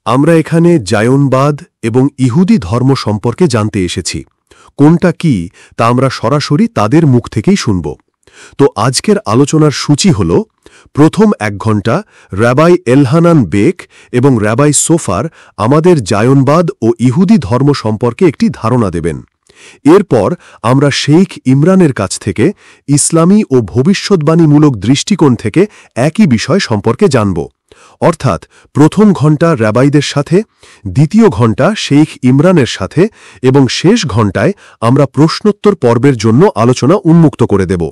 আমরা এখানে জায়নবাদ এবং ইহুদি ধর্ম সম্পর্কে জানতে এসেছি। কোনটা কি তা আমরা সরাসরি তাদের মুখ থেকেই শুনব। তো আজকের আলোচনার সূচি হল, প্রথম 1 ঘণ্টা রাবাই এলহানান বেক এবং রাবাই সোফার আমাদের জায়নবাদ ও ইহুদি ধর্ম সম্পর্কে একটি ধারণা দেবেন। এরপর আমরা শেখ ইমরানের কাছ থেকে ইসলামী ও ভবিষ্যৎবাণীমূলক দৃষ্টিকোণ থেকে একই বিষয় সম্পর্কে জানব। অর্থাৎ প্রথম ঘণ্টা রাবাইদের সাথে, দ্বিতীয় ঘণ্টা শেখ ইমরানের সাথে এবং শেষ ঘণ্টায় আমরা প্রশ্নোত্তর পর্বের জন্য আলোচনা উন্মুক্ত করে দেব।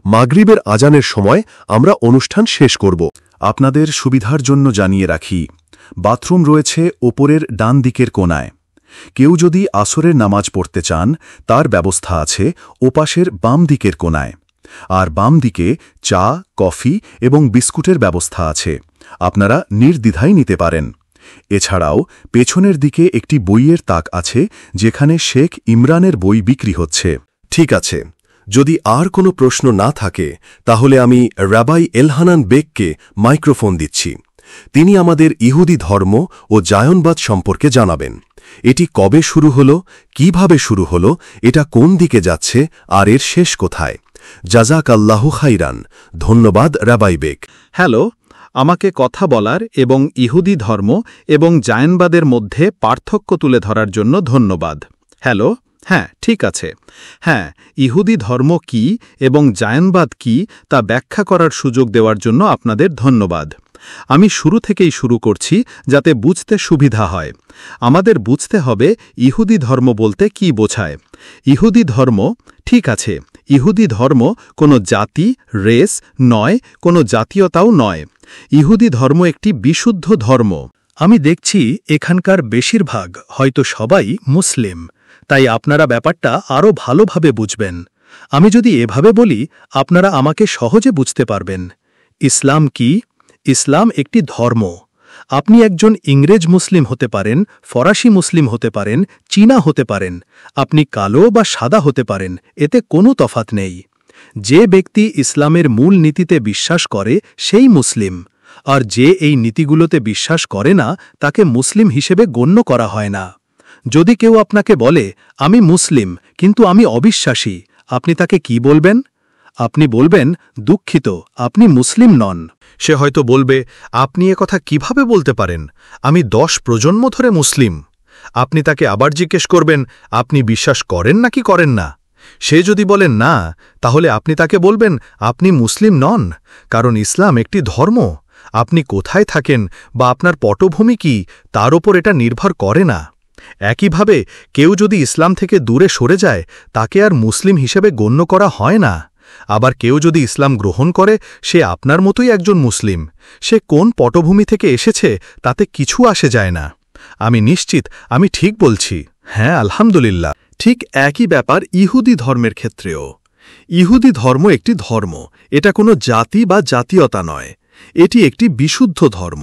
মাগরিবের আজানের সময় আমরা অনুষ্ঠান শেষ করব। আপনাদের সুবিধার জন্য জানিয়ে রাখি, বাথরুম রয়েছে ওপরের ডান দিকের কোণায়। কেউ যদি আসরের নামাজ পড়তে চান, তার ব্যবস্থা আছে ওপাশের বাম দিকের কোণায়। আর বাম দিকে চা, কফি এবং বিস্কুটের ব্যবস্থা আছে, আপনারা নির্দ্বিধায় নিতে পারেন। এছাড়াও পেছনের দিকে একটি বইয়ের তাক আছে, যেখানে শেখ ইমরানের বই বিক্রি হচ্ছে। ঠিক আছে, যদি আর কোনো প্রশ্ন না থাকে তাহলে আমি রাবাই এলহানান বেককে মাইক্রোফোন দিচ্ছি। তিনি আমাদের ইহুদি ধর্ম ও জায়নবাদ সম্পর্কে জানাবেন। এটি কবে শুরু হল, কিভাবে শুরু হল, এটা কোন দিকে যাচ্ছে আর এর শেষ কোথায়। জাযাকাল্লাহু খাইরান। ধন্যবাদ রাবাই বেক। হ্যালো, আমাকে কথা বলার এবং ইহুদি ধর্ম এবং জায়নবাদের মধ্যে পার্থক্য তুলে ধরার জন্য ধন্যবাদ। হ্যালো, হ্যাঁ, ঠিক আছে। হ্যাঁ, ইহুদি ধর্ম কি এবং জায়নবাদ কি তা ব্যাখ্যা করার সুযোগ দেওয়ার জন্য আপনাদের ধন্যবাদ। আমি শুরু থেকেই শুরু করছি যাতে বুঝতে সুবিধা হয়। আমাদের বুঝতে হবে ইহুদি ধর্ম বলতে কি বোঝায়। ইহুদি ধর্ম, ঠিক আছে, ইহুদি ধর্ম কোনো জাতি, রেস নয়, কোনো জাতীয়তাও নয়। ইহুদি ধর্ম একটি বিশুদ্ধ ধর্ম। আমি দেখছি এখানকার বেশিরভাগ, হয়তো সবাই মুসলিম, তাই আপনারা ব্যাপারটা আরও ভালোভাবে বুঝবেন। আমি যদি এভাবে বলি, আপনারা আমাকে সহজে বুঝতে পারবেন। ইসলাম কি? ইসলাম একটি ধর্ম। আপনি একজন ইংরেজ মুসলিম হতে পারেন, ফরাসি মুসলিম হতে পারেন, চীনা হতে পারেন, আপনি কালো বা সাদা হতে পারেন, এতে কোনো তফাৎ নেই। যে ব্যক্তি ইসলামের মূল নীতিতে বিশ্বাস করে সেই মুসলিম, আর যে এই নীতিগুলোতে বিশ্বাস করে না তাকে মুসলিম হিসেবে গণ্য করা হয় না। যদি কেউ আপনাকে বলে, আমি মুসলিম কিন্তু আমি অবিশ্বাসী, আপনি তাকে কি বলবেন? আপনি বলবেন, দুঃখিত, আপনি মুসলিম নন। সে হয়তো বলবে, আপনি কথা কিভাবে বলতে পারেন? আমি 10 প্রজন্ম ধরে মুসলিম। আপনি তাকে আবার জিজ্ঞেস করবেন, আপনি বিশ্বাস করেন নাকি করেন না? সে যদি বলেন না, তাহলে আপনি তাকে বলবেন, আপনি মুসলিম নন, কারণ ইসলাম একটি ধর্ম। আপনি কোথায় থাকেন বা আপনার পটভূমি কি, তার ওপর এটা নির্ভর করে না। একইভাবে কেউ যদি ইসলাম থেকে দূরে সরে যায়, তাকে আর মুসলিম হিসেবে গণ্য করা হয় না। আবার কেউ যদি ইসলাম গ্রহণ করে, সে আপনার মতোই একজন মুসলিম। সে কোন পটভূমি থেকে এসেছে তাতে কিছু আসে যায় না। আমি নিশ্চিত আমি ঠিক বলছি। হ্যাঁ, আলহামদুলিল্লাহ। ঠিক একই ব্যাপার ইহুদি ধর্মের ক্ষেত্রেও। ইহুদি ধর্ম একটি ধর্ম, এটা কোনো জাতি বা জাতীয়তা নয়। এটি একটি বিশুদ্ধ ধর্ম।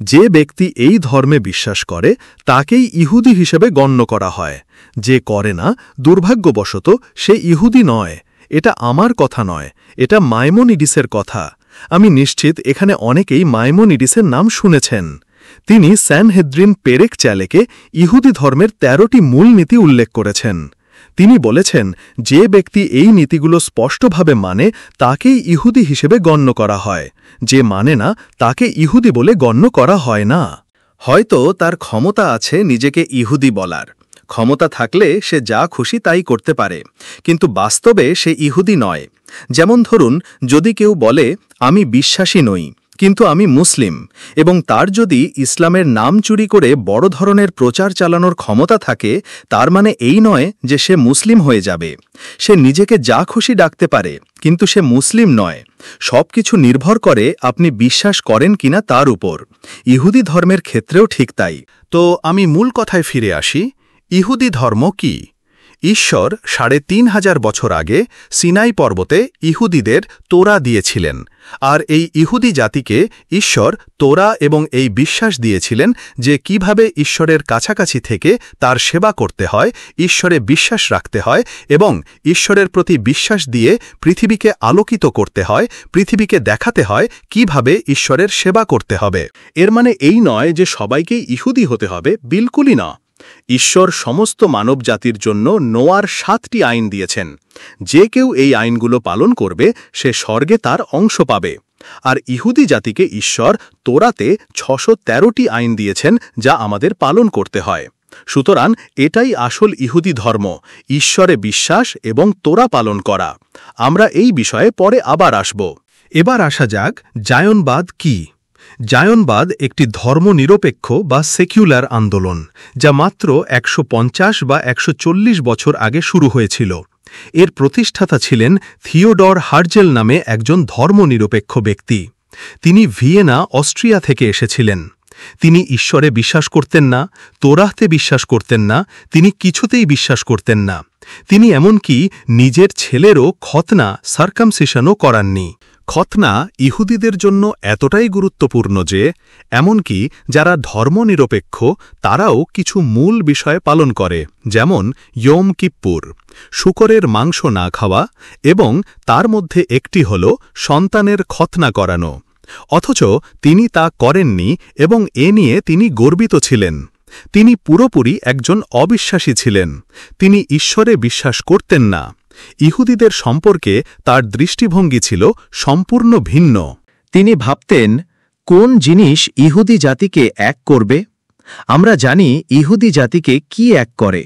যে ব্যক্তি এই ধর্মে বিশ্বাস করে তাকেই ইহুদি হিসেবে গণ্য করা হয়। যে করে না, দুর্ভাগ্যবশত সে ইহুদি নয়। এটা আমার কথা নয়, এটা মাইমোনিডিসের কথা। আমি নিশ্চিত এখানে অনেকেই মাইমোনিডিসের নাম শুনেছেন। তিনি স্যানহেদ্রিন পেরেক চ্যালেকে ইহুদি ধর্মের 13টি মূল নীতি উল্লেখ করেছেন। তিনি বলেছেন, যে ব্যক্তি এই নীতিগুলো স্পষ্টভাবে মানে তাকেই ইহুদি হিসেবে গণ্য করা হয়। যে মানে না তাকে ইহুদি বলে গণ্য করা হয় না। হয়তো তার ক্ষমতা আছে নিজেকে ইহুদি বলার। ক্ষমতা থাকলে সে যা খুশি তাই করতে পারে, কিন্তু বাস্তবে সে ইহুদি নয়। যেমন ধরুন, যদি কেউ বলে, আমি বিশ্বাসী নই কিন্তু আমি মুসলিম, এবং তার যদি ইসলামের নাম চুরি করে বড় ধরনের প্রচার চালানোর ক্ষমতা থাকে, তার মানে এই নয় যে সে মুসলিম হয়ে যাবে। সে নিজেকে যা খুশি ডাকতে পারে, কিন্তু সে মুসলিম নয়। সবকিছু নির্ভর করে আপনি বিশ্বাস করেন কিনা তার উপর। ইহুদি ধর্মের ক্ষেত্রেও ঠিক তাই। তো আমি মূল কথায় ফিরে আসি। ইহুদি ধর্ম কি? ঈশ্বর ৩,৫০০ বছর আগে সিনাই পর্বতে ইহুদিদের তোরা দিয়েছিলেন, আর এই ইহুদি জাতিকে ঈশ্বর তোরা এবং এই বিশ্বাস দিয়েছিলেন যে কিভাবে ঈশ্বরের কাছাকাছি থেকে তার সেবা করতে হয়, ঈশ্বরে বিশ্বাস রাখতে হয় এবং ঈশ্বরের প্রতি বিশ্বাস দিয়ে পৃথিবীকে আলোকিত করতে হয়, পৃথিবীকে দেখাতে হয় কিভাবে ঈশ্বরের সেবা করতে হবে। এর মানে এই নয় যে সবাইকেই ইহুদি হতে হবে, বিলকুলই না। ঈশ্বর সমস্ত মানব জাতির জন্য নোয়ার ৭টি আইন দিয়েছেন। যে কেউ এই আইনগুলো পালন করবে সে স্বর্গে তার অংশ পাবে। আর ইহুদি জাতিকে ঈশ্বর তোরাতে ৬১৩টি আইন দিয়েছেন যা আমাদের পালন করতে হয়। সুতরাং এটাই আসল ইহুদি ধর্ম, ঈশ্বরে বিশ্বাস এবং তোরা পালন করা। আমরা এই বিষয়ে পরে আবার আসব। এবার আসা যাক জায়নবাদ কি। জায়নবাদ একটি ধর্মনিরপেক্ষ বা সেকুলার আন্দোলন, যা মাত্র ১৫০ বা ১৪০ বছর আগে শুরু হয়েছিল। এর প্রতিষ্ঠাতা ছিলেন থিওডর হার্জেল নামে একজন ধর্মনিরপেক্ষ ব্যক্তি। তিনি ভিয়েনা, অস্ট্রিয়া থেকে এসেছিলেন। তিনি ঈশ্বরে বিশ্বাস করতেন না, তোরাহতে বিশ্বাস করতেন না, তিনি কিছুতেই বিশ্বাস করতেন না। তিনি এমনকি নিজের ছেলেরও খতনা, সার্কামসিশনও করাননি। খতনা ইহুদিদের জন্য এতটাই গুরুত্বপূর্ণ যে এমনকি যারা ধর্মনিরপেক্ষ তারাও কিছু মূল বিষয় পালন করে, যেমন ইয়ম কিপ্পুর, শূকরের মাংস না খাওয়া, এবং তার মধ্যে একটি হল সন্তানের খতনা করানো। অথচ তিনি তা করেননি এবং এ নিয়ে তিনি গর্বিত ছিলেন। তিনি পুরোপুরি একজন অবিশ্বাসী ছিলেন। তিনি ঈশ্বরে বিশ্বাস করতেন না। ইহুদিদের সম্পর্কে তার দৃষ্টিভঙ্গি ছিল সম্পূর্ণ ভিন্ন। তিনি ভাবতেন, কোন জিনিস ইহুদি জাতিকে এক করবে? আমরা জানি ইহুদি জাতিকে কি এক করে।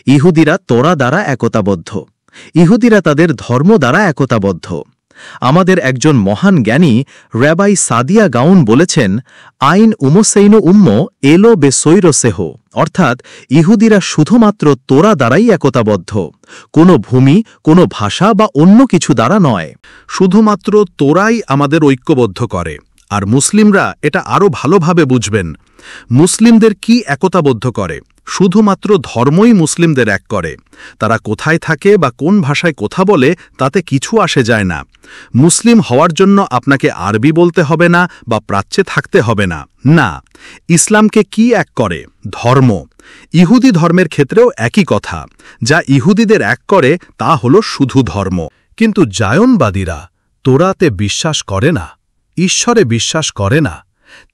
ইহুদিরা তোরা দ্বারা একতাবদ্ধ, ইহুদিরা তাদের ধর্ম দ্বারা একতাবদ্ধ। আমাদের একজন মহান জ্ঞানী র্যাবাই সাদিয়া গাউন বলেছেন, আইন উমোসেইনো উম্মো এলো বে সৈরসেহ, অর্থাৎ ইহুদিরা শুধুমাত্র তোরা দ্বারাই একতাবদ্ধ, কোনো ভূমি, কোনো ভাষা বা অন্য কিছু দ্বারা নয়। শুধুমাত্র তোরাই আমাদের ঐক্যবদ্ধ করে। আর মুসলিমরা এটা আরও ভালোভাবে বুঝবেন। মুসলিমদের কি একতাবদ্ধ করে? শুধুমাত্র ধর্মই মুসলিমদের এক করে। তারা কোথায় থাকে বা কোন ভাষায় কথা বলে তাতে কিছু আসে যায় না। মুসলিম হওয়ার জন্য আপনাকে আরবি বলতে হবে না বা প্রাচ্যে থাকতে হবে না। না, ইসলামকে কি এক করে? ধর্ম। ইহুদি ধর্মের ক্ষেত্রেও একই কথা। যা ইহুদিদের এক করে তা হল শুধু ধর্ম। কিন্তু জায়নবাদীরা তোরাতে বিশ্বাস করে না, ঈশ্বরে বিশ্বাস করে না।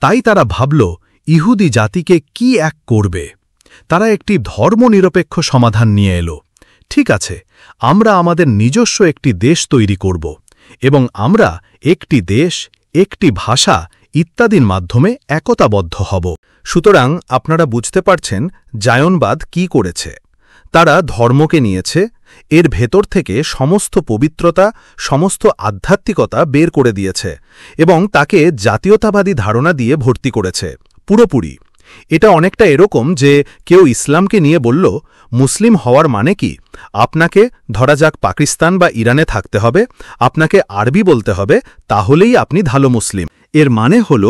তাই তারা ভাবল ইহুদি জাতিকে কি এক করবে। তারা একটি ধর্মনিরপেক্ষ সমাধান নিয়ে এলো। ঠিক আছে, আমরা আমাদের নিজস্ব একটি দেশ তৈরি করব এবং আমরা একটি দেশ, একটি ভাষা ইত্যাদির মাধ্যমে একতাবদ্ধ হব। সুতরাং আপনারা বুঝতে পারছেন জায়নবাদ কি করেছে। তারা ধর্মকে নিয়েছে, এর ভেতর থেকে সমস্ত পবিত্রতা, সমস্ত আধ্যাত্মিকতা বের করে দিয়েছে এবং তাকে জাতীয়তাবাদী ধারণা দিয়ে ভর্তি করেছে পুরোপুরি। এটা অনেকটা এরকম যে কেউ ইসলামকে নিয়ে বলল, মুসলিম হওয়ার মানে কি? আপনাকে ধরা যাক পাকিস্তান বা ইরানে থাকতে হবে, আপনাকে আরবি বলতে হবে, তাহলেই আপনি ভালো মুসলিম। এর মানে হল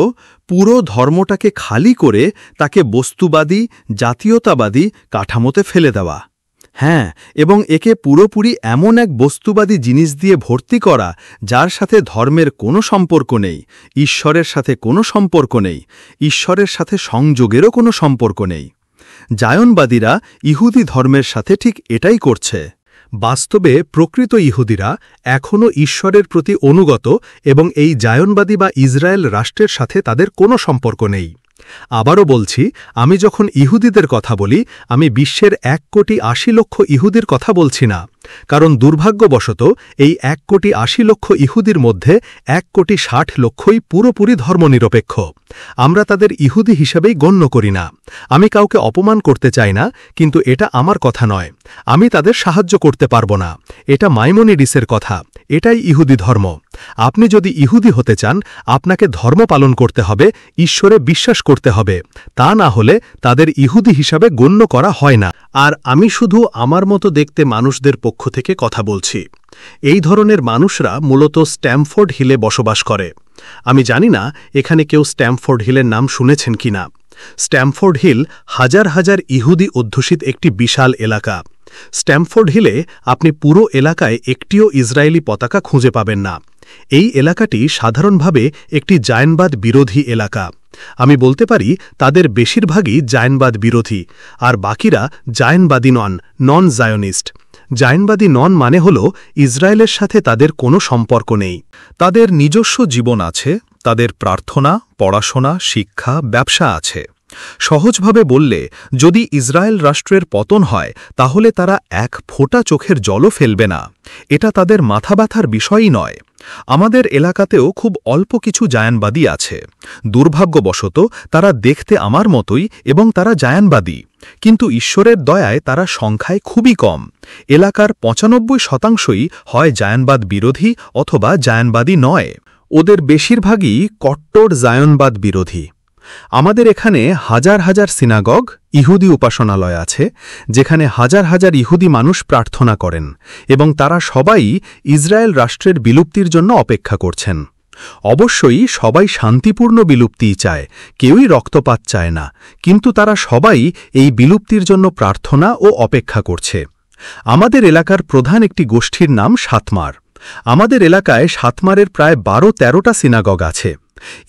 পুরো ধর্মটাকে খালি করে তাকে বস্তুবাদী, জাতীয়তাবাদী কাঠামোতে ফেলে দেওয়া। হ্যাঁ, এবং একে পুরোপুরি এমন এক বস্তুবাদী জিনিস দিয়ে ভর্তি করা যার সাথে ধর্মের কোনো সম্পর্ক নেই, ঈশ্বরের সাথে কোনো সম্পর্ক নেই, ঈশ্বরের সাথে সংযোগেরও কোনো সম্পর্ক নেই। জায়নবাদীরা ইহুদি ধর্মের সাথে ঠিক এটাই করছে। বাস্তবে প্রকৃত ইহুদিরা এখনও ঈশ্বরের প্রতি অনুগত এবং এই জায়নবাদী বা ইসরায়েল রাষ্ট্রের সাথে তাদের কোনো সম্পর্ক নেই। আবারও বলছি, আমি যখন ইহুদিদের কথা বলি আমি বিশ্বের ১,৮০,০০,০০০ ইহুদির কথা বলছি না, কারণ দুর্ভাগ্যবশত এই ১,৮০,০০,০০০ ইহুদির মধ্যে ১,৬০,০০,০০০ই পুরোপুরি ধর্মনিরপেক্ষ। আমরা তাদের ইহুদি হিসেবেই গণ্য করি না। আমি কাউকে অপমান করতে চাই না, কিন্তু এটা আমার কথা নয়। আমি তাদের সাহায্য করতে পারব না। এটা মাইমোনিডিসের কথা। এটাই ইহুদি ধর্ম। আপনি যদি ইহুদি হতে চান আপনাকে ধর্ম পালন করতে হবে, ঈশ্বরে বিশ্বাস করতে হবে। তা না হলে তাদের ইহুদি হিসাবে গণ্য করা হয় না। আর আমি শুধু আমার মতো দেখতে মানুষদের পক্ষ থেকে কথা বলছি। এই ধরনের মানুষরা মূলত স্ট্যামফোর্ড হিলে বসবাস করে। আমি জানি না এখানে কেউ স্ট্যামফোর্ড হিলের নাম শুনেছেন কিনা। স্ট্যামফোর্ড হিল হাজার হাজার ইহুদি অধ্যুষিত একটি বিশাল এলাকা। স্ট্যামফোর্ড হিলে আপনি পুরো এলাকায় একটিও ইসরায়েলি পতাকা খুঁজে পাবেন না। এই এলাকাটি সাধারণভাবে একটি জায়নবাদ বিরোধী এলাকা। আমি বলতে পারি তাদের বেশিরভাগই জায়নবাদ বিরোধী, আর বাকিরা জায়নবাদী নন জায়নিস্ট। জায়নবাদী নন মানে হল ইসরায়েলের সাথে তাদের কোনো সম্পর্ক নেই। তাদের নিজস্ব জীবন আছে, তাদের প্রার্থনা, পড়াশোনা, শিক্ষা, ব্যবসা আছে। সহজভাবে বললে, যদি ইসরায়েল রাষ্ট্রের পতন হয় তাহলে তারা এক ফোঁটা চোখের জলও ফেলবে না। এটা তাদের মাথা ব্যথার বিষয়ই নয়। আমাদের এলাকাতেও খুব অল্প কিছু জায়ানবাদী আছে। দুর্ভাগ্যবশত তারা দেখতে আমার মতোই এবং তারা জায়ানবাদী, কিন্তু ঈশ্বরের দয়ায় তারা সংখ্যায় খুবই কম। এলাকার ৯৫% হয় জায়ানবাদ বিরোধী অথবা জায়ানবাদী নয়। ওদের বেশিরভাগই কট্টর জায়নবাদ বিরোধী। আমাদের এখানে হাজার হাজার সিনাগগ, ইহুদি উপাসনালয় আছে, যেখানে হাজার হাজার ইহুদি মানুষ প্রার্থনা করেন, এবং তারা সবাই ইসরায়েল রাষ্ট্রের বিলুপ্তির জন্য অপেক্ষা করছেন। অবশ্যই সবাই শান্তিপূর্ণ বিলুপ্তিই চায়, কেউই রক্তপাত চায় না, কিন্তু তারা সবাই এই বিলুপ্তির জন্য প্রার্থনা ও অপেক্ষা করছে। আমাদের এলাকার প্রধান একটি গোষ্ঠীর নাম সাতমার। আমাদের এলাকায় সাতমারের প্রায় ১২-১৩টা সিনাগগ আছে।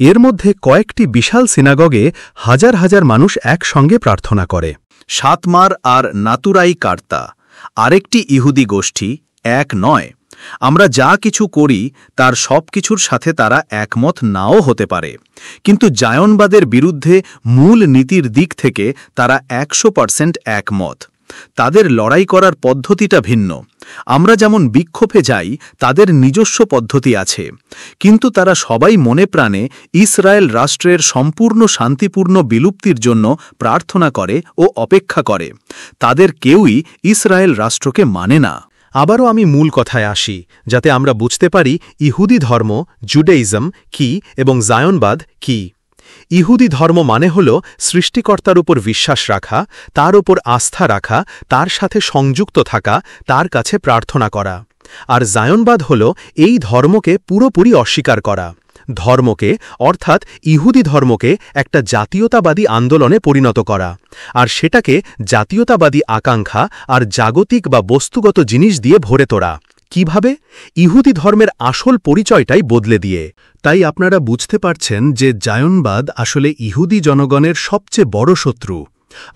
এর মধ্যে কয়েকটি বিশাল সিনাগগে হাজার হাজার মানুষ একসঙ্গে প্রার্থনা করে। সাতমার আর নাতুরাই কার্তা আরেকটি ইহুদি গোষ্ঠী, এক নয়। আমরা যা কিছু করি তার সব কিছুর সাথে তারা একমত নাও হতে পারে, কিন্তু জায়নবাদের বিরুদ্ধে মূল নীতির দিক থেকে তারা ১০০% একমত। তাদের লড়াই করার পদ্ধতিটা ভিন্ন। আমরা যেমন বিক্ষোভে যাই, তাদের নিজস্ব পদ্ধতি আছে, কিন্তু তারা সবাই মনে প্রাণে ইসরায়েল রাষ্ট্রের সম্পূর্ণ শান্তিপূর্ণ বিলুপ্তির জন্য প্রার্থনা করে ও অপেক্ষা করে। তাদের কেউই ইসরায়েল রাষ্ট্রকে মানে না। আবারও আমি মূল কথায় আসি, যাতে আমরা বুঝতে পারি ইহুদি ধর্ম, জুডাইজম কি এবং জায়নবাদ কি। ইহুদি ধর্ম মানে হল সৃষ্টিকর্তার উপর বিশ্বাস রাখা, তার উপর আস্থা রাখা, তার সাথে সংযুক্ত থাকা, তার কাছে প্রার্থনা করা। আর জায়নবাদ হল এই ধর্মকে পুরোপুরি অস্বীকার করা। ধর্মকে, অর্থাৎ ইহুদি ধর্মকে একটা জাতীয়তাবাদী আন্দোলনে পরিণত করা, আর সেটাকে জাতীয়তাবাদী আকাঙ্ক্ষা আর জাগতিক বা বস্তুগত জিনিস দিয়ে ভরে তোলা। কিভাবে? ইহুদি ধর্মের আসল পরিচয়টাই বদলে দিয়ে। তাই আপনারা বুঝতে পারছেন যে জায়নবাদ আসলে ইহুদি জনগণের সবচেয়ে বড় শত্রু।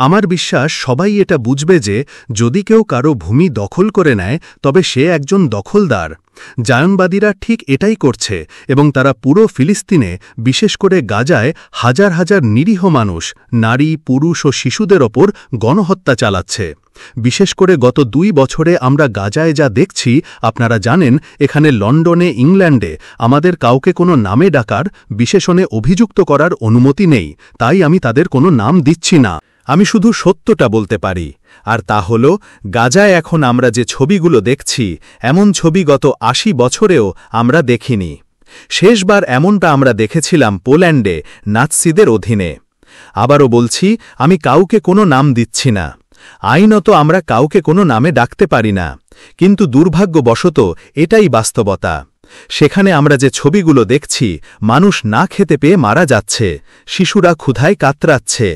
আমার বিশ্বাস সবাই এটা বুঝবে যে যদি কেউ কারো ভূমি দখল করে নেয়, তবে সে একজন দখলদার। জায়নবাদীরা ঠিক এটাই করছে, এবং তারা পুরো ফিলিস্তিনে, বিশেষ করে গাজায় হাজার হাজার নিরীহ মানুষ, নারী, পুরুষ ও শিশুদের ওপর গণহত্যা চালাচ্ছে। বিশেষ করে গত ২ বছরে আমরা গাজায় যা দেখছি, আপনারা জানেন এখানে লন্ডনে, ইংল্যান্ডে আমাদের কাউকে কোনো নামে ডাকার, বিশেষণে অভিযুক্ত করার অনুমতি নেই। তাই আমি তাদের কোনো নাম দিচ্ছি না। আমি শুধু সত্যটা বলতে পারি, আর তা হল গাজায় এখন আমরা যে ছবিগুলো দেখছি, এমন ছবি গত ৮০ বছরেও আমরা দেখিনি। শেষবার এমনটা আমরা দেখেছিলাম পোল্যান্ডে, নাৎসিদের অধীনে। আবারও বলছি, আমি কাউকে কোনো নাম দিচ্ছি না। আইনত আমরা কাউকে কোনো নামে ডাকতে পারি না, কিন্তু দুর্ভাগ্যবশত এটাই বাস্তবতা। সেখানে আমরা যে ছবিগুলো দেখছি, মানুষ না খেতে পেয়ে মারা যাচ্ছে, শিশুরা ক্ষুধায় কাতরাচ্ছে।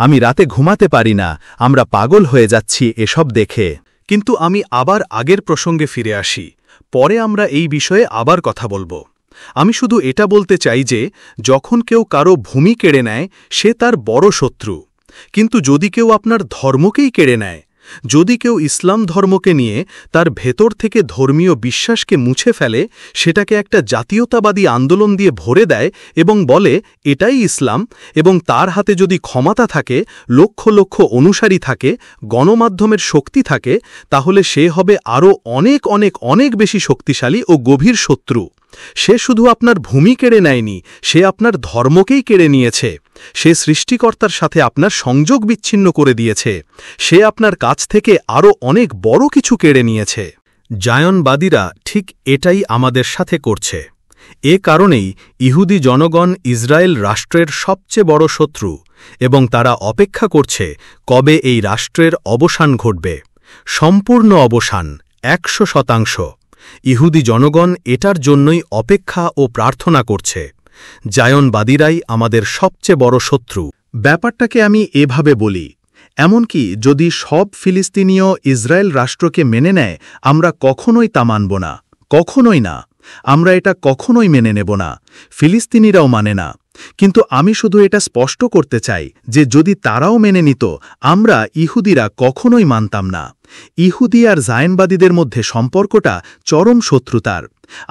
আমি রাতে ঘুমাতে পারি না, আমরা পাগল হয়ে যাচ্ছি এসব দেখে। কিন্তু আমি আবার আগের প্রসঙ্গে ফিরে আসি, পরে আমরা এই বিষয়ে আবার কথা বলবো। আমি শুধু এটা বলতে চাই যে যখন কেউ কারো ভূমি কেড়ে নেয়, সে তার বড় শত্রু। কিন্তু যদি কেউ আপনার ধর্মকেই কেড়ে নেয়, যদি কেউ ইসলাম ধর্মকে নিয়ে তার ভেতর থেকে ধর্মীয় বিশ্বাসকে মুছে ফেলে, সেটাকে একটা জাতীয়তাবাদী আন্দোলন দিয়ে ভরে দেয় এবং বলে এটাই ইসলাম, এবং তার হাতে যদি ক্ষমতা থাকে, লক্ষ লক্ষ অনুসারী থাকে, গণমাধ্যমের শক্তি থাকে, তাহলে সে হবে আরও অনেক অনেক অনেক বেশি শক্তিশালী ও গভীর শত্রু। সে শুধু আপনার ভূমি কেড়ে নেয়নি, সে আপনার ধর্মকেই কেড়ে নিয়েছে। সে সৃষ্টিকর্তার সাথে আপনার সংযোগ বিচ্ছিন্ন করে দিয়েছে। সে আপনার কাছ থেকে আরও অনেক বড় কিছু কেড়ে নিয়েছে। জায়নবাদীরা ঠিক এটাই আমাদের সাথে করছে। এ কারণেই ইহুদি জনগণ ইসরায়েল রাষ্ট্রের সবচেয়ে বড় শত্রু, এবং তারা অপেক্ষা করছে কবে এই রাষ্ট্রের অবসান ঘটবে। সম্পূর্ণ অবসান, ১০০%। ইহুদি জনগণ এটার জন্যই অপেক্ষা ও প্রার্থনা করছে। জায়নবাদীরাই আমাদের সবচেয়ে বড় শত্রু। ব্যাপারটাকে আমি এভাবে বলি, এমনকি যদি সব ফিলিস্তিনীয় ইসরায়েল রাষ্ট্রকে মেনে নেয়, আমরা কখনোই তা মানব না, কখনোই না। আমরা এটা কখনোই মেনে নেব না, ফিলিস্তিনিরাও মানে না। কিন্তু আমি শুধু এটা স্পষ্ট করতে চাই যে যদি তারাও মেনে নিত, আমরা ইহুদিরা কখনোই মানতাম না। ইহুদি আর জায়নবাদীদের মধ্যে সম্পর্কটা চরম শত্রুতার।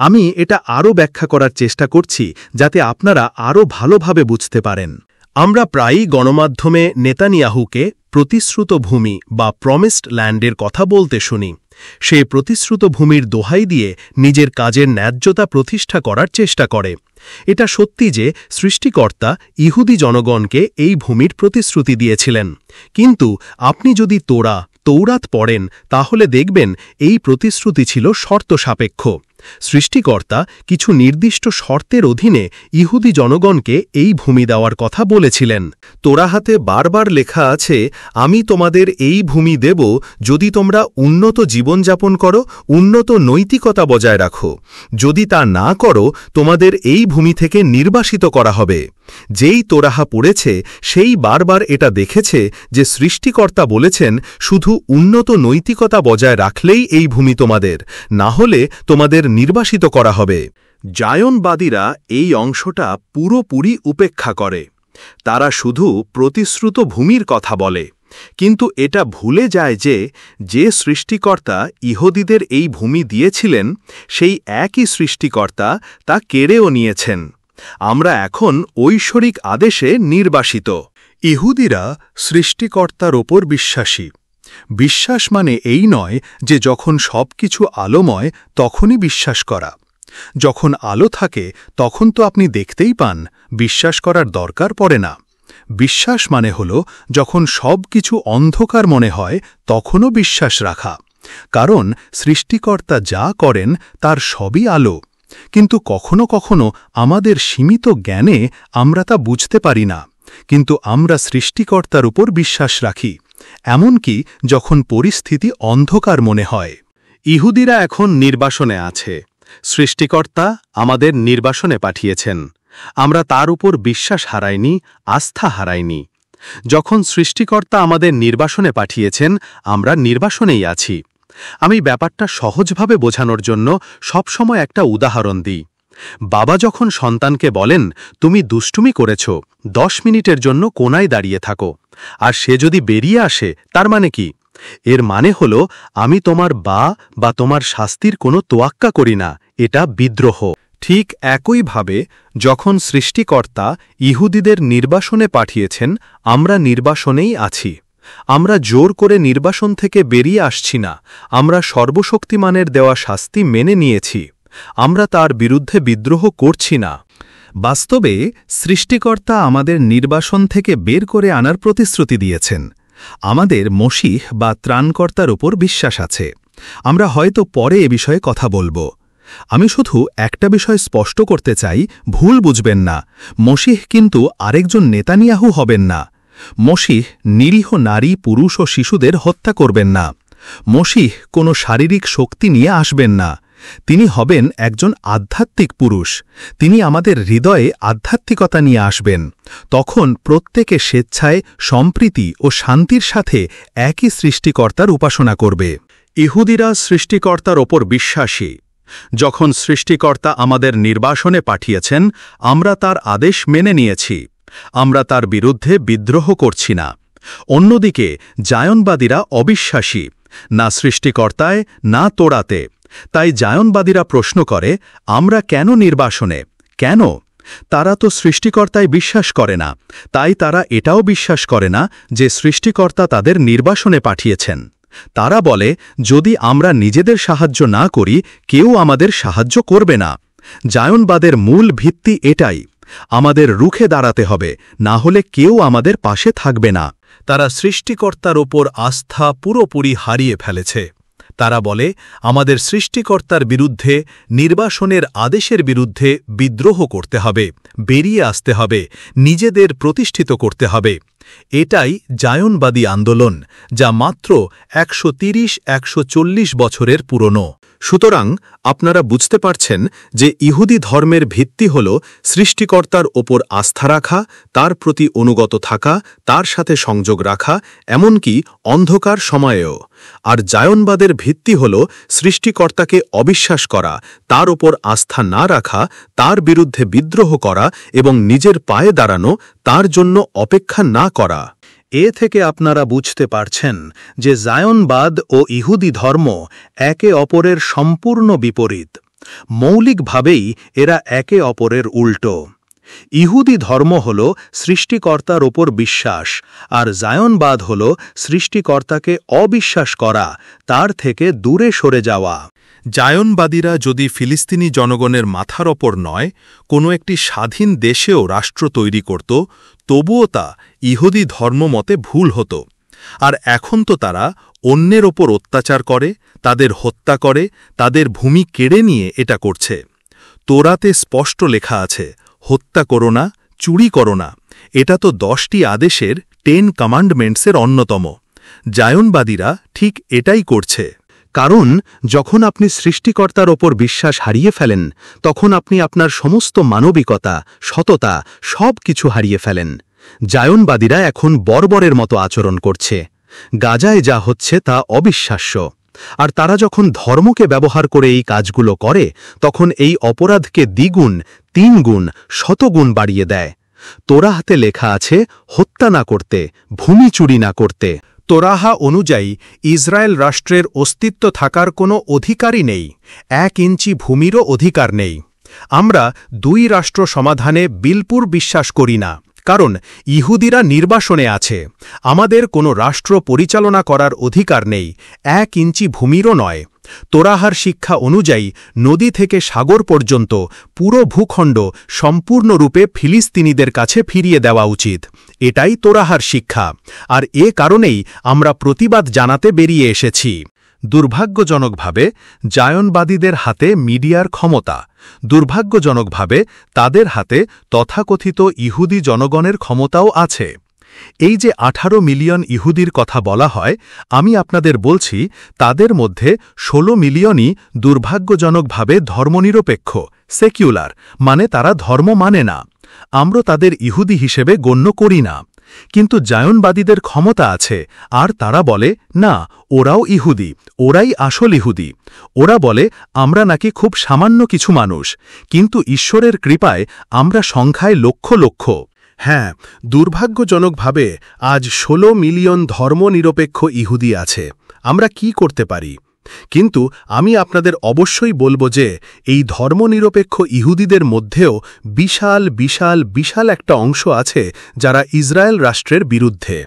আমি এটা আরও ব্যাখ্যা করার চেষ্টা করছি যাতে আপনারা আরও ভালোভাবে বুঝতে পারেন। আমরা প্রায়ই গণমাধ্যমে নেতানিয়াহুকে প্রতিশ্রুত ভূমি বা প্রমিসড ল্যান্ডের কথা বলতে শুনি। সে প্রতিশ্রুত ভূমির দোহাই দিয়ে নিজের কাজের ন্যায্যতা প্রতিষ্ঠা করার চেষ্টা করে। এটা সত্যি যে সৃষ্টিকর্তা ইহুদি জনগণকে এই ভূমির প্রতিশ্রুতি দিয়েছিলেন, কিন্তু আপনি যদি তৌরাত পড়েন তাহলে দেখবেন এই প্রতিশ্রুতি ছিল শর্ত সাপেক্ষ। সৃষ্টিকর্তা কিছু নির্দিষ্ট শর্তের অধীনে ইহুদি জনগণকে এই ভূমি দেওয়ার কথা বলেছিলেন। তোরাহাতে বারবার লেখা আছে, আমি তোমাদের এই ভূমি দেব যদি তোমরা উন্নত জীবনযাপন করো, উন্নত নৈতিকতা বজায় রাখো। যদি তা না করো, তোমাদের এই ভূমি থেকে নির্বাসিত করা হবে। যেই তোরাহা পড়েছে সেই বারবার এটা দেখেছে যে সৃষ্টিকর্তা বলেছেন শুধু উন্নত নৈতিকতা বজায় রাখলেই এই ভূমি তোমাদের, না হলে তোমাদের নির্বাসিত করা হবে। জায়নবাদীরা এই অংশটা পুরোপুরি উপেক্ষা করে। তারা শুধু প্রতিশ্রুত ভূমির কথা বলে, কিন্তু এটা ভুলে যায় যে সৃষ্টিকর্তা ইহুদিদের এই ভূমি দিয়েছিলেন সেই একই সৃষ্টিকর্তা তা কেড়েও নিয়েছেন। আমরা এখন ঐশ্বরিক আদেশে নির্বাসিত। ইহুদিরা সৃষ্টিকর্তার ওপর বিশ্বাসী। বিশ্বাস মানে এই নয় যে যখন সবকিছু আলোময় তখনই বিশ্বাস করা। যখন আলো থাকে তখন তো আপনি দেখতেই পান, বিশ্বাস করার দরকার পড়ে না। বিশ্বাস মানে হল যখন সব কিছু অন্ধকার মনে হয় তখনও বিশ্বাস রাখা, কারণ সৃষ্টিকর্তা যা করেন তার সবই আলো। কিন্তু কখনো কখনো আমাদের সীমিত জ্ঞানে আমরা তা বুঝতে পারি না, কিন্তু আমরা সৃষ্টিকর্তার উপর বিশ্বাস রাখি, এমনকি যখন পরিস্থিতি অন্ধকার মনে হয়। ইহুদিরা এখন নির্বাসনে আছে। সৃষ্টিকর্তা আমাদের নির্বাসনে পাঠিয়েছেন। আমরা তার উপর বিশ্বাস হারাইনি, আস্থা হারাইনি। যখন সৃষ্টিকর্তা আমাদের নির্বাসনে পাঠিয়েছেন, আমরা নির্বাসনেই আছি। আমি ব্যাপারটা সহজভাবে বোঝানোর জন্য সবসময় একটা উদাহরণ দিই। বাবা যখন সন্তানকে বলেন, তুমি দুষ্টুমি করেছ, 10 মিনিটের জন্য কোনায় দাঁড়িয়ে থাকো, আর সে যদি বেরিয়ে আসে, তার মানে কি? এর মানে হল আমি তোমার বা তোমার শাস্তির কোনো তোয়াক্কা করি না, এটা বিদ্রোহ। ঠিক একইভাবে যখন সৃষ্টিকর্তা ইহুদিদের নির্বাসনে পাঠিয়েছেন, আমরা নির্বাসনেই আছি। আমরা জোর করে নির্বাসন থেকে বেরিয়ে আসছি না, আমরা সর্বশক্তিমানের দেওয়া শাস্তি মেনে নিয়েছি। আমরা তার বিরুদ্ধে বিদ্রোহ করছি না। বাস্তবে সৃষ্টিকর্তা আমাদের নির্বাসন থেকে বের করে আনার প্রতিশ্রুতি দিয়েছেন। আমাদের মসীহ বা ত্রাণকর্তার উপর বিশ্বাস আছে। আমরা হয়তো পরে এ বিষয়ে কথা বলবো। আমি শুধু একটা বিষয় স্পষ্ট করতে চাই, ভুল বুঝবেন না, মসীহ কিন্তু আরেকজন নেতানিয়াহু হবেন না। মসীহ নিরীহ নারী, পুরুষ ও শিশুদের হত্যা করবেন না। মসীহ কোনো শারীরিক শক্তি নিয়ে আসবেন না। তিনি হবেন একজন আধ্যাত্মিক পুরুষ। তিনি আমাদের হৃদয়ে আধ্যাত্মিকতা নিয়ে আসবেন। তখন প্রত্যেকে স্বেচ্ছায় সম্প্রীতি ও শান্তির সাথে একই সৃষ্টিকর্তার উপাসনা করবে। ইহুদিরা সৃষ্টিকর্তার ওপর বিশ্বাসী। যখন সৃষ্টিকর্তা আমাদের নির্বাসনে পাঠিয়েছেন, আমরা তার আদেশ মেনে নিয়েছি। আমরা তার বিরুদ্ধে বিদ্রোহ করছি না। অন্যদিকে জায়নবাদীরা অবিশ্বাসী, না সৃষ্টিকর্তায় না তোরাতে। তাই জায়নবাদীরা প্রশ্ন করে, আমরা কেন নির্বাসনে? কেন? তারা তো সৃষ্টিকর্তায় বিশ্বাস করে না, তাই তারা এটাও বিশ্বাস করে না যে সৃষ্টিকর্তা তাদের নির্বাসনে পাঠিয়েছেন। তারা বলে, যদি আমরা নিজেদের সাহায্য না করি, কেউ আমাদের সাহায্য করবে না। জায়নবাদের মূল ভিত্তি এটাই, আমাদের রুখে দাঁড়াতে হবে, না হলে কেউ আমাদের পাশে থাকবে না। তারা সৃষ্টিকর্তার ওপর আস্থা পুরোপুরি হারিয়ে ফেলেছে। তারা বলে, আমাদের সৃষ্টিকর্তার বিরুদ্ধে, নির্বাসনের আদেশের বিরুদ্ধে বিদ্রোহ করতে হবে, বেরিয়ে আসতে হবে, নিজেদের প্রতিষ্ঠিত করতে হবে। এটাই জায়নবাদী আন্দোলন, যা মাত্র 130-140 বছরের পুরনো। সুতরাং আপনারা বুঝতে পারছেন যে ইহুদি ধর্মের ভিত্তি হল সৃষ্টিকর্তার ওপর আস্থা রাখা, তার প্রতি অনুগত থাকা, তার সাথে সংযোগ রাখা, এমনকি অন্ধকার সময়েও। আর জায়নবাদের ভিত্তি হল সৃষ্টিকর্তাকে অবিশ্বাস করা, তার ওপর আস্থা না রাখা, তার বিরুদ্ধে বিদ্রোহ করা এবং নিজের পায়ে দাঁড়ানো, তার জন্য অপেক্ষা না করা। এ থেকে আপনারা বুঝতে পারছেন যে জায়নবাদ ও ইহুদি ধর্ম একে অপরের সম্পূর্ণ বিপরীত। মৌলিকভাবেই এরা একে অপরের উল্টো। ইহুদি ধর্ম হল সৃষ্টিকর্তার ওপর বিশ্বাস, আর জায়নবাদ হল সৃষ্টিকর্তাকে অবিশ্বাস করা, তার থেকে দূরে সরে যাওয়া। জায়নবাদীরা যদি ফিলিস্তিনি জনগণের মাথার ওপর নয়, কোনো একটি স্বাধীন দেশেও রাষ্ট্র তৈরি করত, তবুও তা ইহুদি ধর্ম মতে ভুল হতো। আর এখন তো তারা অন্যের ওপর অত্যাচার করে, তাদের হত্যা করে, তাদের ভূমি কেড়ে নিয়ে এটা করছে। তোরাতে স্পষ্ট লেখা আছে, হত্যা করো না, চুরি করো না। এটা তো 10টি আদেশের 10 কমান্ডমেন্টসের অন্যতম। জায়নবাদীরা ঠিক এটাই করছে। কারণ যখন আপনি সৃষ্টিকর্তার ওপর বিশ্বাস হারিয়ে ফেলেন, তখন আপনি আপনার সমস্ত মানবিকতা, সততা সব কিছু হারিয়ে ফেলেন। জায়নবাদীরা এখন বর্বরের মতো আচরণ করছে। গাজায় যা হচ্ছে তা অবিশ্বাস্য। আর তারা যখন ধর্মকে ব্যবহার করে এই কাজগুলো করে, তখন এই অপরাধকে দ্বিগুণ, 3 গুণ, শতগুণ বাড়িয়ে দেয়। তোরাহাতে লেখা আছে হত্যা না করতে, ভূমি চুরি না করতে। তোরাহা অনুযায়ী ইসরায়েল রাষ্ট্রের অস্তিত্ব থাকার কোনো অধিকারই নেই, 1 ইঞ্চি ভূমিরও অধিকার নেই। আমরা 2 রাষ্ট্র সমাধানে বিলপুর বিশ্বাস করি না, কারণ ইহুদিরা নির্বাসনে আছে। আমাদের কোনো রাষ্ট্র পরিচালনা করার অধিকার নেই, 1 ইঞ্চি ভূমিরও নয়। তোরাহার শিক্ষা অনুযায়ী নদী থেকে সাগর পর্যন্ত পুরো ভূখণ্ড সম্পূর্ণরূপে ফিলিস্তিনিদের কাছে ফিরিয়ে দেওয়া উচিত। এটাই তোরাহার শিক্ষা, আর এ কারণেই আমরা প্রতিবাদ জানাতে বেরিয়ে এসেছি। দুর্ভাগ্যজনকভাবে জায়নবাদীদের হাতে মিডিয়ার ক্ষমতা, দুর্ভাগ্যজনকভাবে তাদের হাতে তথাকথিত ইহুদি জনগণের ক্ষমতাও আছে। এই যে 18 মিলিয়ন ইহুদির কথা বলা হয়, আমি আপনাদের বলছি তাদের মধ্যে 16 মিলিয়নই দুর্ভাগ্যজনকভাবে ধর্মনিরপেক্ষ, সেকুলার, মানে তারা ধর্ম মানে না। আমরা তাদের ইহুদি হিসেবে গণ্য করি না। কিন্তু জায়নবাদীদের ক্ষমতা আছে, আর তারা বলে না, ওরাও ইহুদি, ওরাই আসল ইহুদি। ওরা বলে আমরা নাকি খুব সামান্য কিছু মানুষ, কিন্তু ঈশ্বরের কৃপায় আমরা সংখ্যায় লক্ষ লক্ষ। হ্যাঁ, দুর্ভাগ্যজনকভাবে আজ 16 মিলিয়ন ধর্মনিরপেক্ষ ইহুদি আছে। আমরা কি করতে পারি? কিন্তু আমি আপনাদের অবশ্যই বলবো যে এই ধর্মনিরপেক্ষ ইহুদিদের মধ্যেও বিশাল বিশাল বিশাল একটা অংশ আছে যারা ইসরায়েল রাষ্ট্রের বিরুদ্ধে।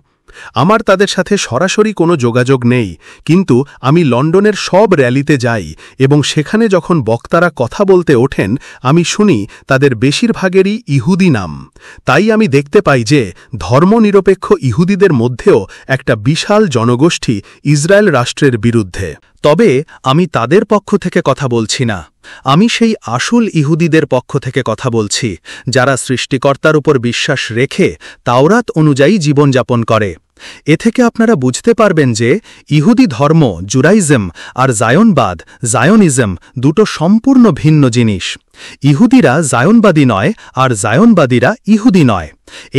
আমার তাদের সাথে সরাসরি কোনো যোগাযোগ নেই, কিন্তু আমি লন্ডনের সব র্যালিতে যাই এবং সেখানে যখন বক্তারা কথা বলতে ওঠেন, আমি শুনি তাদের বেশিরভাগেরই ইহুদি নাম। তাই আমি দেখতে পাই যে ধর্মনিরপেক্ষ ইহুদিদের মধ্যেও একটা বিশাল জনগোষ্ঠী ইসরায়েল রাষ্ট্রের বিরুদ্ধে। তবে আমি তাদের পক্ষ থেকে কথা বলছি না, আমি সেই আসল ইহুদিদের পক্ষ থেকে কথা বলছি, যারা সৃষ্টিকর্তার উপর বিশ্বাস রেখে তাওরাত অনুযায়ী জীবনযাপন করে। এ থেকে আপনারা বুঝতে পারবেন যে ইহুদি ধর্ম, জুরাইজম, আর জায়নবাদ, জায়নিজম দুটো সম্পূর্ণ ভিন্ন জিনিস। ইহুদিরা জায়নবাদী নয়, আর জায়নবাদীরা ইহুদি নয়।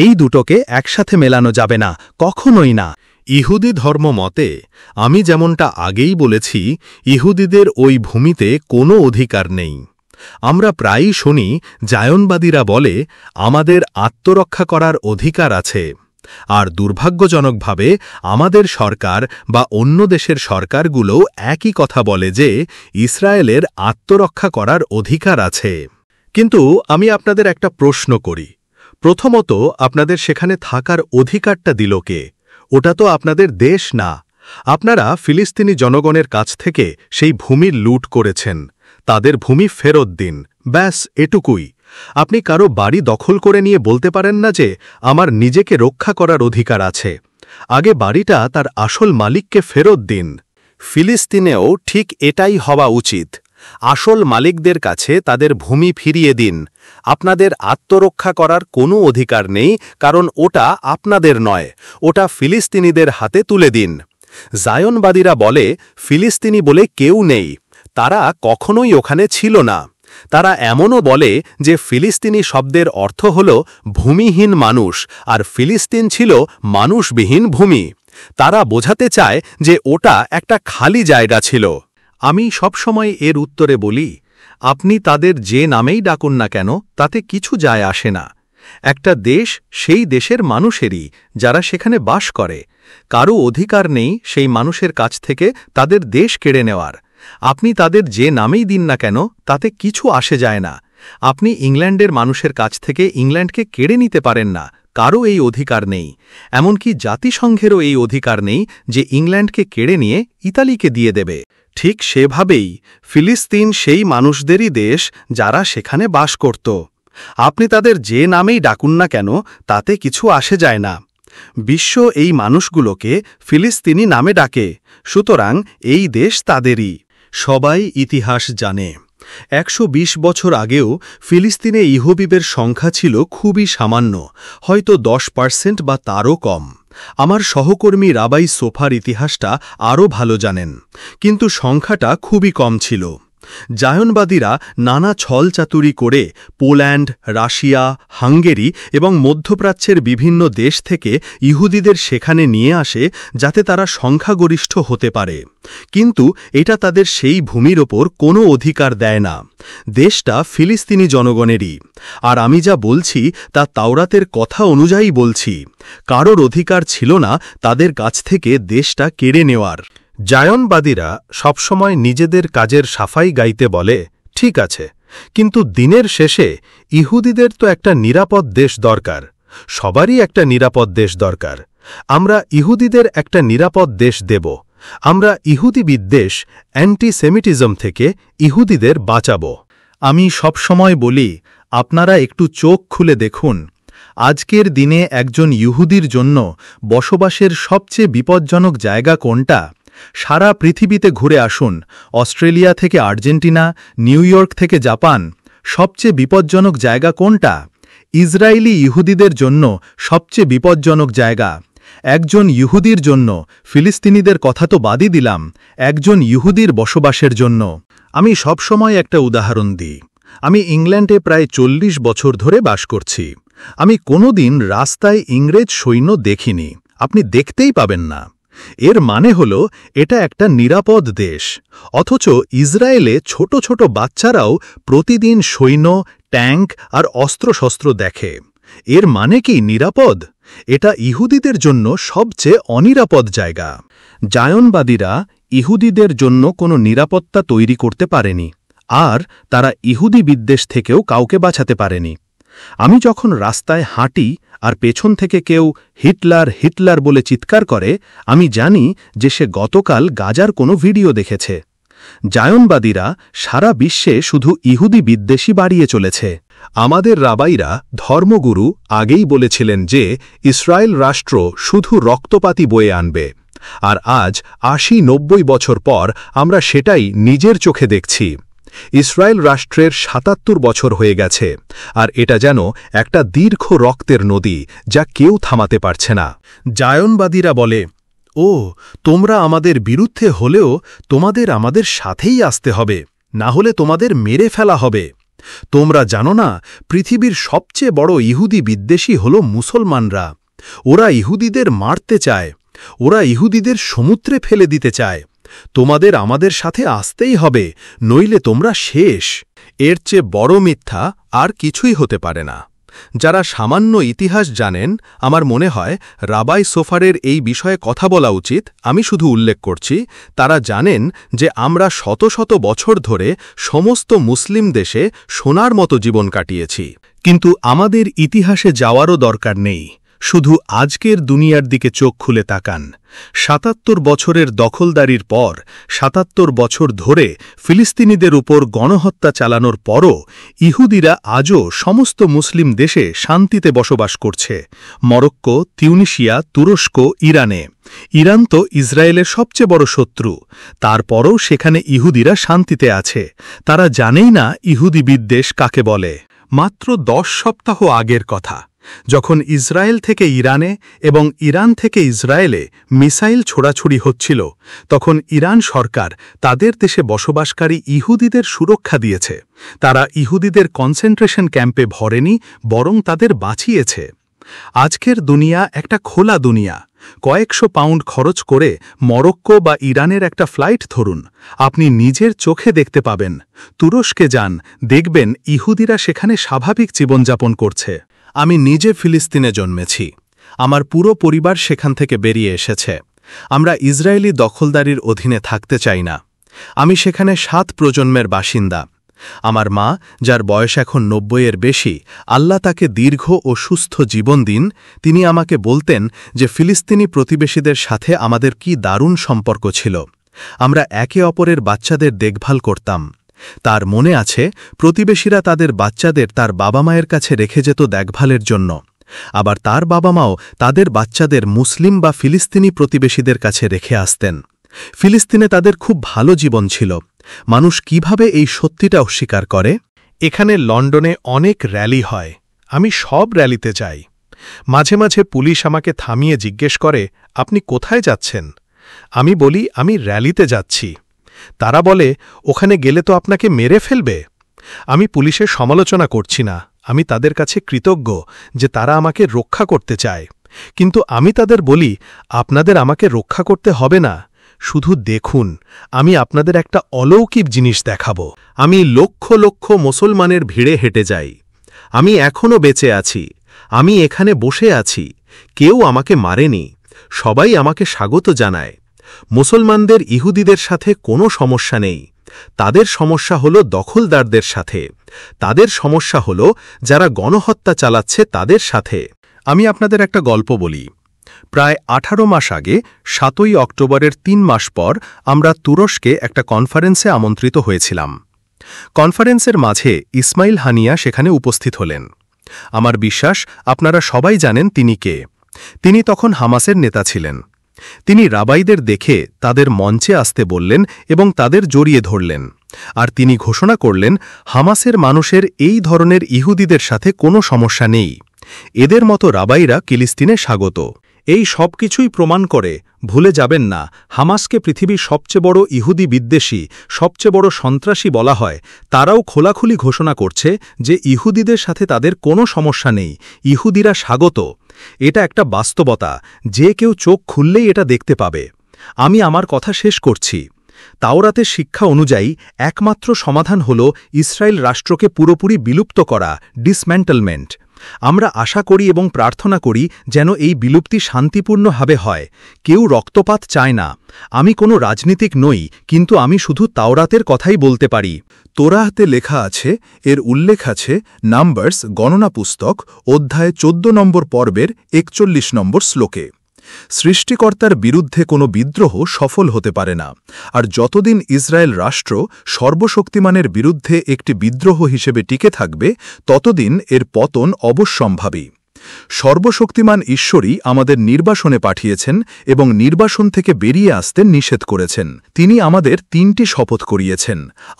এই দুটোকে একসাথে মেলানো যাবে না, কখনোই না। ইহুদি ধর্ম মতে, আমি যেমনটা আগেই বলেছি, ইহুদিদের ওই ভূমিতে কোনো অধিকার নেই। আমরা প্রায়ই শুনি জায়নবাদীরা বলে আমাদের আত্মরক্ষা করার অধিকার আছে, আর দুর্ভাগ্যজনকভাবে আমাদের সরকার বা অন্য দেশের সরকারগুলোও একই কথা বলে যে ইসরায়েলের আত্মরক্ষা করার অধিকার আছে। কিন্তু আমি আপনাদের একটা প্রশ্ন করি। প্রথমত, আপনাদের সেখানে থাকার অধিকারটা দিল কে? ওটা তো আপনাদের দেশ না। আপনারা ফিলিস্তিনি জনগণের কাছ থেকে সেই ভূমির লুট করেছেন, তাদের ভূমি ফেরত দিন, ব্যাস এটুকুই। আপনি কারো বাড়ি দখল করে নিয়ে বলতে পারেন না যে আমার নিজেকে রক্ষা করার অধিকার আছে। আগে বাড়িটা তার আসল মালিককে ফেরত দিন। ফিলিস্তিনেও ঠিক এটাই হওয়া উচিত। আসল মালিকদের কাছে তাদের ভূমি ফিরিয়ে দিন। আপনাদের আত্মরক্ষা করার কোনো অধিকার নেই, কারণ ওটা আপনাদের নয়, ওটা ফিলিস্তিনিদের হাতে তুলে দিন। জায়নবাদীরা বলে ফিলিস্তিনি বলে কেউ নেই, তারা কখনোই ওখানে ছিল না। তারা এমনও বলে যে ফিলিস্তিনি শব্দের অর্থ হল ভূমিহীন মানুষ, আর ফিলিস্তিন ছিল মানুষবিহীন ভূমি। তারা বোঝাতে চায় যে ওটা একটা খালি জায়গা ছিল। আমি সবসময় এর উত্তরে বলি, আপনি তাদের যে নামেই ডাকুন না কেন তাতে কিছু যায় আসে না। একটা দেশ সেই দেশের মানুষেরই, যারা সেখানে বাস করে। কারও অধিকার নেই সেই মানুষের কাছ থেকে তাদের দেশ কেড়ে নেওয়ার। আপনি তাদের যে নামেই দিন না কেন তাতে কিছু আসে যায় না। আপনি ইংল্যান্ডের মানুষের কাছ থেকে ইংল্যান্ডকে কেড়ে নিতে পারেন না, কারও এই অধিকার নেই। এমনকি জাতিসংঘেরও এই অধিকার নেই যে ইংল্যান্ডকে কেড়ে নিয়ে ইতালিকে দিয়ে দেবে। ঠিক সেভাবেই ফিলিস্তিন সেই মানুষদেরই দেশ যারা সেখানে বাস করত। আপনি তাদের যে নামেই ডাকুন না কেন তাতে কিছু আসে যায় না। বিশ্ব এই মানুষগুলোকে ফিলিস্তিনি নামে ডাকে, সুতরাং এই দেশ তাদেরই। সবাই ইতিহাস জানে ১২০ বছর আগেও ফিলিস্তিনে ইহুদিদের সংখ্যা ছিল খুবই সামান্য, হয়তো 10% বা তারও কম। আমার সহকর্মী রাবাই সোফার ইতিহাসটা আরও ভালো জানেন, কিন্তু সংখ্যাটা খুবই কম ছিল। জায়নবাদীরা নানা ছলচাতুরি করে পোল্যান্ড, রাশিয়া, হাঙ্গেরি এবং মধ্যপ্রাচ্যের বিভিন্ন দেশ থেকে ইহুদিদের সেখানে নিয়ে আসে যাতে তারা সংখ্যাগরিষ্ঠ হতে পারে। কিন্তু এটা তাদের সেই ভূমির ওপর কোনো অধিকার দেয় না। দেশটা ফিলিস্তিনি জনগণেরই। আর আমি যা বলছি তা তাওরাতের কথা অনুযায়ী বলছি। কারোর অধিকার ছিল না তাদের কাছ থেকে দেশটা কেড়ে নেওয়ার। জায়নবাদীরা সবসময় নিজেদের কাজের সাফাই গাইতে বলে, ঠিক আছে, কিন্তু দিনের শেষে ইহুদিদের তো একটা নিরাপদ দেশ দরকার। সবারই একটা নিরাপদ দেশ দরকার। আমরা ইহুদিদের একটা নিরাপদ দেশ দেব। আমরা ইহুদি বিদ্বেষ, অ্যান্টিসেমিটিজম থেকে ইহুদিদের বাঁচাব। আমি সবসময় বলি, আপনারা একটু চোখ খুলে দেখুন। আজকের দিনে একজন ইহুদির জন্য বসবাসের সবচেয়ে বিপজ্জনক জায়গা কোনটা? সারা পৃথিবীতে ঘুরে আসুন। অস্ট্রেলিয়া থেকে আর্জেন্টিনা, নিউ ইয়র্ক থেকে জাপান। সবচেয়ে বিপজ্জনক জায়গা কোনটা? ইসরায়েলি ইহুদিদের জন্য সবচেয়ে বিপজ্জনক জায়গা। একজন ইহুদির জন্য, ফিলিস্তিনিদের কথা তো বাদই দিলাম, একজন ইহুদির বসবাসের জন্য। আমি সবসময় একটা উদাহরণ দিই। আমি ইংল্যান্ডে প্রায় 40 বছর ধরে বাস করছি। আমি কোনোদিন রাস্তায় ইংরেজ সৈন্য দেখিনি, আপনি দেখতেই পাবেন না। এর মানে হল এটা একটা নিরাপদ দেশ। অথচ ইসরায়েলে ছোট ছোট বাচ্চারাও প্রতিদিন সৈন্য, ট্যাঙ্ক আর অস্ত্রশস্ত্র দেখে। এর মানে কি নিরাপদ? এটা ইহুদিদের জন্য সবচেয়ে অনিরাপদ জায়গা। জায়নবাদীরা ইহুদিদের জন্য কোনো নিরাপত্তা তৈরি করতে পারেনি, আর তারা ইহুদি বিদ্বেষ থেকেও কাউকে বাঁচাতে পারেনি। আমি যখন রাস্তায় হাঁটি আর পেছন থেকে কেউ হিটলার হিটলার বলে চিৎকার করে, আমি জানি যে সে গতকাল গাজার কোনো ভিডিও দেখেছে। জায়নবাদীরা সারা বিশ্বে শুধু ইহুদি বিদ্বেষী বাড়িয়ে চলেছে। আমাদের রাবাইরা, ধর্মগুরু, আগেই বলেছিলেন যে ইসরায়েল রাষ্ট্র শুধু রক্তপাতই বয়ে আনবে। আর আজ ৮০-৯০ বছর পর আমরা সেটাই নিজের চোখে দেখছি। ইসরায়েল রাষ্ট্রের ৭৭ বছর হয়ে গেছে, আর এটা যেন একটা দীর্ঘ রক্তের নদী যা কেউ থামাতে পারছে না। জায়নবাদীরা বলে, ও, তোমরা আমাদের বিরুদ্ধে হলেও তোমাদের আমাদের সাথেই আসতে হবে, না হলে তোমাদের মেরে ফেলা হবে। তোমরা জানো না, পৃথিবীর সবচেয়ে বড় ইহুদি বিদ্বেষী হল মুসলমানরা। ওরা ইহুদিদের মারতে চায়, ওরা ইহুদিদের সমুদ্রে ফেলে দিতে চায়। তোমাদের আমাদের সাথে আসতেই হবে, নইলে তোমরা শেষ। এর চেয়ে বড় মিথ্যা আর কিছুই হতে পারে না। যারা সামান্য ইতিহাস জানেন, আমার মনে হয় রাবাই সোফারের এই বিষয়ে কথা বলা উচিত। আমি শুধু উল্লেখ করছি, তারা জানেন যে আমরা শত শত বছর ধরে সমস্ত মুসলিম দেশে সোনার মতো জীবন কাটিয়েছি। কিন্তু আমাদের ইতিহাসে যাওয়ারও দরকার নেই। শুধু আজকের দুনিয়ার দিকে চোখ খুলে তাকান। ৭৭ বছরের দখলদারির পর ৭৭ বছর ধরে ফিলিস্তিনিদের উপর গণহত্যা চালানোর পরও ইহুদিরা আজও সমস্ত মুসলিম দেশে শান্তিতে বসবাস করছে। মরক্কো, তিউনিশিয়া, তুরস্ক, ইরানে। ইরান তো ইসরায়েলের সবচেয়ে বড় শত্রু, তারপরও সেখানে ইহুদিরা শান্তিতে আছে। তারা জানেই না ইহুদি বিদ্বেষ কাকে বলে। মাত্র 10 সপ্তাহ আগের কথা, যখন ইসরায়েল থেকে ইরানে এবং ইরান থেকে ইসরায়েলে মিসাইল ছোড়াছুড়ি হচ্ছিল, তখন ইরান সরকার তাদের দেশে বসবাসকারী ইহুদিদের সুরক্ষা দিয়েছে। তারা ইহুদিদের কনসেন্ট্রেশন ক্যাম্পে ভরেনি, বরং তাদের বাঁচিয়েছে। আজকের দুনিয়া একটা খোলা দুনিয়া। কয়েকশো পাউন্ড খরচ করে মরক্কো বা ইরানের একটা ফ্লাইট ধরুন, আপনি নিজের চোখে দেখতে পাবেন। তুরস্কে যান, দেখবেন ইহুদিরা সেখানে স্বাভাবিক জীবনযাপন করছে। আমি নিজে ফিলিস্তিনে জন্মেছি, আমার পুরো পরিবার সেখান থেকে বেরিয়ে এসেছে। আমরা ইসরায়েলি দখলদারির অধীনে থাকতে চাই না। আমি সেখানে 7 প্রজন্মের বাসিন্দা। আমার মা, যার বয়স এখন 90-এর বেশি, আল্লাহ তাকে দীর্ঘ ও সুস্থ জীবন দিন, তিনি আমাকে বলতেন যে ফিলিস্তিনি প্রতিবেশীদের সাথে আমাদের কি দারুণ সম্পর্ক ছিল। আমরা একে অপরের বাচ্চাদের দেখভাল করতাম। তার মনে আছে, প্রতিবেশীরা তাদের বাচ্চাদের তার বাবা মায়ের কাছে রেখে যেত দেখভালের জন্য। আবার তার বাবা মাও তাদের বাচ্চাদের মুসলিম বা ফিলিস্তিনি প্রতিবেশীদের কাছে রেখে আসতেন। ফিলিস্তিনে তাদের খুব ভালো জীবন ছিল। মানুষ কিভাবে এই সত্যিটা অস্বীকার করে? এখানে লন্ডনে অনেক র্যালি হয়, আমি সব র্যালিতে যাই। মাঝে মাঝে পুলিশ আমাকে থামিয়ে জিজ্ঞেস করে, আপনি কোথায় যাচ্ছেন? আমি বলি, আমি র্যালিতে যাচ্ছি। তারা বলে, ওখানে গেলে তো আপনাকে মেরে ফেলবে। আমি পুলিশের সমালোচনা করছি না, আমি তাদের কাছে কৃতজ্ঞ যে তারা আমাকে রক্ষা করতে চায়। কিন্তু আমি তাদের বলি, আপনাদের আমাকে রক্ষা করতে হবে না, শুধু দেখুন, আমি আপনাদের একটা অলৌকিক জিনিস দেখাব। আমি লক্ষ লক্ষ মুসলমানের ভিড়ে হেঁটে যাই। আমি এখনও বেঁচে আছি, আমি এখানে বসে আছি, কেউ আমাকে মারেনি, সবাই আমাকে স্বাগত জানায়। মুসলমানদের ইহুদিদের সাথে কোনো সমস্যা নেই, তাদের সমস্যা হলো দখলদারদের সাথে, তাদের সমস্যা হলো যারা গণহত্যা চালাচ্ছে তাদের সাথে। আমি আপনাদের একটা গল্প বলি। প্রায় 18 মাস আগে 7ই অক্টোবরের 3 মাস পর আমরা তুরস্কে একটা কনফারেন্সে আমন্ত্রিত হয়েছিলাম। কনফারেন্সের মাঝে ইসমাইল হানিয়া সেখানে উপস্থিত হলেন। আমার বিশ্বাস আপনারা সবাই জানেন তিনি কে। তিনি তখন হামাসের নেতা ছিলেন। তিনি রাবাইদের দেখে তাদের মঞ্চে আসতে বললেন এবং তাদের জড়িয়ে ধরলেন। আর তিনি ঘোষণা করলেন, হামাসের মানুষের এই ধরনের ইহুদিদের সাথে কোনো সমস্যা নেই, এদের মতো রাবাইরা ফিলিস্তিনে স্বাগত। এই সব কিছুই প্রমাণ করে, ভুলে যাবেন না, হামাসকে পৃথিবীর সবচেয়ে বড় ইহুদি বিদ্বেষী, সবচেয়ে বড় সন্ত্রাসী বলা হয়। তারাও খোলাখুলি ঘোষণা করছে যে ইহুদিদের সাথে তাদের কোনো সমস্যা নেই, ইহুদিরা স্বাগত। এটা একটা বাস্তবতা, যে কেউ চোখ খুললেই এটা দেখতে পাবে। আমি আমার কথা শেষ করছি। তাওরাতের শিক্ষা অনুযায়ী একমাত্র সমাধান হল ইসরায়েল রাষ্ট্রকে পুরোপুরি বিলুপ্ত করা, ডিসম্যান্টেলমেন্ট। আমরা আশা করি এবং প্রার্থনা করি যেন এই বিলুপ্তি শান্তিপূর্ণভাবে হয়। কেউ রক্তপাত চায় না। আমি কোনো রাজনীতিক নই, কিন্তু আমি শুধু তাওরাতের কথাই বলতে পারি। তোরাহতে লেখা আছে, এর উল্লেখ আছে নাম্বারস গণনা পুস্তক অধ্যায় 14 নম্বর পর্বের 41 নম্বর শ্লোকে। সৃষ্টিকর্তার বিরুদ্ধে কোনো বিদ্রোহ সফল হতে পারে না, আর যতদিন ইসরায়েল রাষ্ট্র সর্বশক্তিমানের বিরুদ্ধে একটি বিদ্রোহ হিসেবে টিকে থাকবে, ততদিন এর পতন অবশ্যম্ভাবী। সর্বশক্তিমান ঈশ্বরই আমাদের নির্বাসনে পাঠিয়েছেন এবং নির্বাসন থেকে বেরিয়ে আসতে নিষেধ করেছেন। তিনি আমাদের 3টি শপথ করিয়েছেন,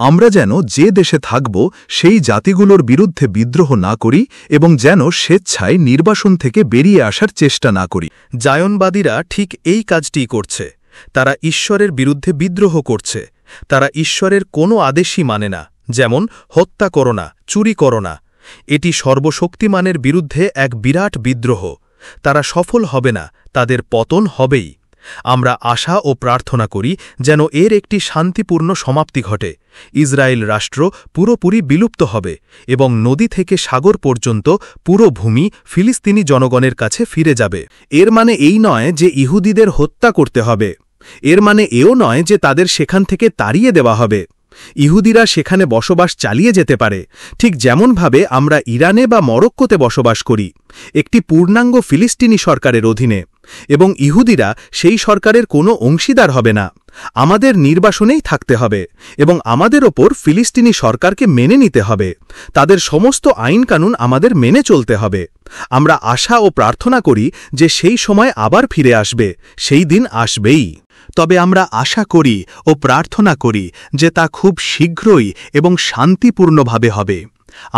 আমরা যেন যে দেশে থাকব সেই জাতিগুলোর বিরুদ্ধে বিদ্রোহ না করি এবং যেন স্বেচ্ছায় নির্বাসন থেকে বেরিয়ে আসার চেষ্টা না করি। জায়নবাদীরা ঠিক এই কাজটিই করছে। তারা ঈশ্বরের বিরুদ্ধে বিদ্রোহ করছে। তারা ঈশ্বরের কোনো আদেশই মানে না, যেমন হত্যা করো না, চুরি করো না। এটি সর্বশক্তিমানের বিরুদ্ধে এক বিরাট বিদ্রোহ। তারা সফল হবে না, তাদের পতন হবেই। আমরা আশা ও প্রার্থনা করি যেন এর একটি শান্তিপূর্ণ সমাপ্তি ঘটে। ইসরায়েল রাষ্ট্র পুরোপুরি বিলুপ্ত হবে এবং নদী থেকে সাগর পর্যন্ত পুরো ভূমি ফিলিস্তিনি জনগণের কাছে ফিরে যাবে। এর মানে এই নয় যে ইহুদিদের হত্যা করতে হবে। এর মানে এও নয় যে তাদের সেখান থেকে তাড়িয়ে দেওয়া হবে। ইহুদিরা সেখানে বসবাস চালিয়ে যেতে পারে, ঠিক যেমনভাবে আমরা ইরানে বা মরক্কোতে বসবাস করি, একটি পূর্ণাঙ্গ ফিলিস্তিনি সরকারের অধীনে, এবং ইহুদিরা সেই সরকারের কোনো অংশীদার হবে না। আমাদের নির্বাসনেই থাকতে হবে এবং আমাদের ওপর ফিলিস্তিনি সরকারকে মেনে নিতে হবে। তাদের সমস্ত আইনকানুন আমাদের মেনে চলতে হবে। আমরা আশা ও প্রার্থনা করি যে সেই সময় আবার ফিরে আসবে, সেই দিন আসবেই। তবে আমরা আশা করি ও প্রার্থনা করি যে তা খুব শীঘ্রই এবং শান্তিপূর্ণভাবে হবে।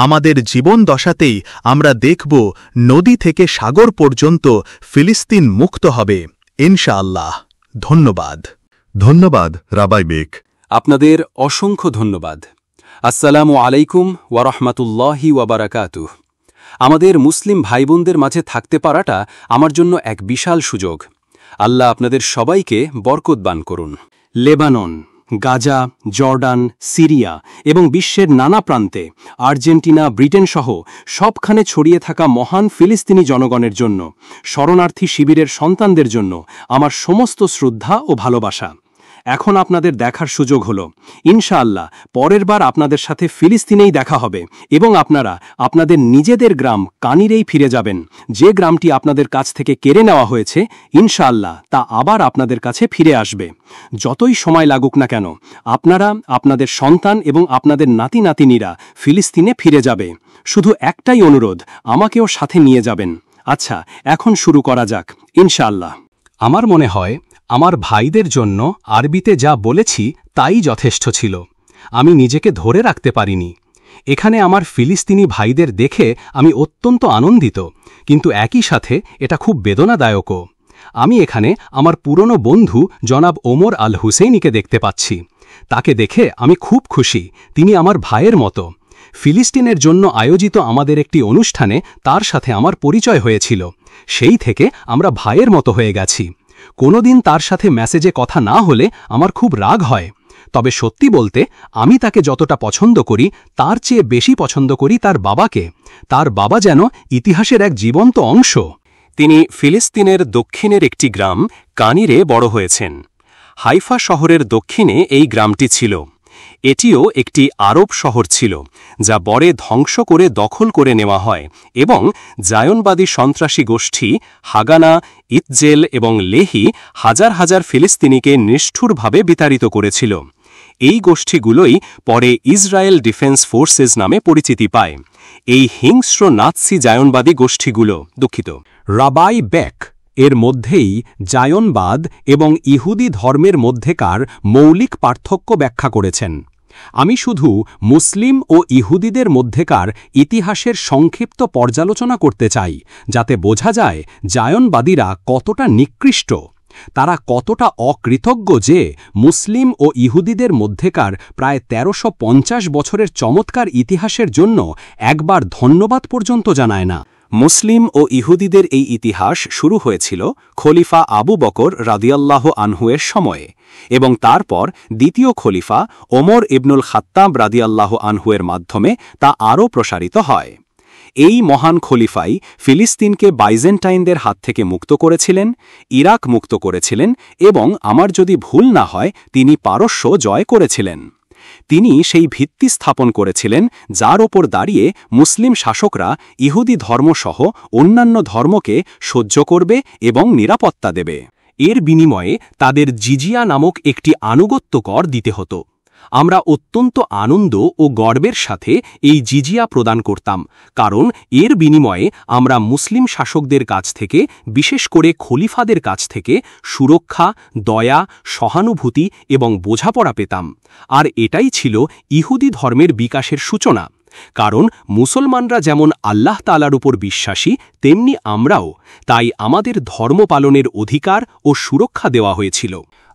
আমাদের জীবন দশাতেই আমরা দেখব নদী থেকে সাগর পর্যন্ত ফিলিস্তিন মুক্ত হবে, ইনশাআল্লাহ। ধন্যবাদ। ধন্যবাদ রাবাই বেক। আপনাদের অসংখ্য ধন্যবাদ। আসসালামু আলাইকুম ওয়া রাহমাতুল্লাহি ওয়া বারাকাতুহু। আমাদের মুসলিম ভাইবোনদের মাঝে থাকতে পারাটা আমার জন্য এক বিশাল সুযোগ। আল্লাহ আপনাদের সবাইকে বরকতবান করুন। লেবানন, গাজা, জর্ডান, সিরিয়া এবং বিশ্বের নানা প্রান্তে, আর্জেন্টিনা, ব্রিটেন সহ সবখানে ছড়িয়ে থাকা মহান ফিলিস্তিনি জনগণের জন্য, শরণার্থী শিবিরের সন্তানদের জন্য আমার সমস্ত শ্রদ্ধা ও ভালোবাসা। এখন আপনাদের দেখার সুযোগ হল। ইনশাআল্লাহ পরের বার আপনাদের সাথে ফিলিস্তিনেই দেখা হবে এবং আপনারা আপনাদের নিজেদের গ্রাম কানিরেই ফিরে যাবেন। যে গ্রামটি আপনাদের কাছ থেকে কেড়ে নেওয়া হয়েছে, ইনশাআল্লাহ তা আবার আপনাদের কাছে ফিরে আসবে। যতই সময় লাগুক না কেন, আপনারা, আপনাদের সন্তান এবং আপনাদের নাতি নাতিনীরা ফিলিস্তিনে ফিরে যাবে। শুধু একটাই অনুরোধ, আমাকেও সাথে নিয়ে যাবেন। আচ্ছা, এখন শুরু করা যাক, ইনশাআল্লাহ। আমার মনে হয় আমার ভাইদের জন্য আরবিতে যা বলেছি তাই যথেষ্ট ছিল। আমি নিজেকে ধরে রাখতে পারিনি। এখানে আমার ফিলিস্তিনি ভাইদের দেখে আমি অত্যন্ত আনন্দিত, কিন্তু একই সাথে এটা খুব বেদনাদায়কও। আমি এখানে আমার পুরনো বন্ধু জনাব ওমর আল হুসেইনিকে দেখতে পাচ্ছি। তাকে দেখে আমি খুব খুশি। তিনি আমার ভাইয়ের মতো। ফিলিস্তিনের জন্য আয়োজিত আমাদের একটি অনুষ্ঠানে তার সাথে আমার পরিচয় হয়েছিল। সেই থেকে আমরা ভাইয়ের মতো হয়ে গেছি। কোনোদিন তার সাথে মেসেজে কথা না হলে আমার খুব রাগ হয়। তবে সত্যি বলতে, আমি তাকে যতটা পছন্দ করি তার চেয়ে বেশি পছন্দ করি তার বাবাকে। তার বাবা যেন ইতিহাসের এক জীবন্ত অংশ। তিনি ফিলিস্তিনের দক্ষিণের একটি গ্রাম কানিরে বড় হয়েছেন। হাইফা শহরের দক্ষিণে এই গ্রামটি ছিল। এটিও একটি আরব শহর ছিল, যা পরে ধ্বংস করে দখল করে নেওয়া হয় এবং জায়নবাদী সন্ত্রাসী গোষ্ঠী হাগানা, ইতজেল এবং লেহি হাজার হাজার ফিলিস্তিনিকে নিষ্ঠুরভাবে বিতাড়িত করেছিল। এই গোষ্ঠীগুলোই পরে ইসরায়েল ডিফেন্স ফোর্সেস নামে পরিচিতি পায়। এই হিংস্র নাৎসি জায়নবাদী গোষ্ঠীগুলো, রাবাই বেক এর মধ্যেই জায়নবাদ এবং ইহুদি ধর্মের মধ্যেকার মৌলিক পার্থক্য ব্যাখ্যা করেছেন। আমি শুধু মুসলিম ও ইহুদিদের মধ্যেকার ইতিহাসের সংক্ষিপ্ত পর্যালোচনা করতে চাই, যাতে বোঝা যায় জায়নবাদীরা কতটা নিকৃষ্ট, তারা কতটা অকৃতজ্ঞ যে মুসলিম ও ইহুদিদের মধ্যেকার প্রায় ১৩৫০ বছরের চমৎকার ইতিহাসের জন্য একবার ধন্যবাদ পর্যন্ত জানায় না। মুসলিম ও ইহুদিদের এই ইতিহাস শুরু হয়েছিল খলিফা আবু বকর রাদিয়াল্লাহু আনহুয়ের সময়ে এবং তারপর দ্বিতীয় খলিফা ওমর ইবনুল খাত্তাব রাদিয়াল্লাহু আনহুয়ের মাধ্যমে তা আরও প্রসারিত হয়। এই মহান খলিফাই ফিলিস্তিনকে বাইজেন্টাইনদের হাত থেকে মুক্ত করেছিলেন, ইরাক মুক্ত করেছিলেন এবং আমার যদি ভুল না হয় তিনি পারস্য জয় করেছিলেন। তিনি সেই ভিত্তি স্থাপন করেছিলেন যার ওপর দাঁড়িয়ে মুসলিম শাসকরা ইহুদি ধর্মসহ অন্যান্য ধর্মকে সহ্য করবে এবং নিরাপত্তা দেবে। এর বিনিময়ে তাদের জিজিয়া নামক একটি আনুগত্য কর দিতে হতো। আমরা অত্যন্ত আনন্দ ও গর্বের সাথে এই জিজিয়া প্রদান করতাম, কারণ এর বিনিময়ে আমরা মুসলিম শাসকদের কাছ থেকে, বিশেষ করে খলিফাদের কাছ থেকে সুরক্ষা, দয়া, সহানুভূতি এবং বোঝাপড়া পেতাম। আর এটাই ছিল ইহুদি ধর্মের বিকাশের সূচনা। কারণ মুসলমানরা যেমন আল্লাহ তাআলার উপর বিশ্বাসী, তেমনি আমরাও। তাই আমাদের ধর্ম পালনের অধিকার ও সুরক্ষা দেওয়া হয়েছিল।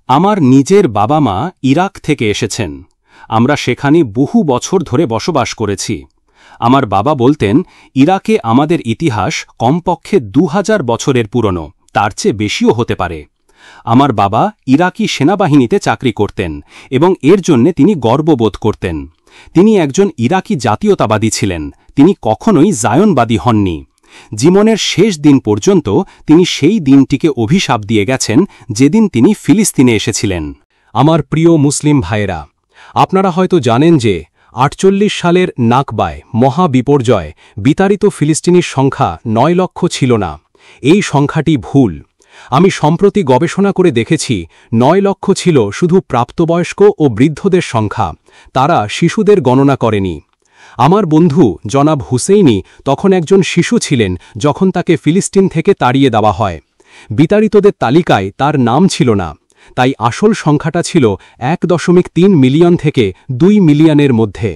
আমার নিজের বাবা মা ইরাক থেকে এসেছেন। আমরা সেখানে বহু বছর ধরে বসবাস করেছি। আমার বাবা বলতেন, ইরাকে আমাদের ইতিহাস কমপক্ষে ২০০০ বছরের পুরনো, তার চেয়ে বেশিও হতে পারে। আমার বাবা ইরাকি সেনাবাহিনীতে চাকরি করতেন এবং এর জন্যে তিনি গর্ববোধ করতেন। তিনি একজন ইরাকি জাতীয়তাবাদী ছিলেন। তিনি কখনোই জায়নবাদী হননি। জীবনের শেষ দিন পর্যন্ত তিনি সেই দিনটিকে অভিশাপ দিয়ে গেছেন যেদিন তিনি ফিলিস্তিনে এসেছিলেন। আমার প্রিয় মুসলিম ভাইয়েরা, আপনারা হয়তো জানেন যে 48 সালের নাকবায় মহাবিপর্যয় বিতাড়িত ফিলিস্তিনির সংখ্যা 9 লক্ষ ছিল না। এই সংখ্যাটি ভুল। আমি সম্প্রতি গবেষণা করে দেখেছি 9 লক্ষ ছিল শুধু প্রাপ্তবয়স্ক ও বৃদ্ধদের সংখ্যা, তারা শিশুদের গণনা করেনি। আমার বন্ধু জনাব হুসেইনি তখন একজন শিশু ছিলেন যখন তাকে ফিলিস্তিন থেকে তাড়িয়ে দেওয়া হয়। বিতাড়িতদের তালিকায় তার নাম ছিল না, তাই আসল সংখ্যাটা ছিল 1.3 মিলিয়ন থেকে 2 মিলিয়নের মধ্যে।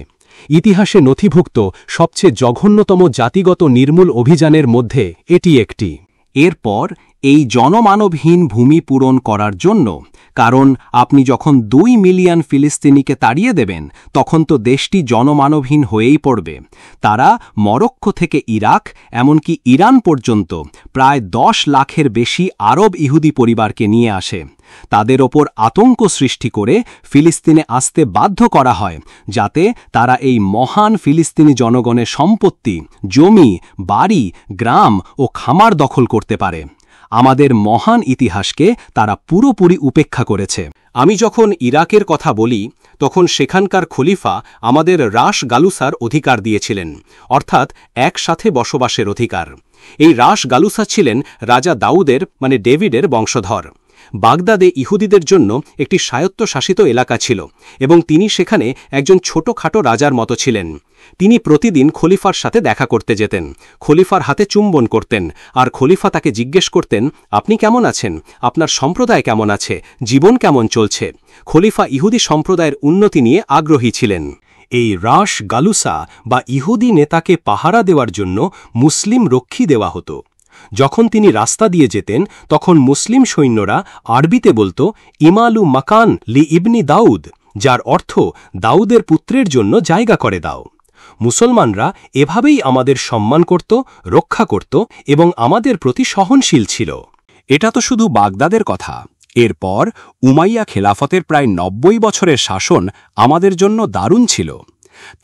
ইতিহাসে নথিভুক্ত সবচেয়ে জঘন্যতম জাতিগত নির্মূল অভিযানের মধ্যে এটি একটি। এরপর এই জনমানবহীন ভূমি পূরণ করার জন্য, কারণ আপনি যখন 2 মিলিয়ন ফিলিস্তিনিকে তাড়িয়ে দেবেন তখন তো দেশটি জনমানবহীন হয়েই পড়বে। তারা মরক্কো থেকে ইরাক এমনকি ইরান পর্যন্ত প্রায় 10 লাখের বেশি আরব ইহুদি পরিবারকে নিয়ে আসে। তাদের ওপর আতঙ্ক সৃষ্টি করে ফিলিস্তিনে আসতে বাধ্য করা হয়, যাতে তারা এই মহান ফিলিস্তিনি জনগণের সম্পত্তি, জমি, বাড়ি, গ্রাম ও খামার দখল করতে পারে। আমাদের মহান ইতিহাসকে তারা পুরোপুরি উপেক্ষা করেছে। আমি যখন ইরাকের কথা বলি তখন সেখানকার খলিফা আমাদের রাস গালুসার অধিকার দিয়েছিলেন, অর্থাৎ একসাথে বসবাসের অধিকার। এই রাস গালুসা ছিলেন রাজা দাউদের মানে ডেভিডের বংশধর। বাগদাদে ইহুদিদের জন্য একটি স্বায়ত্তশাসিত এলাকা ছিল এবং তিনি সেখানে একজন ছোটখাটো রাজার মতো ছিলেন। তিনি প্রতিদিন খলিফার সাথে দেখা করতে যেতেন, খলিফার হাতে চুম্বন করতেন, আর খলিফা তাকে জিজ্ঞেস করতেন, আপনি কেমন আছেন, আপনার সম্প্রদায় কেমন আছে, জীবন কেমন চলছে। খলিফা ইহুদি সম্প্রদায়ের উন্নতি নিয়ে আগ্রহী ছিলেন। এই রাস গালুসা বা ইহুদি নেতাকে পাহারা দেওয়ার জন্য মুসলিম রক্ষী দেওয়া হতো। যখন তিনি রাস্তা দিয়ে যেতেন তখন মুসলিম সৈন্যরা আরবিতে বলত, ইমালু মাকান লি ইবনি দাউদ, যার অর্থ দাউদের পুত্রের জন্য জায়গা করে দাও। মুসলমানরা এভাবেই আমাদের সম্মান করত, রক্ষা করত এবং আমাদের প্রতি সহনশীল ছিল। এটা তো শুধু বাগদাদের কথা। এরপর উমাইয়া খেলাফতের প্রায় 90 বছরের শাসন আমাদের জন্য দারুণ ছিল।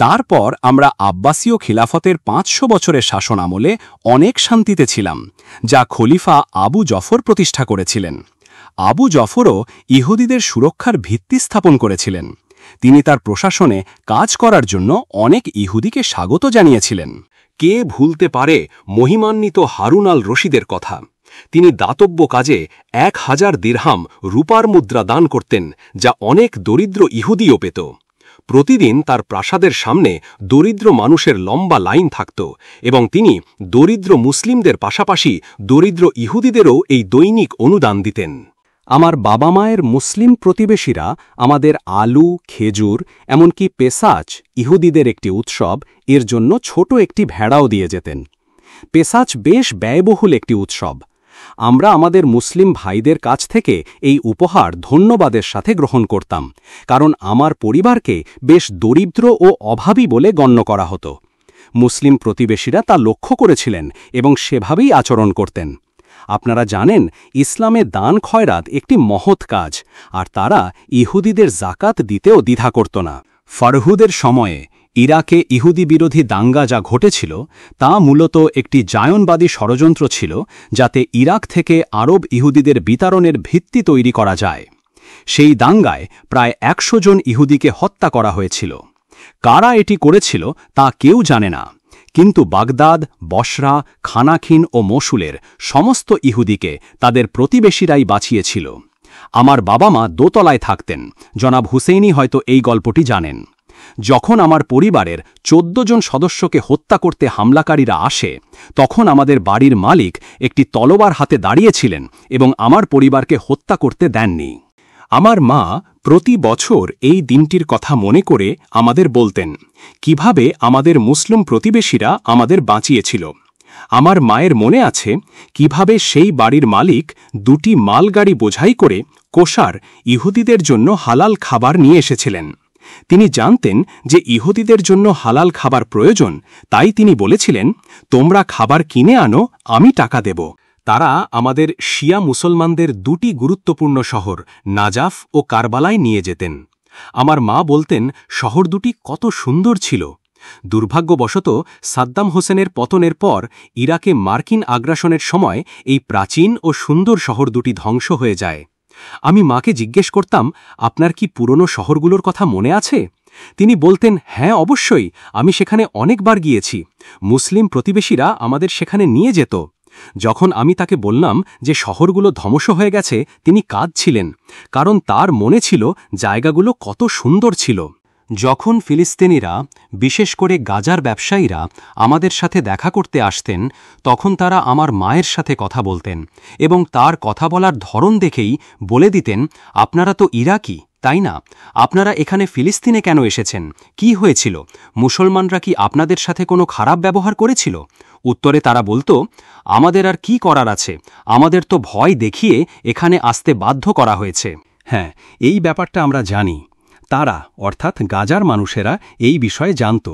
তারপর আমরা আব্বাসীয় খিলাফতের 500 বছরের শাসন আমলে অনেক শান্তিতে ছিলাম, যা খলিফা আবু জফর প্রতিষ্ঠা করেছিলেন। আবু জফরও ইহুদিদের সুরক্ষার ভিত্তি স্থাপন করেছিলেন। তিনি তার প্রশাসনে কাজ করার জন্য অনেক ইহুদিকে স্বাগত জানিয়েছিলেন। কে ভুলতে পারে মহিমান্বিত হারুন আল রশিদের কথা? তিনি দাতব্য কাজে 1000 দিরহাম রূপার মুদ্রা দান করতেন, যা অনেক দরিদ্র ইহুদিও পেত। প্রতিদিন তার প্রাসাদের সামনে দরিদ্র মানুষের লম্বা লাইন থাকত এবং তিনি দরিদ্র মুসলিমদের পাশাপাশি দরিদ্র ইহুদিদেরও এই দৈনিক অনুদান দিতেন। আমার বাবা মায়ের মুসলিম প্রতিবেশীরা আমাদের আলু, খেজুর, এমনকি পেসাচ, ইহুদিদের একটি উৎসব, এর জন্য ছোট একটি ভেড়াও দিয়ে যেতেন। পেসাচ বেশ ব্যয়বহুল একটি উৎসব। আমরা আমাদের মুসলিম ভাইদের কাছ থেকে এই উপহার ধন্যবাদের সাথে গ্রহণ করতাম, কারণ আমার পরিবারকে বেশ দরিদ্র ও অভাবী বলে গণ্য করা হতো। মুসলিম প্রতিবেশীরা তা লক্ষ্য করেছিলেন এবং সেভাবেই আচরণ করতেন। আপনারা জানেন, ইসলামে দান খয়রাত একটি মহৎ কাজ, আর তারা ইহুদিদের জাকাত দিতেও দ্বিধা করত না। ফারহুদের সময়ে ইরাকে ইহুদি বিরোধী দাঙ্গা যা ঘটেছিল তা মূলত একটি জায়নবাদী ষড়যন্ত্র ছিল, যাতে ইরাক থেকে আরব ইহুদিদের বিতাড়নের ভিত্তি তৈরি করা যায়। সেই দাঙ্গায় প্রায় 100 জন ইহুদিকে হত্যা করা হয়েছিল। কারা এটি করেছিল তা কেউ জানে না, কিন্তু বাগদাদ, বসরা, খানাখিন ও মসুলের সমস্ত ইহুদিকে তাদের প্রতিবেশীরাই বাঁচিয়েছিল। আমার বাবা মা দোতলায় থাকতেন। জনাব হুসেইনি হয়তো এই গল্পটি জানেন। যখন আমার পরিবারের 14 জন সদস্যকে হত্যা করতে হামলাকারীরা আসে, তখন আমাদের বাড়ির মালিক একটি তলোয়ার হাতে দাঁড়িয়েছিলেন এবং আমার পরিবারকে হত্যা করতে দেননি। আমার মা প্রতি বছর এই দিনটির কথা মনে করে আমাদের বলতেন কিভাবে আমাদের মুসলিম প্রতিবেশীরা আমাদের বাঁচিয়েছিল। আমার মায়ের মনে আছে কিভাবে সেই বাড়ির মালিক 2টি মালগাড়ি বোঝাই করে কোষার ইহুদিদের জন্য হালাল খাবার নিয়ে এসেছিলেন। তিনি জানতেন যে ইহুদিদের জন্য হালাল খাবার প্রয়োজন, তাই তিনি বলেছিলেন, তোমরা খাবার কিনে আনো, আমি টাকা দেব। তারা আমাদের শিয়া মুসলমানদের 2টি গুরুত্বপূর্ণ শহর নাজাফ ও কারবালায় নিয়ে যেতেন। আমার মা বলতেন শহর দুটি কত সুন্দর ছিল। দুর্ভাগ্যবশত সাদ্দাম হোসেনের পতনের পর ইরাকে মার্কিন আগ্রাসনের সময় এই প্রাচীন ও সুন্দর শহর দুটি ধ্বংস হয়ে যায়। আমি মাকে জিজ্ঞেস করতাম, আপনার কি পুরনো শহরগুলোর কথা মনে আছে? তিনি বলতেন, হ্যাঁ অবশ্যই, আমি সেখানে অনেকবার গিয়েছি। মুসলিম প্রতিবেশীরা আমাদের সেখানে নিয়ে যেত। যখন আমি তাকে বললাম যে শহরগুলো ধ্বংস হয়ে গেছে, তিনি কাঁদছিলেন, কারণ তার মনে ছিল জায়গাগুলো কত সুন্দর ছিল। যখন ফিলিস্তিনিরা, বিশেষ করে গাজার ব্যবসায়ীরা আমাদের সাথে দেখা করতে আসতেন, তখন তারা আমার মায়ের সাথে কথা বলতেন এবং তার কথা বলার ধরন দেখেই বলে দিতেন, আপনারা তো ইরাকি, তাই না? আপনারা এখানে ফিলিস্তিনে কেন এসেছেন? কি হয়েছিল? মুসলমানরা কি আপনাদের সাথে কোনো খারাপ ব্যবহার করেছিল? উত্তরে তারা বলতো, আমাদের আর কি করার আছে, আমাদের তো ভয় দেখিয়ে এখানে আসতে বাধ্য করা হয়েছে। হ্যাঁ, এই ব্যাপারটা আমরা জানি। তারা, অর্থাৎ গাজার মানুষেরা এই বিষয়ে জানত।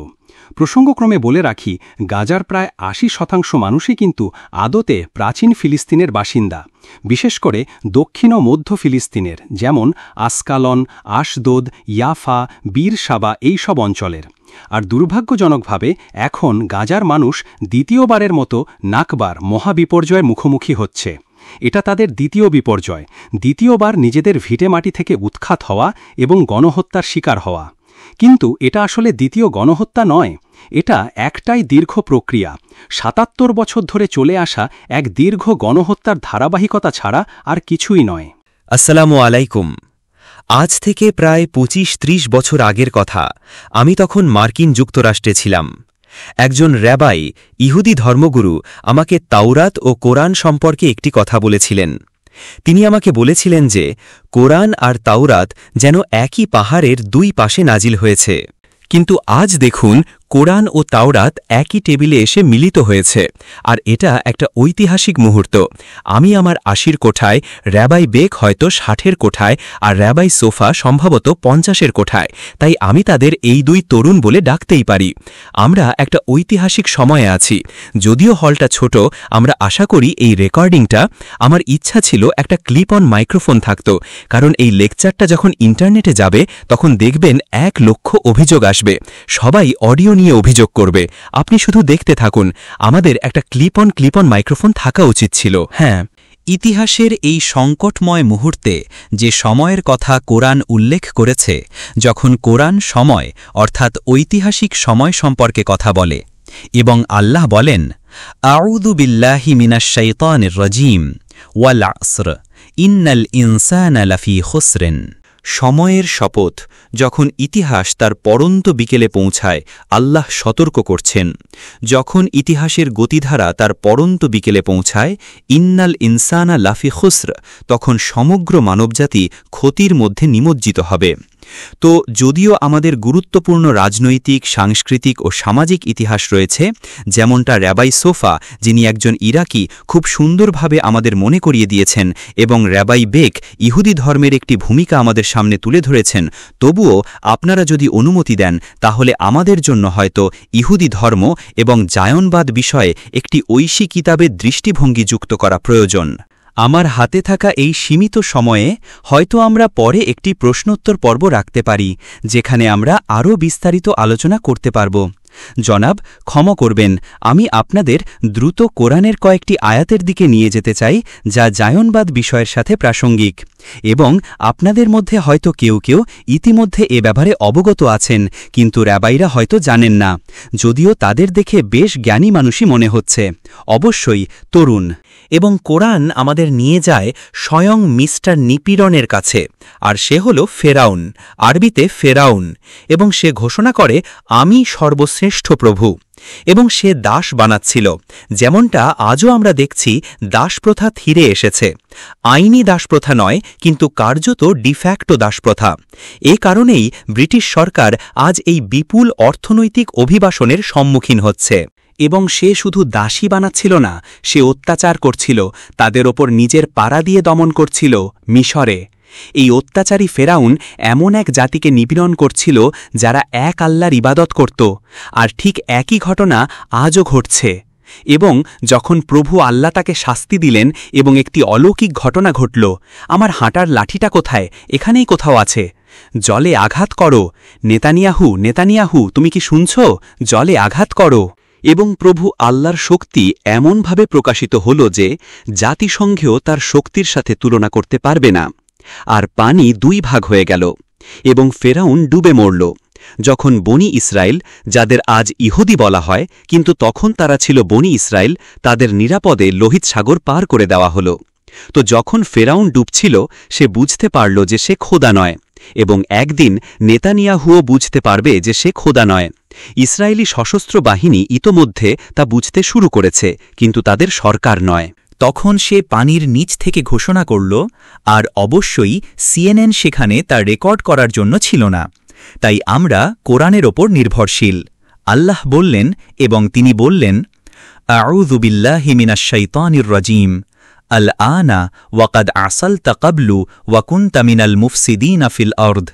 প্রসঙ্গক্রমে বলে রাখি, গাজার প্রায় ৮০% মানুষই কিন্তু আদতে প্রাচীন ফিলিস্তিনের বাসিন্দা, বিশেষ করে দক্ষিণ ও মধ্য ফিলিস্তিনের, যেমন আসকালন, আশদোদ, ইয়াফা, বীর সাবা এই সব অঞ্চলের। আর দুর্ভাগ্যজনকভাবে এখন গাজার মানুষ দ্বিতীয়বারের মতো নাকবার মহাবিপর্যয়ের মুখোমুখি হচ্ছে। এটা তাদের দ্বিতীয় বিপর্যয়, দ্বিতীয়বার নিজেদের ভিটেমাটি থেকে উৎখাত হওয়া এবং গণহত্যার শিকার হওয়া। কিন্তু এটা আসলে দ্বিতীয় গণহত্যা নয়, এটা একটাই দীর্ঘ প্রক্রিয়া, ৭৭ বছর ধরে চলে আসা এক দীর্ঘ গণহত্যার ধারাবাহিকতা ছাড়া আর কিছুই নয়। আসসালামু আলাইকুম। আজ থেকে প্রায় ২৫-৩০ বছর আগের কথা। আমি তখন মার্কিন যুক্তরাষ্ট্রে ছিলাম। একজন র‍্যাবাই, ইহুদি ধর্মগুরু, আমাকে তাওরাত ও কোরআন সম্পর্কে একটি কথা বলেছিলেন। তিনি আমাকে বলেছিলেন যে কোরআন আর তাওরাত যেন একই পাহাড়ের দুই পাশে নাজিল হয়েছে। কিন্তু আজ দেখুন, কোরআন ও তাওরাত একই টেবিলে এসে মিলিত হয়েছে, আর এটা একটা ঐতিহাসিক মুহূর্ত। আমি আমার ৮০-এর কোঠায়, র‍্যাবাই বেক হয়তো ৬০-এর কোঠায়, আর র‍্যাবাই সোফা সম্ভবত ৫০-এর কোঠায়। তাই আমি তাদের এই দুই তরুণ বলে ডাকতেই পারি। আমরা একটা ঐতিহাসিক সময়ে আছি। যদিও হলটা ছোট, আমরা আশা করি এই রেকর্ডিংটা, আমার ইচ্ছা ছিল একটা ক্লিপ অন মাইক্রোফোন থাকত, কারণ এই লেকচারটা যখন ইন্টারনেটে যাবে তখন দেখবেন ১ লক্ষ অভিযোগ আসবে, সবাই অডিও নিয়ে অভিযোগ করবে। আপনি শুধু দেখতে থাকুন। আমাদের একটা ক্লিপ অন মাইক্রোফোন থাকা উচিত ছিল। হ্যাঁ, ইতিহাসের এই সংকটময় মুহূর্তে যে সময়ের কথা কোরআন উল্লেখ করেছে, যখন কোরআন সময় অর্থাৎ ঐতিহাসিক সময় সম্পর্কে কথা বলে, এবং আল্লাহ বলেন, আউযু বিল্লাহি মিনাশ শাইতানির রাজীম ওয়াল আসর ইন্নাল ইনসানা লাফি খুসরিন। সময়ের শপথ, যখন ইতিহাস তার পরন্ত বিকেলে পৌঁছায়, আল্লাহ সতর্ক করছেন। যখন ইতিহাসের গতিধারা তার পরন্ত বিকেলে পৌঁছায়, ইন্নাল ইনসানা লাফি খুসর, তখন সমগ্র মানবজাতি ক্ষতির মধ্যে নিমজ্জিত হবে। তো যদিও আমাদের গুরুত্বপূর্ণ রাজনৈতিক, সাংস্কৃতিক ও সামাজিক ইতিহাস রয়েছে, যেমনটা র‍্যাবাই সোফা, যিনি একজন ইরাকি, খুব সুন্দরভাবে আমাদের মনে করিয়ে দিয়েছেন, এবং র‍্যাবাই বেক ইহুদি ধর্মের একটি ভূমিকা আমাদের সামনে তুলে ধরেছেন, তবুও আপনারা যদি অনুমতি দেন, তাহলে আমাদের জন্য হয়তো ইহুদি ধর্ম এবং জায়নবাদ বিষয়ে একটি ঐশী কিতাবের দৃষ্টিভঙ্গি যুক্ত করা প্রয়োজন। আমার হাতে থাকা এই সীমিত সময়ে হয়তো আমরা পরে একটি প্রশ্নোত্তর পর্ব রাখতে পারি, যেখানে আমরা আরও বিস্তারিত আলোচনা করতে পারব। জনাব, ক্ষমা করবেন, আমি আপনাদের দ্রুত কোরআনের কয়েকটি আয়াতের দিকে নিয়ে যেতে চাই, যা জায়নবাদ বিষয়ের সাথে প্রাসঙ্গিক, এবং আপনাদের মধ্যে হয়তো কেউ কেউ ইতিমধ্যে এ ব্যাপারে অবগত আছেন, কিন্তু র‍্যাবাইরা হয়তো জানেন না, যদিও তাদের দেখে বেশ জ্ঞানী মানুষই মনে হচ্ছে, অবশ্যই তরুণ। এবং কোরআন আমাদের নিয়ে যায় স্বয়ং মিস্টার নিপীড়নের কাছে, আর সে হল ফেরাউন, আরবিতে ফেরাউন, এবং সে ঘোষণা করে, আমি সর্বশ্রেষ্ঠ প্রভু, এবং সে দাস বানাচ্ছিল, যেমনটা আজও আমরা দেখছি দাসপ্রথা ফিরে এসেছে। আইনি দাসপ্রথা নয়, কিন্তু কার্যত ডিফ্যাক্টো দাসপ্রথা। এ কারণেই ব্রিটিশ সরকার আজ এই বিপুল অর্থনৈতিক অভিবাসনের সম্মুখীন হচ্ছে। এবং সে শুধু দাসী বানাচ্ছিল না, সে অত্যাচার করছিল, তাদের ওপর নিজের পাড়া দিয়ে দমন করছিল মিশরে। এই অত্যাচারী ফেরাউন এমন এক জাতিকে নিপীড়ন করছিল যারা এক আল্লাহর ইবাদত করত, আর ঠিক একই ঘটনা আজও ঘটছে। এবং যখন প্রভু আল্লাহ তাকে শাস্তি দিলেন এবং একটি অলৌকিক ঘটনা ঘটল, আমার হাঁটার লাঠিটা কোথায়? এখানেই কোথাও আছে। জলে আঘাত করো, নেতানিয়াহু, তুমি কি শুনছ? জলে আঘাত করো। এবং প্রভু আল্লাহর শক্তি এমনভাবে প্রকাশিত হল যে জাতিসংঘেও তার শক্তির সাথে তুলনা করতে পারবে না। আর পানি 2 ভাগ হয়ে গেল এবং ফেরাউন ডুবে মরল। যখন বনি ইসরায়েল, যাদের আজ ইহুদি বলা হয় কিন্তু তখন তারা ছিল বনি ইসরায়েল, তাদের নিরাপদে লোহিত সাগর পার করে দেওয়া হল। তো যখন ফেরাউন ডুবছিল সে বুঝতে পারল যে সে খোদা নয়, এবং একদিন নেতানিয়াহুও বুঝতে পারবে যে সে খোদা নয়। ইসরায়েলি সশস্ত্র বাহিনী ইতোমধ্যে তা বুঝতে শুরু করেছে, কিন্তু তাদের সরকার নয়। তখন সে পানির নিচ থেকে ঘোষণা করল, আর অবশ্যই CNN সেখানে তা রেকর্ড করার জন্য ছিল না। তাই আমরা কোরআনের ওপর নির্ভরশীল। আল্লাহ বললেন এবং তিনি বললেন, আউযু বিল্লাহি মিনাশ শাইতানির রাজীম, আল আনা ওয়াকাদ আসালতা ক্বাবলু ওয়া কুনতা মিনাল মুফসিদিনা ফিল আরদ।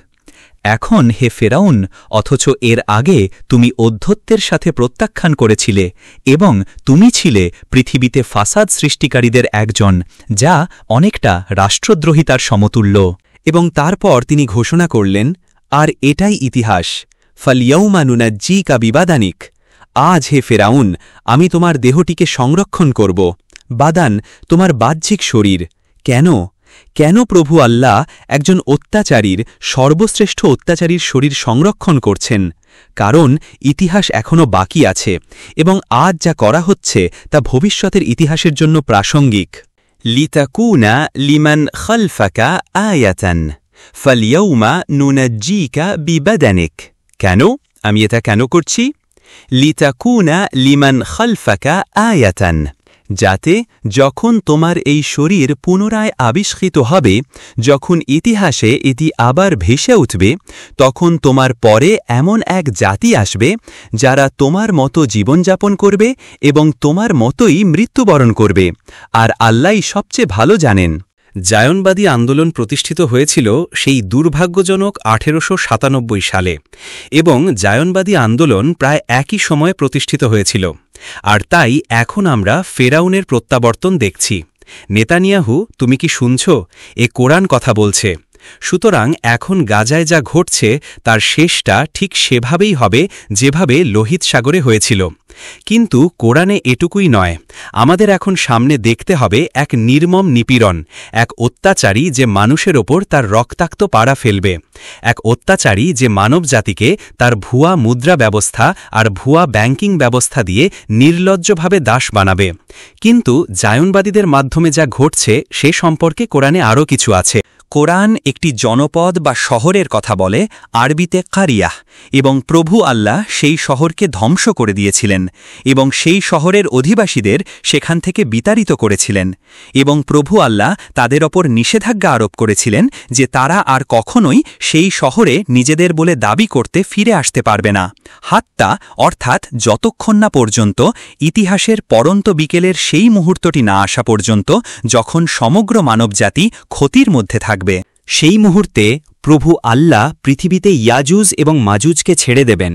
এখন হে ফেরাউন, অথচ এর আগে তুমি অধ্যত্বের সাথে প্রত্যাখ্যান করেছিলে এবং তুমি ছিলে পৃথিবীতে ফাসাদ সৃষ্টিকারীদের একজন, যা অনেকটা রাষ্ট্রদ্রোহিতার সমতুল্য। এবং তারপর তিনি ঘোষণা করলেন, আর এটাই ইতিহাস, ফালিয়াউমা নুনাজ্জিকা বিবাদানিক। আজ হে ফেরাউন, আমি তোমার দেহটিকে সংরক্ষণ করব। বাদান তোমার বাহ্যিক শরীর। কেন কেন প্রভু আল্লাহ একজন অত্যাচারীর, সর্বশ্রেষ্ঠ অত্যাচারীর শরীর সংরক্ষণ করছেন? কারণ ইতিহাস এখনও বাকি আছে এবং আজ যা করা হচ্ছে তা ভবিষ্যতের ইতিহাসের জন্য প্রাসঙ্গিক। লিতাকুনা লিমান খালফাকা আয়াতান ফালিয়াউমা নুনাজ্জিকা বিবাদানিক। কেন আমি এটা কেন করছি? লিতাকুনা লিমান খালফাকা আয়াতান, যাতে যখন তোমার এই শরীর পুনরায় আবিষ্কৃত হবে, যখন ইতিহাসে এটি আবার ভেসে উঠবে, তখন তোমার পরে এমন এক জাতি আসবে যারা তোমার মতো জীবনযাপন করবে এবং তোমার মতোই মৃত্যুবরণ করবে, আর আল্লাহই সবচেয়ে ভালো জানেন। জায়নবাদী আন্দোলন প্রতিষ্ঠিত হয়েছিল সেই দুর্ভাগ্যজনক 1897 সালে, এবং জায়নবাদী আন্দোলন প্রায় একই সময়ে প্রতিষ্ঠিত হয়েছিল। আর তাই এখন আমরা ফেরাউনের প্রত্যাবর্তন দেখছি। নেতানিয়াহু, তুমি কি শুনছ? এ কোরআন কথা বলছে। সুতরাং এখন গাজায় যা ঘটছে তার শেষটা ঠিক সেভাবেই হবে যেভাবে লোহিত সাগরে হয়েছিল। কিন্তু কোরআনে এটুকুই নয়, আমাদের এখন সামনে দেখতে হবে এক নির্মম নিপীড়ন, এক অত্যাচারী যে মানুষের ওপর তার রক্তাক্ত পাড়া ফেলবে, এক অত্যাচারী যে মানবজাতিকে তার ভুয়া মুদ্রা ব্যবস্থা আর ভুয়া ব্যাংকিং ব্যবস্থা দিয়ে নির্লজ্জভাবে দাস বানাবে। কিন্তু জায়নবাদীদের মাধ্যমে যা ঘটছে সে সম্পর্কে কোরআনে আরও কিছু আছে। কোরআন একটি জনপদ বা শহরের কথা বলে, আরবিতে কারিয়াহ, এবং প্রভু আল্লাহ সেই শহরকে ধ্বংস করে দিয়েছিলেন এবং সেই শহরের অধিবাসীদের সেখান থেকে বিতাড়িত করেছিলেন, এবং প্রভু আল্লাহ তাদের ওপর নিষেধাজ্ঞা আরোপ করেছিলেন যে তারা আর কখনোই সেই শহরে নিজেদের বলে দাবি করতে ফিরে আসতে পারবে না, হাত্তা অর্থাৎ যতক্ষণ না পর্যন্ত ইতিহাসের পরন্ত বিকেলের সেই মুহূর্তটি না আসা পর্যন্ত যখন সমগ্র মানবজাতি ক্ষতির মধ্যে থাকবে। সেই মুহূর্তে প্রভু আল্লাহ পৃথিবীতে ইয়াজুজ এবং মাজুজকে ছেড়ে দেবেন,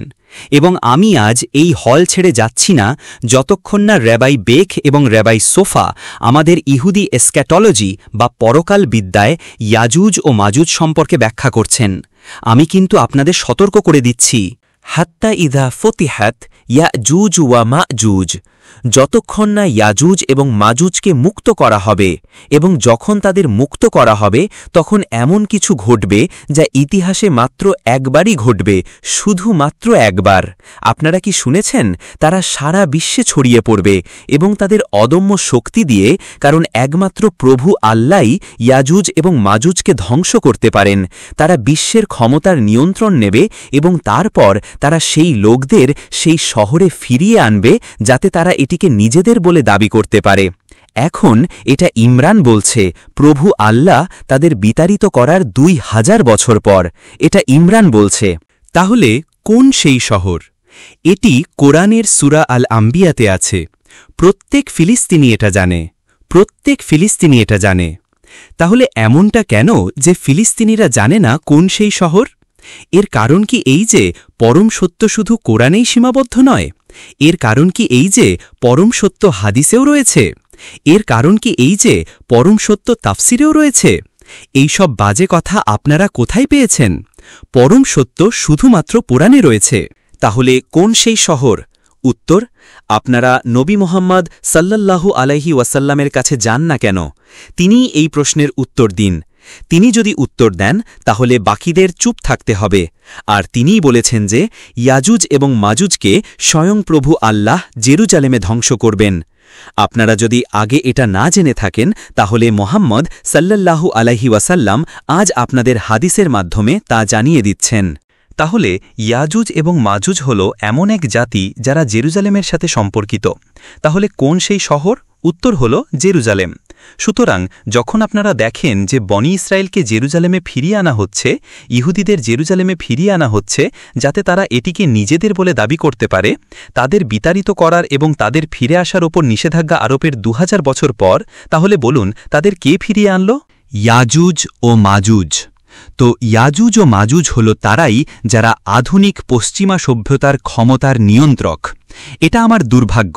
এবং আমি আজ এই হল ছেড়ে যাচ্ছি না যতক্ষণ না রেবাই বেখ এবং রেবাই সোফা আমাদের ইহুদি এসক্যাটলজি বা পরকাল বিদ্যায় ইয়াজুজ ও মাজুজ সম্পর্কে ব্যাখ্যা করছেন। আমি কিন্তু আপনাদের সতর্ক করে দিচ্ছি, হাত্তা ইদা ফতিহাত ইয়াজুজ ওয়া মাজুজ, যতক্ষণ না ইয়াজুজ এবং মাজুজকে মুক্ত করা হবে, এবং যখন তাদের মুক্ত করা হবে তখন এমন কিছু ঘটবে যা ইতিহাসে মাত্র একবারই ঘটবে, শুধুমাত্র একবার। আপনারা কি শুনেছেন? তারা সারা বিশ্বে ছড়িয়ে পড়বে এবং তাদের অদম্য শক্তি দিয়ে, কারণ একমাত্র প্রভু আল্লাহই ইয়াজুজ এবং মাজুজকে ধ্বংস করতে পারেন। তারা বিশ্বের ক্ষমতার নিয়ন্ত্রণ নেবে এবং তারপর তারা সেই লোকদের সেই শহরে ফিরিয়ে আনবে যাতে তারা এটিকে নিজেদের বলে দাবি করতে পারে। এখন এটা ইমরান বলছে, প্রভু আল্লাহ তাদের বিতাড়িত করার 2000 বছর পর। এটা ইমরান বলছে। তাহলে কোন সেই শহর? এটি কোরআনের সূরা আল আম্বিয়াতে আছে। প্রত্যেক ফিলিস্তিনি এটা জানে, প্রত্যেক ফিলিস্তিনি এটা জানে। তাহলে এমনটা কেন যে ফিলিস্তিনিরা জানে না কোন সেই শহর? এর কারণ কি এই যে পরম সত্য শুধু কোরআনেই সীমাবদ্ধ নয়? এর কারণ কি এই যে পরম সত্য হাদিসেও রয়েছে? এর কারণ কি এই যে পরম সত্য তাফসিরেও রয়েছে? এই সব বাজে কথা আপনারা কোথায় পেয়েছেন? পরম সত্য শুধুমাত্র কোরআনে রয়েছে। তাহলে কোন সেই শহর? উত্তর, আপনারা নবী মুহাম্মদ সাল্লাল্লাহু আলাইহি ওয়াসাল্লামের কাছে যান না কেন? তিনি এই প্রশ্নের উত্তর দিন। তিনি যদি উত্তর দেন তাহলে বাকিদের চুপ থাকতে হবে, আর তিনিই বলেছেন যে ইয়াজুজ এবং মাজুজকে স্বয়ং প্রভু আল্লাহ জেরুজালেমে ধ্বংস করবেন। আপনারা যদি আগে এটা না জেনে থাকেন তাহলে মোহাম্মদ সাল্লাল্লাহু আলাইহি ওয়াসাল্লাম আজ আপনাদের হাদিসের মাধ্যমে তা জানিয়ে দিচ্ছেন। তাহলে ইয়াজুজ এবং মাজুজ হল এমন এক জাতি যারা জেরুজালেমের সাথে সম্পর্কিত। তাহলে কোন সেই শহর? উত্তর হল জেরুজালেম। সুতরাং যখন আপনারা দেখেন যে বনি ইসরায়েলকে জেরুজালেমে ফিরিয়ে আনা হচ্ছে, ইহুদিদের জেরুজালেমে ফিরিয়ে আনা হচ্ছে যাতে তারা এটিকে নিজেদের বলে দাবি করতে পারে, তাদের বিতাড়িত করার এবং তাদের ফিরে আসার ওপর নিষেধাজ্ঞা আরোপের 2000 বছর পর, তাহলে বলুন তাদের কে ফিরিয়ে আনল? ইয়াজুজ ও মাজুজ। তো ইয়াজুজ ও মাজুজ হল তারাই যারা আধুনিক পশ্চিমা সভ্যতার ক্ষমতার নিয়ন্ত্রক। এটা আমার দুর্ভাগ্য।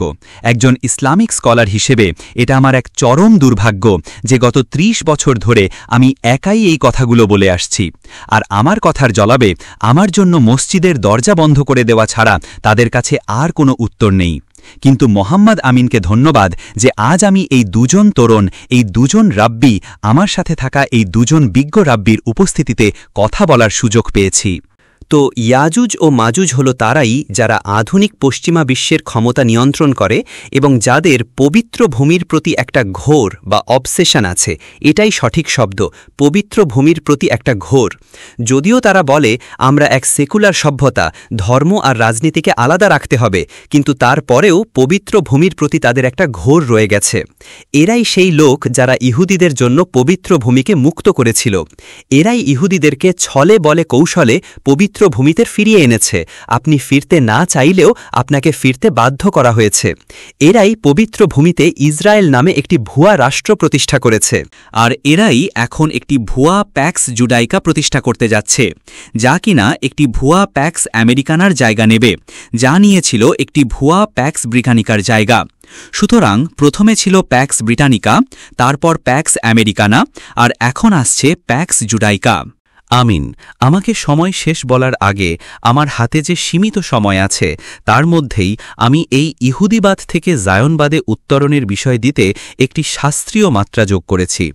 একজন ইসলামিক স্কলার হিসেবে এটা আমার এক চরম দুর্ভাগ্য যে গত 30 বছর ধরে আমি একাই এই কথাগুলো বলে আসছি, আর আমার কথার জবাবে আমার জন্য মসজিদের দরজা বন্ধ করে দেওয়া ছাড়া তাদের কাছে আর কোনো উত্তর নেই। কিন্তু মোহাম্মদ আমিনকে ধন্যবাদ যে আজ আমি এই দুজন তরুণ, এই দুজন রাব্বি, আমার সাথে থাকা এই দুজন বিজ্ঞ রাব্বির উপস্থিতিতে কথা বলার সুযোগ পেয়েছি। তো ইয়াজুজ ও মাজুজ হল তারাই যারা আধুনিক পশ্চিমা বিশ্বের ক্ষমতা নিয়ন্ত্রণ করে এবং যাদের পবিত্র ভূমির প্রতি একটা ঘোর বা অবসেশন আছে। এটাই সঠিক শব্দ, পবিত্র ভূমির প্রতি একটা ঘোর। যদিও তারা বলে আমরা এক সেকুলার সভ্যতা, ধর্ম আর রাজনীতিকে আলাদা রাখতে হবে, কিন্তু তারপরেও পবিত্র ভূমির প্রতি তাদের একটা ঘোর রয়ে গেছে। এরাই সেই লোক যারা ইহুদিদের জন্য পবিত্র ভূমিকে মুক্ত করেছিল। এরাই ইহুদিদেরকে ছলে বলে কৌশলে পবিত্র ভূমিতে ফিরিয়ে এনেছে। আপনি ফিরতে না চাইলেও আপনাকে ফিরতে বাধ্য করা হয়েছে। এরাই পবিত্র ভূমিতে ইসরায়েল নামে একটি ভুয়া রাষ্ট্র প্রতিষ্ঠা করেছে, আর এরাই এখন একটি ভুয়া প্যাক্স জুডাইকা প্রতিষ্ঠা করতে যাচ্ছে, যা কিনা একটি ভুয়া প্যাক্স আমেরিকানার জায়গা নেবে, যা নিয়েছিল একটি ভুয়া প্যাক্স ব্রিটানিকার জায়গা। সুতরাং প্রথমে ছিল প্যাক্স ব্রিটানিকা, তারপর প্যাক্স আমেরিকানা, আর এখন আসছে প্যাক্স জুডাইকা। আমিন। আমাকে সময় শেষ বলার আগে আমার হাতে যে সীমিত সময় আছে তার মধ্যেই আমি এই ইহুদিবাদ থেকে জায়নবাদে উত্তরণের বিষয় দিতে একটি শাস্ত্রীয় মাত্রা যোগ করেছি।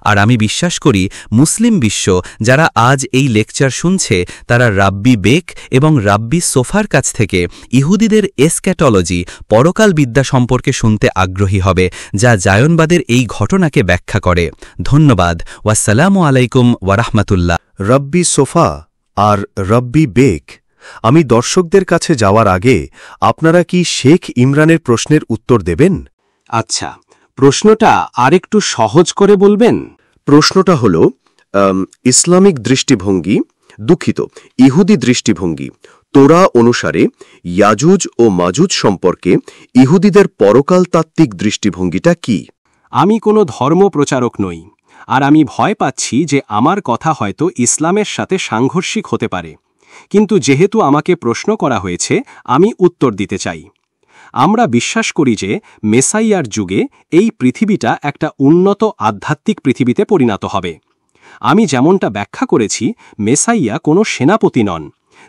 আর আমি বিশ্বাস করি মুসলিম বিশ্ব যারা আজ এই লেকচার শুনছে তারা রাব্বি বেক এবং রাব্বি সোফার কাছ থেকে ইহুদিদের এসক্যাটলজি, পরকাল বিদ্যা সম্পর্কে শুনতে আগ্রহী হবে, যা জায়নবাদের এই ঘটনাকে ব্যাখ্যা করে। ধন্যবাদ। ওয়াসসালামু আলাইকুম ওয়ারাহমাতুল্লাহ। রব্বি সোফা আর রব্বি বেক। আমি দর্শকদের কাছে যাওয়ার আগে আপনারা কি শেখ ইমরানের প্রশ্নের উত্তর দেবেন? আচ্ছা, প্রশ্নটা আরেকটু সহজ করে বলবেন? প্রশ্নটা হল ইসলামিক দৃষ্টিভঙ্গি, দুঃখিত, ইহুদি দৃষ্টিভঙ্গি, তোরা অনুসারে ইয়াজুজ ও মাজুজ সম্পর্কে ইহুদিদের পরকালতাত্ত্বিক দৃষ্টিভঙ্গিটা কি? আমি কোনো ধর্ম প্রচারক নই, আর আমি ভয় পাচ্ছি যে আমার কথা হয়তো ইসলামের সাথে সাংঘর্ষিক হতে পারে, কিন্তু যেহেতু আমাকে প্রশ্ন করা হয়েছে আমি উত্তর দিতে চাই। আমরা বিশ্বাস করি যে মেসাইয়ার যুগে এই পৃথিবীটা একটা উন্নত আধ্যাত্মিক পৃথিবীতে পরিণত হবে। আমি যেমনটা ব্যাখ্যা করেছি, মেসাইয়া কোনো সেনাপতি নন,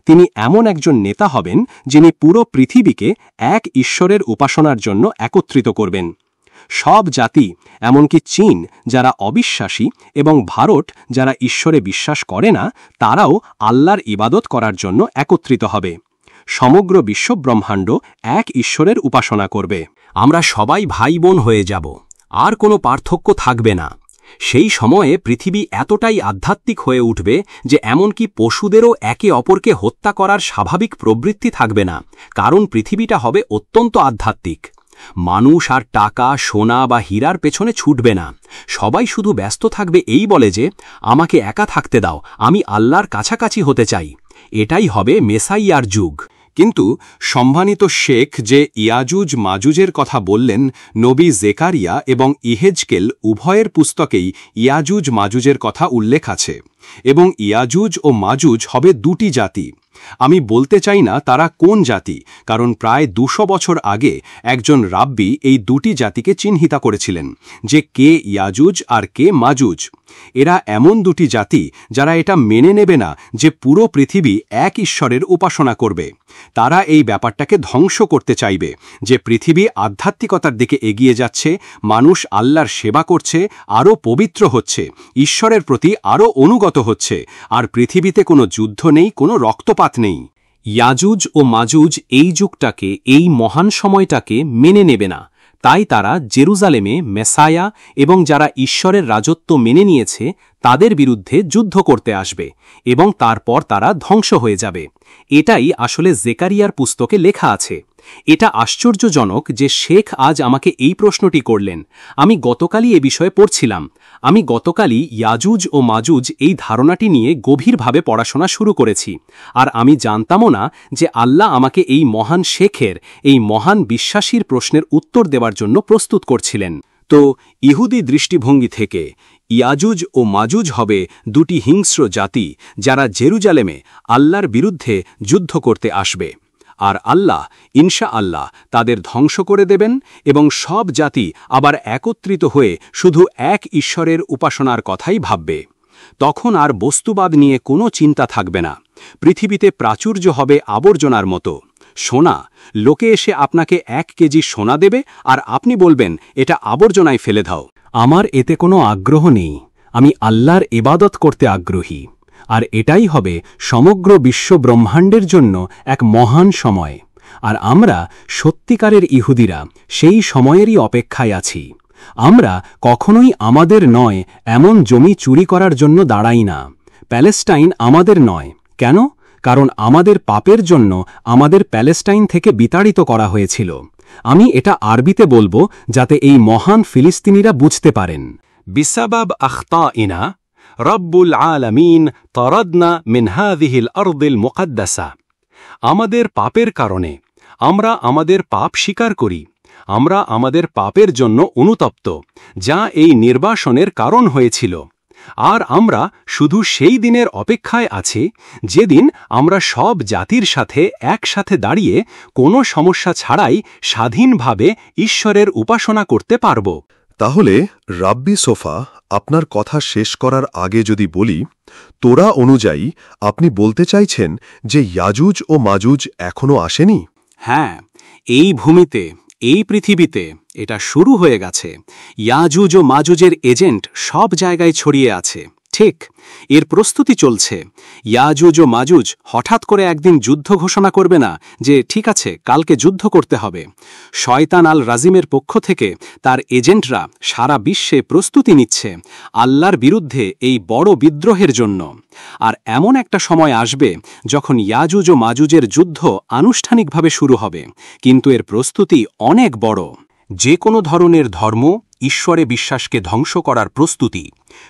তিনি এমন একজন নেতা হবেন যিনি পুরো পৃথিবীকে এক ঈশ্বরের উপাসনার জন্য একত্রিত করবেন। সব জাতি, এমনকি চীন যারা অবিশ্বাসী এবং ভারত যারা ঈশ্বরে বিশ্বাস করে না, তারাও আল্লাহর ইবাদত করার জন্য একত্রিত হবে। সমগ্র বিশ্বব্রহ্মাণ্ড এক ঈশ্বরের উপাসনা করবে। আমরা সবাই ভাই বোন হয়ে যাব, আর কোনো পার্থক্য থাকবে না। সেই সময়ে পৃথিবী এতটাই আধ্যাত্মিক হয়ে উঠবে যে এমনকি পশুদেরও একে অপরকে হত্যা করার স্বাভাবিক প্রবৃত্তি থাকবে না, কারণ পৃথিবীটা হবে অত্যন্ত আধ্যাত্মিক। মানুষ আর টাকা, সোনা বা হীরার পেছনে ছুটবে না। সবাই শুধু ব্যস্ত থাকবে এই বলে যে আমাকে একা থাকতে দাও, আমি আল্লাহর কাছাকাছি হতে চাই। এটাই হবে মেসাইয়ার যুগ। কিন্তু সম্মানিত শেখ যে ইয়াজুজ মাজুজের কথা বললেন, নবী জেকারিয়া এবং ইহেজকেল উভয়ের পুস্তকেই ইয়াজুজ মাজুজের কথা উল্লেখ আছে, এবং ইয়াজুজ ও মাজুজ হবে দুটি জাতি। আমি বলতে চাই না তারা কোন জাতি, কারণ প্রায় 200 বছর আগে একজন রাব্বি এই দুটি জাতিকে চিহ্নিত করেছিলেন যে কে ইয়াজুজ আর কে মাজুজ। এরা এমন দুটি জাতি যারা এটা মেনে নেবে না যে পুরো পৃথিবী এক ঈশ্বরের উপাসনা করবে। তারা এই ব্যাপারটাকে ধ্বংস করতে চাইবে যে পৃথিবী আধ্যাত্মিকতার দিকে এগিয়ে যাচ্ছে, মানুষ আল্লাহর সেবা করছে, আরও পবিত্র হচ্ছে, ঈশ্বরের প্রতি আরও অনুগত হচ্ছে, আর পৃথিবীতে কোনো যুদ্ধ নেই, কোনো রক্তপাত নেই। ইয়াজুজ ও মাজুজ এই যুগটাকে, এই মহান সময়টাকে মেনে নেবে না। তাই তারা জেরুজালেমে মেসায়া এবং যারা ঈশ্বরের রাজত্ব মেনে নিয়েছে তাদের বিরুদ্ধে যুদ্ধ করতে আসবে এবং তারপর তারা ধ্বংস হয়ে যাবে। এটাই আসলে জেকারিয়ার পুস্তকে লেখা আছে। এটা আশ্চর্যজনক যে শেখ আজ আমাকে এই প্রশ্নটি করলেন। আমি গতকালই এ বিষয়ে পড়ছিলাম। আমি গতকালই ইয়াজুজ ও মাজুজ এই ধারণাটি নিয়ে গভীরভাবে পড়াশোনা শুরু করেছি, আর আমি জানতামও না যে আল্লাহ আমাকে এই মহান শেখের, এই মহান বিশ্বাসীর প্রশ্নের উত্তর দেওয়ার জন্য প্রস্তুত করছিলেন। তো ইহুদি দৃষ্টিভঙ্গি থেকে ইয়াজুজ ও মাজুজ হবে দুটি হিংস্র জাতি যারা জেরুজালেমে আল্লাহর বিরুদ্ধে যুদ্ধ করতে আসবে, আর আল্লাহ ইনশা আল্লাহ তাদের ধ্বংস করে দেবেন এবং সব জাতি আবার একত্রিত হয়ে শুধু এক ঈশ্বরের উপাসনার কথাই ভাববে। তখন আর বস্তুবাদ নিয়ে কোনো চিন্তা থাকবে না। পৃথিবীতে প্রাচুর্য হবে আবর্জনার মতো। সোনা, লোকে এসে আপনাকে 1 কেজি সোনা দেবে আর আপনি বলবেন এটা আবর্জনায় ফেলে দাও। আমার এতে কোনো আগ্রহ নেই, আমি আল্লাহর ইবাদত করতে আগ্রহী। আর এটাই হবে সমগ্র বিশ্ব ব্রহ্মাণ্ডের জন্য এক মহান সময়। আর আমরা সত্যিকারের ইহুদিরা সেই সময়েরই অপেক্ষায় আছি। আমরা কখনোই আমাদের নয় এমন জমি চুরি করার জন্য দাঁড়াই না। প্যালেস্টাইন আমাদের নয়। কেন? কারণ আমাদের পাপের জন্য আমাদের প্যালেস্টাইন থেকে বিতাড়িত করা হয়েছিল। আমি এটা আরবিতে বলবো যাতে এই মহান ফিলিস্তিনিরা বুঝতে পারেন। বিসাবাব আখতাইনা রব্বুল আলামিন তরদনা মিন হাযিহিল আরদিল মুকদ্দাসা। আমাদের পাপের কারণে আমরা আমাদের পাপ স্বীকার করি। আমরা আমাদের পাপের জন্য অনুতপ্ত, যা এই নির্বাসনের কারণ হয়েছিল। আর আমরা শুধু সেই দিনের অপেক্ষায় আছি যেদিন আমরা সব জাতির সাথে একসাথে দাঁড়িয়ে কোনো সমস্যা ছাড়াই স্বাধীনভাবে ঈশ্বরের উপাসনা করতে পারব। তাহলে রাব্বি সোফা, আপনার কথা শেষ করার আগে যদি বলি, তোরা অনুযায়ী আপনি বলতে চাইছেন যে ইয়াজুজ ও মাজুজ এখনও আসেনি? হ্যাঁ, এই ভূমিতে, এই পৃথিবীতে এটা শুরু হয়ে গেছে। ইয়াজুজ ও মাজুজের এজেন্ট সব জায়গায় ছড়িয়ে আছে। ঠিক, এর প্রস্তুতি চলছে। ইয়াজুজ ও মাজুজ হঠাৎ করে একদিন যুদ্ধ ঘোষণা করবে না যে ঠিক আছে কালকে যুদ্ধ করতে হবে। শয়তান আল রাজিমের পক্ষ থেকে তার এজেন্টরা সারা বিশ্বে প্রস্তুতি নিচ্ছে আল্লাহর বিরুদ্ধে এই বড় বিদ্রোহের জন্য। আর এমন একটা সময় আসবে যখন ইয়াজুজ ও মাজুজের যুদ্ধ আনুষ্ঠানিকভাবে শুরু হবে, কিন্তু এর প্রস্তুতি অনেক বড়। যে কোনো ধরনের ধর্ম, ঈশ্বরে বিশ্বাসকে ধ্বংস করার প্রস্তুতি।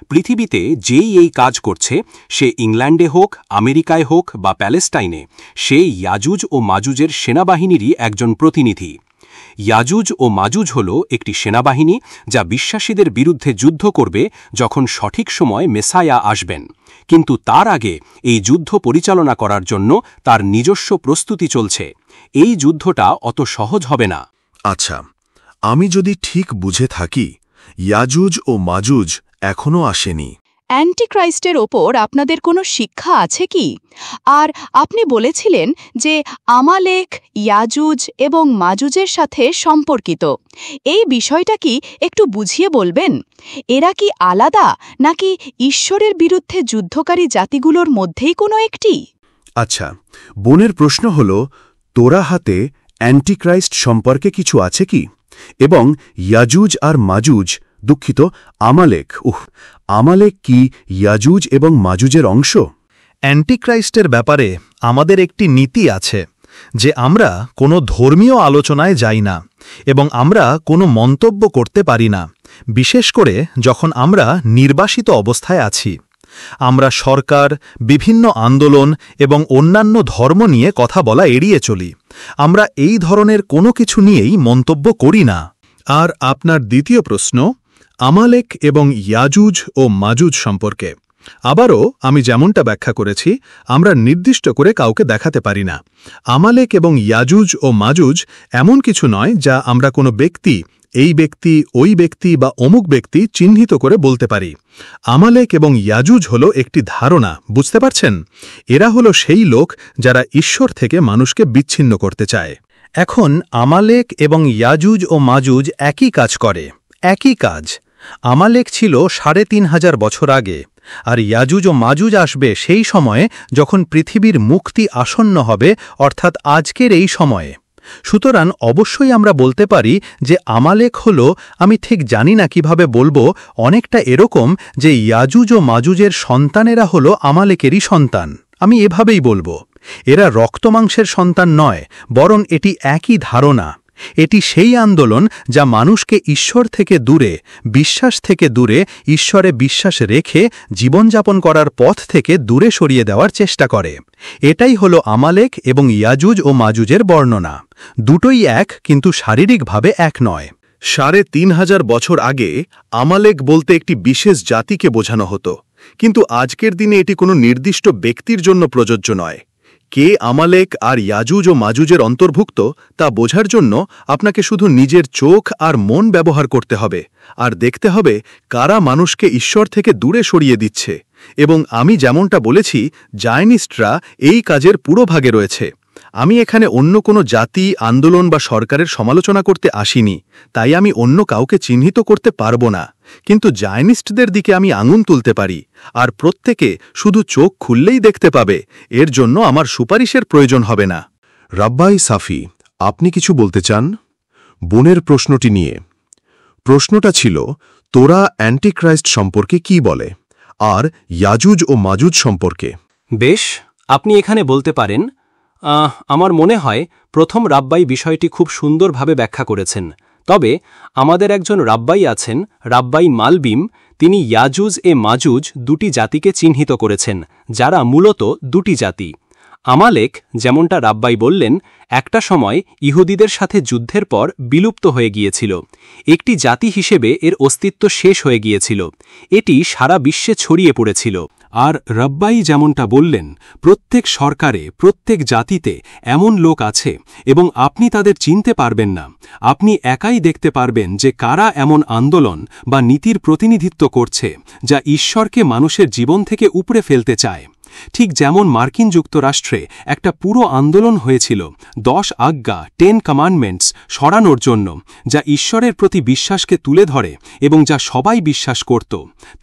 পৃথিবীতে যেই এই কাজ করছে, সে ইংল্যান্ডে হোক, আমেরিকায় হোক বা প্যালেস্টাইনে, সে ইয়াজুজ ও মাজুজের সেনাবাহিনীরই একজন প্রতিনিধি। ইয়াজুজ ও মাজুজ হল একটি সেনাবাহিনী যা বিশ্বাসীদের বিরুদ্ধে যুদ্ধ করবে যখন সঠিক সময় মেসায়া আসবেন। কিন্তু তার আগে এই যুদ্ধ পরিচালনা করার জন্য তার নিজস্ব প্রস্তুতি চলছে। এই যুদ্ধটা অত সহজ হবে না। আচ্ছা, আমি যদি ঠিক বুঝে থাকি, ইয়াজুজ ও মাজুজ এখনও আসেনি। অ্যান্টিক্রাইস্টের ওপর আপনাদের কোনো শিক্ষা আছে কি? আর আপনি বলেছিলেন যে আমালেক ইয়াজুজ এবং মাজুজের সাথে সম্পর্কিত। এই বিষয়টা কি একটু বুঝিয়ে বলবেন? এরা কি আলাদা, নাকি ঈশ্বরের বিরুদ্ধে যুদ্ধকারী জাতিগুলোর মধ্যেই কোনো একটি? আচ্ছা, বোনের প্রশ্ন হল, তোরাহাতে অ্যান্টিক্রাইস্ট সম্পর্কে কিছু আছে কি? এবং ইয়াজুজ আর মাজুজ, দুঃখিত, আমালেক কি ইয়াজুজ এবং মাজুজের অংশ? অ্যান্টিক্রাইস্টের ব্যাপারে আমাদের একটি নীতি আছে যে আমরা কোনো ধর্মীয় আলোচনায় যাই না এবং আমরা কোনো মন্তব্য করতে পারি না, বিশেষ করে যখন আমরা নির্বাসিত অবস্থায় আছি। আমরা সরকার, বিভিন্ন আন্দোলন এবং অন্যান্য ধর্ম নিয়ে কথা বলা এড়িয়ে চলি। আমরা এই ধরনের কোনো কিছু নিয়েই মন্তব্য করি না। আর আপনার দ্বিতীয় প্রশ্ন, আমালেক এবং ইয়াজুজ ও মাজুজ সম্পর্কে। আবারও আমি যেমনটা ব্যাখ্যা করেছি, আমরা নির্দিষ্ট করে কাউকে দেখাতে পারি না। আমালেক এবং ইয়াজুজ ও মাজুজ এমন কিছু নয় যা আমরা কোনো ব্যক্তি, এই ব্যক্তি, ওই ব্যক্তি বা অমুক ব্যক্তি চিহ্নিত করে বলতে পারি। আমালেক এবং ইয়াজুজ হল একটি ধারণা, বুঝতে পারছেন? এরা হলো সেই লোক যারা ঈশ্বর থেকে মানুষকে বিচ্ছিন্ন করতে চায়। এখন আমালেক এবং ইয়াজুজ ও মাজুজ একই কাজ করে, একই কাজ। আমালেক ছিল ৩৫০০ বছর আগে, আর ইয়াজুজ ও মাজুজ আসবে সেই সময়ে যখন পৃথিবীর মুক্তি আসন্ন হবে, অর্থাৎ আজকের এই সময়ে। সুতরাং অবশ্যই আমরা বলতে পারি যে আমালেক হল, আমি ঠিক জানি না কিভাবে বলবো, অনেকটা এরকম যে ইয়াজুজ ও মাজুজের সন্তানেরা হল আমালেকেরই সন্তান। আমি এভাবেই বলবো, এরা রক্তমাংসের সন্তান নয়, বরং এটি একই ধারণা। এটি সেই আন্দোলন যা মানুষকে ঈশ্বর থেকে দূরে, বিশ্বাস থেকে দূরে, ঈশ্বরে বিশ্বাস রেখে জীবনযাপন করার পথ থেকে দূরে সরিয়ে দেওয়ার চেষ্টা করে। এটাই হলো আমালেক এবং ইয়াজুজ ও মাজুজের বর্ণনা। দুটোই এক, কিন্তু শারীরিকভাবে এক নয়। ৩৫০০ বছর আগে আমালেক বলতে একটি বিশেষ জাতিকে বোঝানো হতো, কিন্তু আজকের দিনে এটি কোনো নির্দিষ্ট ব্যক্তির জন্য প্রযোজ্য নয়। কে আমালেক আর ইয়াজুজ ও মাজুজের অন্তর্ভুক্ত তা বোঝার জন্য আপনাকে শুধু নিজের চোখ আর মন ব্যবহার করতে হবে, আর দেখতে হবে কারা মানুষকে ঈশ্বর থেকে দূরে সরিয়ে দিচ্ছে। এবং আমি যেমনটা বলেছি, জায়নিস্টরা এই কাজের পুরো ভাগে রয়েছে। আমি এখানে অন্য কোনো জাতি, আন্দোলন বা সরকারের সমালোচনা করতে আসিনি, তাই আমি অন্য কাউকে চিহ্নিত করতে পারবো না। কিন্তু জায়নিস্টদের দিকে আমি আঙুল তুলতে পারি, আর প্রত্যেকে শুধু চোখ খুললেই দেখতে পাবে। এর জন্য আমার সুপারিশের প্রয়োজন হবে না। রাব্বাই সাফি, আপনি কিছু বলতে চান? বোনের প্রশ্নটি নিয়ে। প্রশ্নটা ছিল, তোরা অ্যান্টিক্রাইস্ট সম্পর্কে কি বলে, আর ইয়াজুজ ও মাজুজ সম্পর্কে। বেশ, আপনি এখানে বলতে পারেন। আমার মনে হয় প্রথম রাব্বাই বিষয়টি খুব সুন্দরভাবে ব্যাখ্যা করেছেন। তবে আমাদের একজন রাব্বাই আছেন, রাব্বাই মালবিম। তিনি ইয়াজুজ এ মাজুজ দুটি জাতিকে চিহ্নিত করেছেন, যারা মূলত দুটি জাতি। আমালেক, যেমনটা রাব্বাই বললেন, একটা সময় ইহুদিদের সাথে যুদ্ধের পর বিলুপ্ত হয়ে গিয়েছিল। একটি জাতি হিসেবে এর অস্তিত্ব শেষ হয়ে গিয়েছিল। এটি সারা বিশ্বে ছড়িয়ে পড়েছিল। আর রাব্বাই যেমনটা বললেন, প্রত্যেক সরকারে, প্রত্যেক জাতিতে এমন লোক আছে এবং আপনি তাদের চিনতে পারবেন না। আপনি একাই দেখতে পারবেন যে কারা এমন আন্দোলন বা নীতির প্রতিনিধিত্ব করছে যা ঈশ্বরকে মানুষের জীবন থেকে উপড়ে ফেলতে চায়। ঠিক যেমন মার্কিন যুক্তরাষ্ট্রে একটা পুরো আন্দোলন হয়েছিল 10 আজ্ঞা, 10 কমান্ডমেন্টস সরানোর জন্য, যা ঈশ্বরের প্রতি বিশ্বাসকে তুলে ধরে এবং যা সবাই বিশ্বাস করত।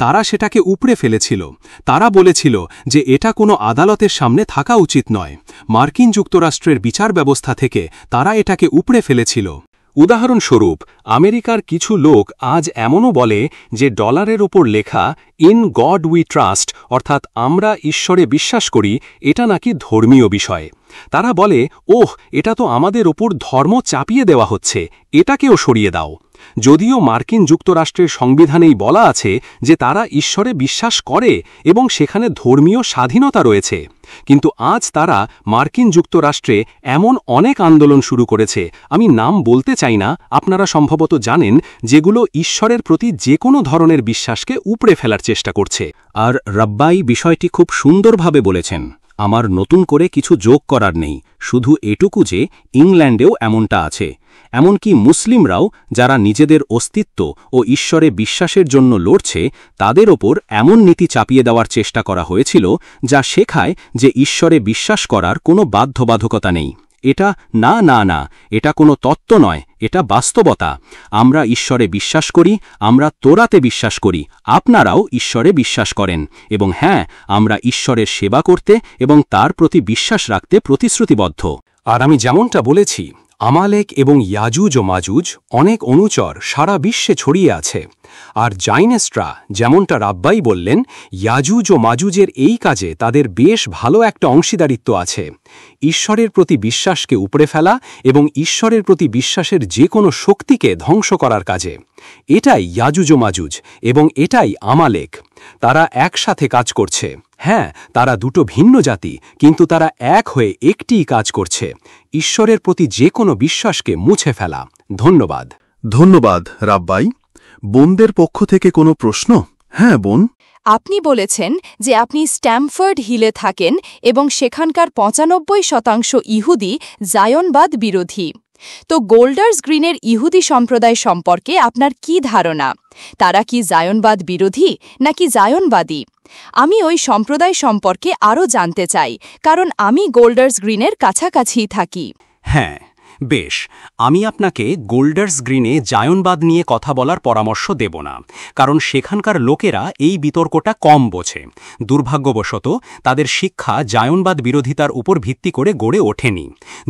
তারা সেটাকে উপড়ে ফেলেছিল। তারা বলেছিল যে এটা কোনো আদালতের সামনে থাকা উচিত নয়। মার্কিন যুক্তরাষ্ট্রের বিচার ব্যবস্থা থেকে তারা এটাকে উপড়ে ফেলেছিল। উদাহরণস্বরূপ, আমেরিকার কিছু লোক আজ এমনও বলে যে ডলারের ওপর লেখা ইন গড উই ট্রাস্ট, অর্থাৎ আমরা ঈশ্বরে বিশ্বাস করি, এটা নাকি ধর্মীয় বিষয়। তারা বলে, ওহ, এটা তো আমাদের ওপর ধর্ম চাপিয়ে দেওয়া হচ্ছে, এটাকেও সরিয়ে দাও। যদিও মার্কিন যুক্তরাষ্ট্রের সংবিধানেই বলা আছে যে তারা ঈশ্বরে বিশ্বাস করে এবং সেখানে ধর্মীয় স্বাধীনতা রয়েছে, কিন্তু আজ তারা মার্কিন যুক্তরাষ্ট্রে এমন অনেক আন্দোলন শুরু করেছে, আমি নাম বলতে চাই না, আপনারা সম্ভবত জানেন, যেগুলো ঈশ্বরের প্রতি যে কোনো ধরনের বিশ্বাসকে উপড়ে ফেলার চেষ্টা করছে। আর রাব্বাই বিষয়টি খুব সুন্দরভাবে বলেছেন। আমার নতুন করে কিছু যোগ করার নেই, শুধু এটুকু যে ইংল্যান্ডেও এমনটা আছে। এমনকি মুসলিমরাও, যারা নিজেদের অস্তিত্ব ও ঈশ্বরে বিশ্বাসের জন্য লড়ছে, তাদের ওপর এমন নীতি চাপিয়ে দেওয়ার চেষ্টা করা হয়েছিল যা শেখায় যে ঈশ্বরে বিশ্বাস করার কোনো বাধ্যবাধকতা নেই। এটা না না না, এটা কোনো তত্ত্ব নয়, এটা বাস্তবতা। আমরা ঈশ্বরে বিশ্বাস করি, আমরা তোরাতে বিশ্বাস করি, আপনারাও ঈশ্বরে বিশ্বাস করেন, এবং হ্যাঁ, আমরা ঈশ্বরের সেবা করতে এবং তার প্রতি বিশ্বাস রাখতে প্রতিশ্রুতিবদ্ধ। আর আমি যেমনটা বলেছি, আমালেক এবং ইয়াজুজ ও মাজুজ অনেক অনুচর সারা বিশ্বে ছড়িয়ে আছে। আর জাইনিস্টরা, যেমনটা রাব্বাই বললেন, ইয়াজুজ ও মাজুজের এই কাজে তাদের বেশ ভালো একটা অংশীদারিত্ব আছে। ঈশ্বরের প্রতি বিশ্বাসকে উপড়ে ফেলা এবং ঈশ্বরের প্রতি বিশ্বাসের যে কোনো শক্তিকে ধ্বংস করার কাজে। এটাই ইয়াজুজ ও মাজুজ এবং এটাই আমালেক। তারা একসাথে কাজ করছে। হ্যাঁ, তারা দুটো ভিন্ন জাতি, কিন্তু তারা এক হয়ে একটিই কাজ করছে, ঈশ্বরের প্রতি যে কোনো বিশ্বাসকে মুছে ফেলা। ধন্যবাদ। ধন্যবাদ রাব্বাই। বোনদের পক্ষ থেকে কোনো প্রশ্ন? হ্যাঁ বোন। আপনি বলেছেন যে আপনি স্ট্যামফোর্ড হিলে থাকেন এবং সেখানকার ৯৫% ইহুদি জায়নবাদ বিরোধী। তো গোল্ডার্স গ্রিনের ইহুদি সম্প্রদায় সম্পর্কে আপনার কি ধারণা? তারা কি জায়নবাদ বিরোধী নাকি জায়নবাদী? আমি ওই সম্প্রদায় সম্পর্কে আরও জানতে চাই, কারণ আমি গোল্ডার্স গ্রিনের কাছাকাছিই থাকি। হ্যাঁ, বেশ, আমি আপনাকে গোল্ডার্স গ্রিনে জায়নবাদ নিয়ে কথা বলার পরামর্শ দেব না, কারণ সেখানকার লোকেরা এই বিতর্কটা কম বোঝে। দুর্ভাগ্যবশত তাদের শিক্ষা জায়নবাদ বিরোধিতার উপর ভিত্তি করে গড়ে ওঠেনি।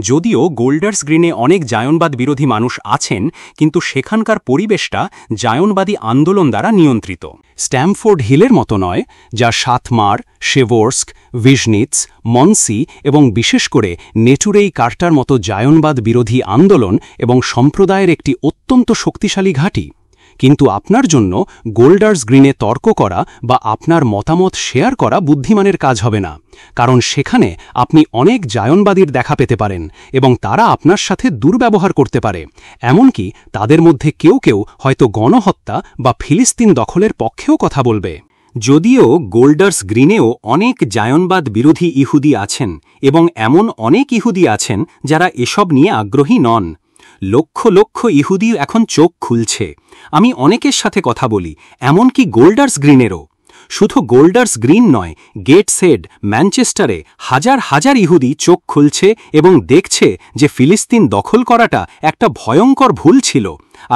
যদিও গোল্ডার্স গ্রিনে অনেক জায়নবাদ বিরোধী মানুষ আছেন, কিন্তু সেখানকার পরিবেশটা জায়নবাদী আন্দোলন দ্বারা নিয়ন্ত্রিত। স্ট্যামফোর্ড হিলের মতো নয়, যা সাতমার, শেভোর্স্ক, ভিজনিৎস, মনসি এবং বিশেষ করে নেটুরেই কার্টার মতো জায়নবাদ বিরোধী আন্দোলন এবং সম্প্রদায়ের একটি অত্যন্ত শক্তিশালী ঘাঁটি। কিন্তু আপনার জন্য গোল্ডার্স গ্রিনে তর্ক করা বা আপনার মতামত শেয়ার করা বুদ্ধিমানের কাজ হবে না, কারণ সেখানে আপনি অনেক জায়নবাদীর দেখা পেতে পারেন এবং তারা আপনার সাথে দুর্ব্যবহার করতে পারে। এমনকি তাদের মধ্যে কেউ কেউ হয়তো গণহত্যা বা ফিলিস্তিন দখলের পক্ষেও কথা বলবে। যদিও গোল্ডার্স গ্রিনেও অনেক জায়নবাদ বিরোধী ইহুদি আছেন এবং এমন অনেক ইহুদি আছেন যারা এসব নিয়ে আগ্রহী নন। লক্ষ লক্ষ ইহুদি এখন চোখ খুলছে। আমি অনেকের সাথে কথা বলি, এমনকি গোল্ডার্স গ্রিনেরও। শুধু গোল্ডার্স গ্রিন নয়, গেটসেড, ম্যানচেস্টারে হাজার হাজার ইহুদি চোখ খুলছে এবং দেখছে যে ফিলিস্তিন দখল করাটা একটা ভয়ঙ্কর ভুল ছিল।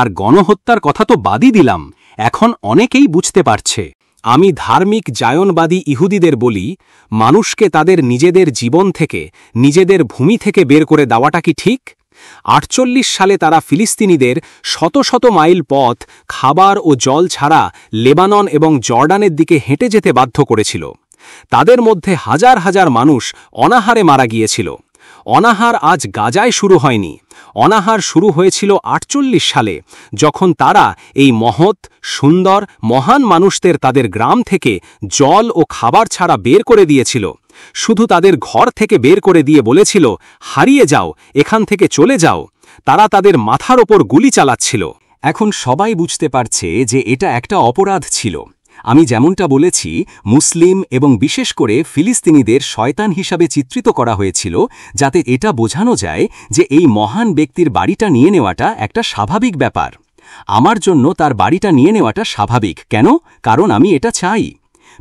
আর গণহত্যার কথা তো বাদই দিলাম, এখন অনেকেই বুঝতে পারছে। আমি ধার্মিক জায়নবাদী ইহুদিদের বলি, মানুষকে তাদের নিজেদের জীবন থেকে, নিজেদের ভূমি থেকে বের করে দেওয়াটা কি ঠিক? 48 সালে তারা ফিলিস্তিনিদের শত শত মাইল পথ খাবার ও জল ছাড়া লেবানন এবং জর্ডানের দিকে হেঁটে যেতে বাধ্য করেছিল। তাদের মধ্যে হাজার হাজার মানুষ অনাহারে মারা গিয়েছিল। অনাহার আজ গাজায় শুরু হয়নি, অনাহার শুরু হয়েছিল 48 সালে, যখন তারা এই মহৎ, সুন্দর, মহান মানুষদের তাদের গ্রাম থেকে জল ও খাবার ছাড়া বের করে দিয়েছিল। শুধু তাদের ঘর থেকে বের করে দিয়ে বলেছিল, হারিয়ে যাও, এখান থেকে চলে যাও। তারা তাদের মাথার ওপর গুলি চালাচ্ছিল। এখন সবাই বুঝতে পারছে যে এটা একটা অপরাধ ছিল। আমি যেমনটা বলেছি, মুসলিম এবং বিশেষ করে ফিলিস্তিনিদের শয়তান হিসাবে চিত্রিত করা হয়েছিল, যাতে এটা বোঝানো যায় যে এই মহান ব্যক্তির বাড়িটা নিয়ে নেওয়াটা একটা স্বাভাবিক ব্যাপার। আমার জন্য তার বাড়িটা নিয়ে নেওয়াটা স্বাভাবিক। কেন? কারণ আমি এটা চাই।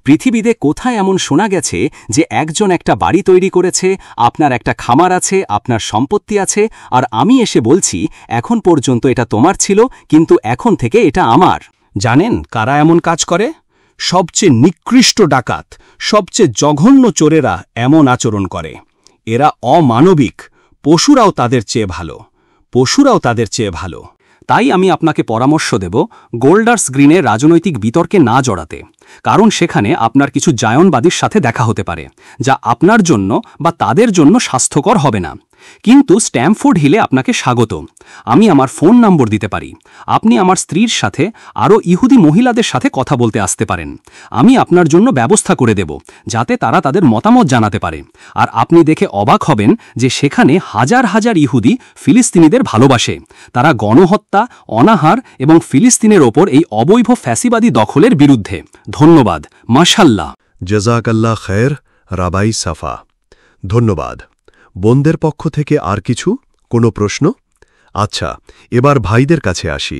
পৃথিবীতে কোথায় এমন শোনা গেছে যে একজন একটা বাড়ি তৈরি করেছে, আপনার একটা খামার আছে, আপনার সম্পত্তি আছে, আর আমি এসে বলছি এখন পর্যন্ত এটা তোমার ছিল, কিন্তু এখন থেকে এটা আমার? জানেন কারা এমন কাজ করে? সবচেয়ে নিকৃষ্ট ডাকাত, সবচেয়ে জঘন্য চোরেরা এমন আচরণ করে। এরা অমানবিক। পশুরাও তাদের চেয়ে ভালো, পশুরাও তাদের চেয়ে ভালো। তাই আমি আপনাকে পরামর্শ দেব গোল্ডার্স গ্রিনে রাজনৈতিক বিতর্কে না জড়াতে, কারণ সেখানে আপনার কিছু জায়নবাদীর সাথে দেখা হতে পারে, যা আপনার জন্য বা তাদের জন্য স্বাস্থ্যকর হবে না। কিন্তু স্ট্যামফোর্ড হিলে আপনাকে স্বাগত। আমি আমার ফোন নম্বর দিতে পারি। আপনি আমার স্ত্রীর সাথে আরও ইহুদি মহিলাদের সাথে কথা বলতে আসতে পারেন। আমি আপনার জন্য ব্যবস্থা করে দেব, যাতে তারা তাদের মতামত জানাতে পারে। আর আপনি দেখে অবাক হবেন যে সেখানে হাজার হাজার ইহুদি ফিলিস্তিনিদের ভালোবাসে। তারা গণহত্যা, অনাহার এবং ফিলিস্তিনের ওপর এই অবৈধ ফ্যাসিবাদী দখলের বিরুদ্ধে। ধন্যবাদ। মাশাল্লাহ। জাযাকাল্লাহ খায়ের, রাবাই সাফা। ধন্যবাদ। বোনদের পক্ষ থেকে আর কিছু, কোনো প্রশ্ন? আচ্ছা, এবার ভাইদের কাছে আসি।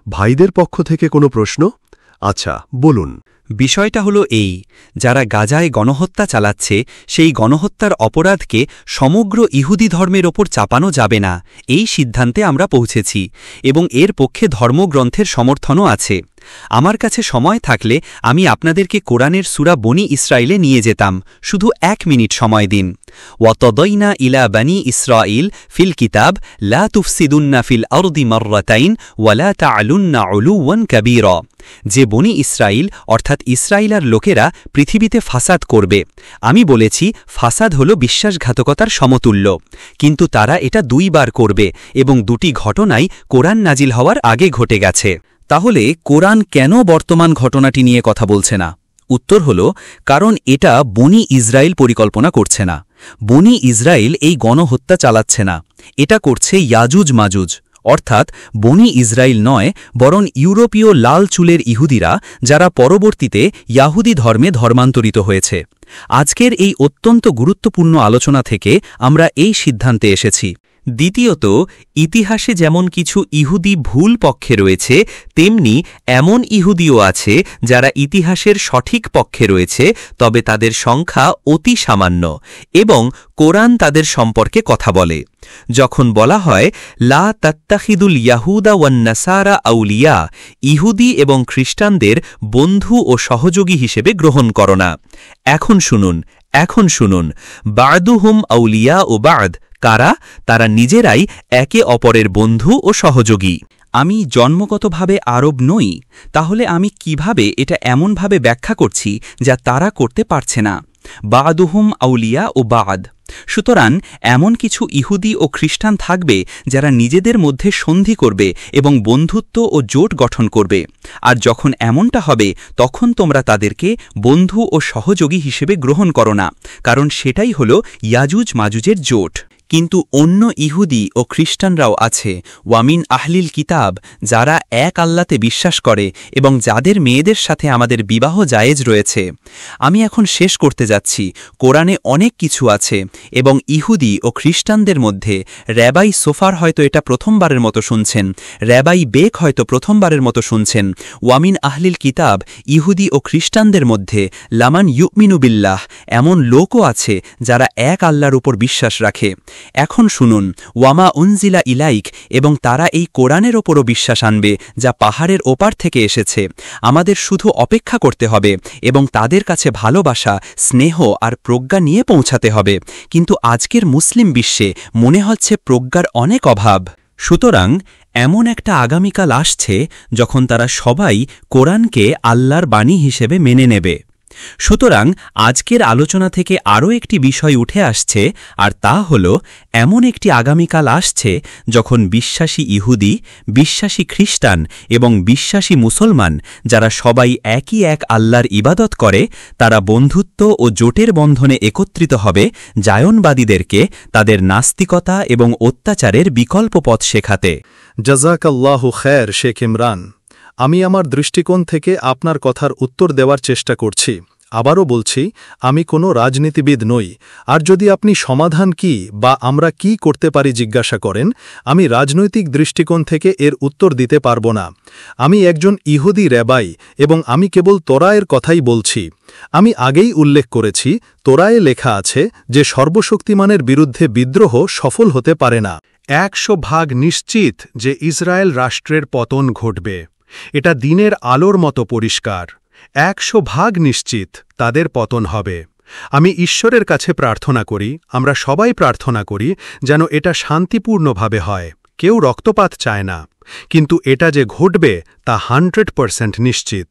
ভাইদের পক্ষ থেকে কোনো প্রশ্ন? আচ্ছা, বলুন। বিষয়টা হলো এই, যারা গাজায় গণহত্যা চালাচ্ছে সেই গণহত্যার অপরাধকে সমগ্র ইহুদি ধর্মের ওপর চাপানো যাবে না, এই সিদ্ধান্তে আমরা পৌঁছেছি এবং এর পক্ষে ধর্মগ্রন্থের সমর্থনও আছে। আমার কাছে সময় থাকলে আমি আপনাদেরকে কোরআনের সূরা বনি ইসরাইলে নিয়ে যেতাম। শুধু 1 মিনিট সময় দিন। ওয়াতাদাইনা ইলা বানি ইসরাইল ফিল কিতাব লা তুফসিদুন্না ফিল আরদি মাররাতাইন ওয়ালা তা'লুন্না উলুওয়ান কাবীরা। যে বনি ইসরাইল অর্থাৎ ইসরাইলার লোকেরা পৃথিবীতে ফাসাদ করবে। আমি বলেছি ফাসাদ হল বিশ্বাসঘাতকতার সমতুল্য, কিন্তু তারা এটা 2 বার করবে এবং 2টি ঘটনাই কোরআন নাজিল হওয়ার আগে ঘটে গেছে। তাহলে কোরআন কেন বর্তমান ঘটনাটি নিয়ে কথা বলছে না? উত্তর হল, কারণ এটা বনি ইসরাইল পরিকল্পনা করছে না। বনি ইসরাইল এই গণহত্যা চালাচ্ছে না, এটা করছে ইয়াজুজ মাজুজ অর্থাৎ বনি ইসরায়েল নয়, বরং ইউরোপীয় লাল চুলের ইহুদিরা, যারা পরবর্তীতে ইয়াহুদি ধর্মে ধর্মান্তরিত হয়েছে। আজকের এই অত্যন্ত গুরুত্বপূর্ণ আলোচনা থেকে আমরা এই সিদ্ধান্তে এসেছি। দ্বিতীয়ত, ইতিহাসে যেমন কিছু ইহুদি ভুল পক্ষে রয়েছে, তেমনি এমন ইহুদিও আছে যারা ইতিহাসের সঠিক পক্ষে রয়েছে, তবে তাদের সংখ্যা অতি সামান্য, এবং কোরআন তাদের সম্পর্কে কথা বলে। যখন বলা হয় লা তাত্তাখিদুল ইয়াহুদা ওয়ান নাসারা আউলিয়া, ইহুদি এবং খ্রিস্টানদের বন্ধু ও সহযোগী হিসেবে গ্রহণ করো না। এখন শুনুন, বা'দুহুম আউলিয়া ও বা'দ কারা? তারা নিজেরাই একে অপরের বন্ধু ও সহযোগী। আমি জন্মগতভাবে আরব নই, তাহলে আমি কিভাবে এটা এমনভাবে ব্যাখ্যা করছি যা তারা করতে পারছে না? বা'দুহুম আউলিয়া ও বা'দ। সুতরাং এমন কিছু ইহুদি ও খ্রিস্টান থাকবে যারা নিজেদের মধ্যে সন্ধি করবে এবং বন্ধুত্ব ও জোট গঠন করবে, আর যখন এমনটা হবে তখন তোমরা তাদেরকে বন্ধু ও সহযোগী হিসেবে গ্রহণ করো না, কারণ সেটাই হল ইয়াজুজ মাজুজের জোট। কিন্তু অন্য ইহুদি ও খ্রিস্টানরাও আছে, ওয়ামিন আহলিল কিতাব, যারা এক আল্লাতে বিশ্বাস করে এবং যাদের মেয়েদের সাথে আমাদের বিবাহ জায়েজ রয়েছে। আমি এখন শেষ করতে যাচ্ছি। কোরআনে অনেক কিছু আছে, এবং ইহুদি ও খ্রিস্টানদের মধ্যে র্যাবাই সোফার হয়তো এটা প্রথমবারের মতো শুনছেন, র্যাবাই বেক হয়তো প্রথমবারের মতো শুনছেন। ওয়ামিন আহলিল কিতাব, ইহুদি ও খ্রিস্টানদের মধ্যে লামান ইউমিনু বিল্লাহ, এমন লোকও আছে যারা এক আল্লাহর উপর বিশ্বাস রাখে। এখন শুনুন, ওয়ামা উনজিলা ইলাইক, এবং তারা এই কোরআনের ওপরও বিশ্বাস আনবে যা পাহাড়ের ওপার থেকে এসেছে। আমাদের শুধু অপেক্ষা করতে হবে এবং তাদের কাছে ভালোবাসা, স্নেহ আর প্রজ্ঞা নিয়ে পৌঁছাতে হবে। কিন্তু আজকের মুসলিম বিশ্বে মনে হচ্ছে প্রজ্ঞার অনেক অভাব। সুতরাং এমন একটা আগামীকাল আসছে যখন তারা সবাই কোরআনকে আল্লাহর বাণী হিসেবে মেনে নেবে। সুতরাং আজকের আলোচনা থেকে আরও একটি বিষয় উঠে আসছে, আর তা হল এমন একটি আগামীকাল আসছে যখন বিশ্বাসী ইহুদি, বিশ্বাসী খ্রিস্টান এবং বিশ্বাসী মুসলমান, যারা সবাই একই এক আল্লাহর ইবাদত করে, তারা বন্ধুত্ব ও জোটের বন্ধনে একত্রিত হবে জায়নবাদীদেরকে তাদের নাস্তিকতা এবং অত্যাচারের বিকল্প পথ শেখাতে। জাযাকাল্লাহু খায়র শেখ ইমরান। আমি আমার দৃষ্টিকোণ থেকে আপনার কথার উত্তর দেওয়ার চেষ্টা করছি। আবারও বলছি, আমি কোনো রাজনীতিবিদ নই, আর যদি আপনি সমাধান কি বা আমরা কি করতে পারি জিজ্ঞাসা করেন, আমি রাজনৈতিক দৃষ্টিকোণ থেকে এর উত্তর দিতে পারব না। আমি একজন ইহুদি র্যাবাই এবং আমি কেবল তোরায়ের কথাই বলছি। আমি আগেই উল্লেখ করেছি, তোরায়ে লেখা আছে যে সর্বশক্তিমানের বিরুদ্ধে বিদ্রোহ সফল হতে পারে না। 100% নিশ্চিত যে ইসরায়েল রাষ্ট্রের পতন ঘটবে। এটা দিনের আলোর মতো পরিষ্কার। 100% নিশ্চিত তাদের পতন হবে। আমি ঈশ্বরের কাছে প্রার্থনা করি, আমরা সবাই প্রার্থনা করি যেন এটা শান্তিপূর্ণভাবে হয়। কেউ রক্তপাত চায় না, কিন্তু এটা যে ঘটবে তা 100% নিশ্চিত।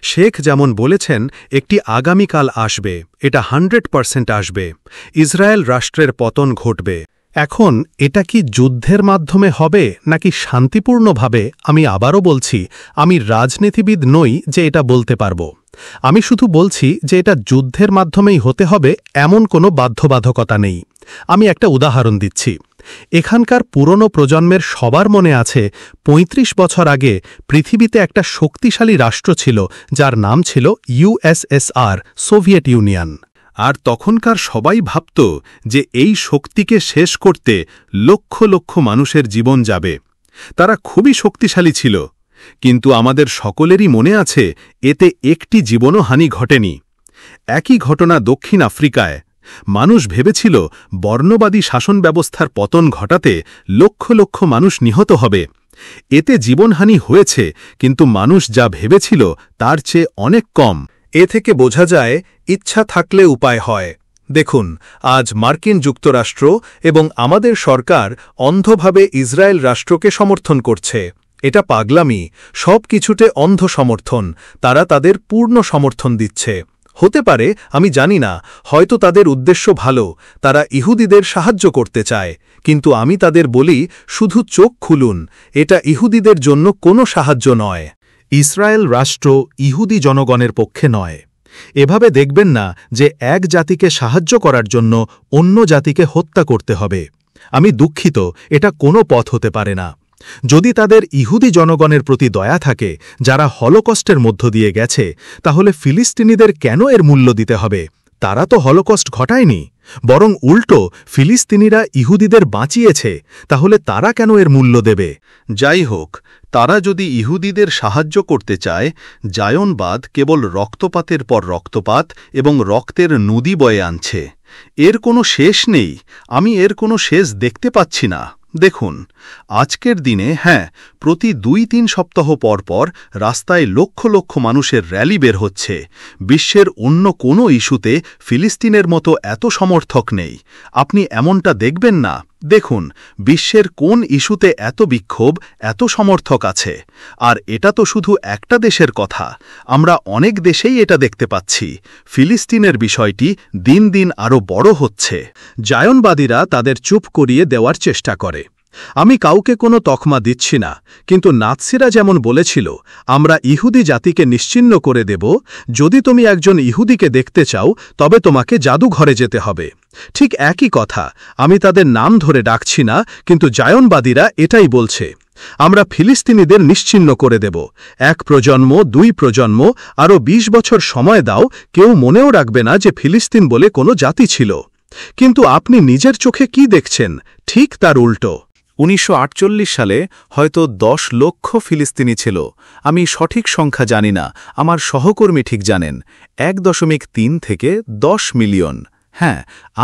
শেখ যেমন বলেছেন, একটি আগামীকাল আসবে, এটা 100% আসবে। ইসরায়েল রাষ্ট্রের পতন ঘটবে। এখন এটা কি যুদ্ধের মাধ্যমে হবে নাকি শান্তিপূর্ণভাবে? আমি আবারও বলছি, আমি রাজনীতিবিদ নই যে এটা বলতে পারব। আমি শুধু বলছি যে এটা যুদ্ধের মাধ্যমেই হতে হবে এমন কোনো বাধ্যবাধকতা নেই। আমি একটা উদাহরণ দিচ্ছি। এখানকার পুরনো প্রজন্মের সবার মনে আছে ৩৫ বছর আগে পৃথিবীতে একটা শক্তিশালী রাষ্ট্র ছিল যার নাম ছিল ইউএসএসআর, সোভিয়েত ইউনিয়ন। আর তখনকার সবাই ভাবত যে এই শক্তিকে শেষ করতে লক্ষ লক্ষ মানুষের জীবন যাবে। তারা খুবই শক্তিশালী ছিল, কিন্তু আমাদের সকলেরই মনে আছে এতে একটি জীবনও হানি ঘটেনি। একই ঘটনা দক্ষিণ আফ্রিকায়। মানুষ ভেবেছিল বর্ণবাদী শাসন ব্যবস্থার পতন ঘটাতে লক্ষ লক্ষ মানুষ নিহত হবে। এতে জীবনহানি হয়েছে, কিন্তু মানুষ যা ভেবেছিল তার চেয়ে অনেক কম। এ থেকে বোঝা যায়, ইচ্ছা থাকলে উপায় হয়। দেখুন, আজ মার্কিন যুক্তরাষ্ট্র এবং আমাদের সরকার অন্ধভাবে ইসরায়েল রাষ্ট্রকে সমর্থন করছে। এটা পাগলামি, সব কিছুতে অন্ধ সমর্থন। তারা তাদের পূর্ণ সমর্থন দিচ্ছে। হতে পারে, আমি জানি না, হয়তো তাদের উদ্দেশ্য ভালো, তারা ইহুদিদের সাহায্য করতে চায়। কিন্তু আমি তাদের বলি, শুধু চোখ খুলুন, এটা ইহুদিদের জন্য কোনো সাহায্য নয়। ইসরায়েল রাষ্ট্র ইহুদি জনগণের পক্ষে নয়। এভাবে দেখবেন না যে এক জাতিকে সাহায্য করার জন্য অন্য জাতিকে হত্যা করতে হবে। আমি দুঃখিত, এটা কোনো পথ হতে পারে না। যদি তাদের ইহুদি জনগণের প্রতি দয়া থাকে যারা হলোকস্টের মধ্য দিয়ে গেছে, তাহলে ফিলিস্তিনিদের কেন এর মূল্য দিতে হবে? তারা তো হলোকস্ট ঘটায়নি, বরং উল্টো ফিলিস্তিনিরা ইহুদিদের বাঁচিয়েছে, তাহলে তারা কেন এর মূল্য দেবে? যাই হোক, তারা যদি ইহুদিদের সাহায্য করতে চায়, জায়নবাদ কেবল রক্তপাতের পর রক্তপাত এবং রক্তের নদী বয়ে আনছে। এর কোনো শেষ নেই, আমি এর কোনো শেষ দেখতে পাচ্ছি না। দেখুন, আজকের দিনে প্রতি ২-৩ সপ্তাহ পর পর রাস্তায় লক্ষ লক্ষ মানুষের র্যালি বের হচ্ছে। বিশ্বের অন্য কোনো ইস্যুতে ফিলিস্তিনের মতো এত সমর্থক নেই। আপনি এমনটা দেখবেন না। দেখুন, বিশ্বের কোন ইস্যুতে এত বিক্ষোভ, এত সমর্থক আছে। আর এটা তো শুধু একটা দেশের কথা, আমরা অনেক দেশেই এটা দেখতে পাচ্ছি। ফিলিস্তিনের বিষয়টি দিন দিন আরও বড় হচ্ছে। জায়নবাদীরা তাদের চুপ করিয়ে দেওয়ার চেষ্টা করে। আমি কাউকে কোনো তকমা দিচ্ছি না, কিন্তু নাৎসিরা যেমন বলেছিল, আমরা ইহুদি জাতিকে নিশ্চিহ্ন করে দেব। যদি তুমি একজন ইহুদিকে দেখতে চাও, তবে তোমাকে জাদুঘরে যেতে হবে। ঠিক একই কথা, আমি তাদের নাম ধরে ডাকছি না, কিন্তু জায়নবাদীরা এটাই বলছে। আমরা ফিলিস্তিনিদের নিশ্চিহ্ন করে দেব। 1 প্রজন্ম, 2 প্রজন্ম, আরও 20 বছর সময় দাও, কেউ মনেও রাখবে না যে ফিলিস্তিন বলে কোনো জাতি ছিল। কিন্তু আপনি নিজের চোখে কি দেখছেন? ঠিক তার উল্টো। 1948 সালে হয়তো 10 লক্ষ ফিলিস্তিনি ছিল। আমি সঠিক সংখ্যা জানি না, আমার সহকর্মী ঠিক জানেন। 1.3 থেকে 10 মিলিয়ন।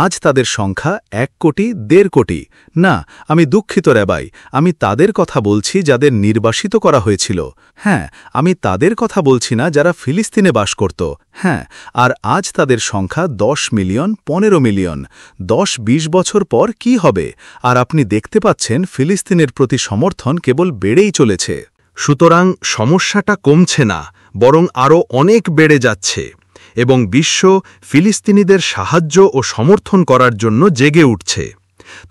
আজ তাদের সংখ্যা 1 কোটি, 1.5 কোটি। না, আমি দুঃখিত রেবাই, আমি তাদের কথা বলছি যাদের নির্বাসিত করা হয়েছিল। আমি তাদের কথা বলছি না যারা ফিলিস্তিনে বাস করত। আর আজ তাদের সংখ্যা 10 মিলিয়ন, 15 মিলিয়ন। 10-20 বছর পর কি হবে? আর আপনি দেখতে পাচ্ছেন ফিলিস্তিনের প্রতি সমর্থন কেবল বেড়েই চলেছে। সুতরাং সমস্যাটা কমছে না, বরং আরও অনেক বেড়ে যাচ্ছে। এবং বিশ্ব ফিলিস্তিনিদের সাহায্য ও সমর্থন করার জন্য জেগে উঠছে।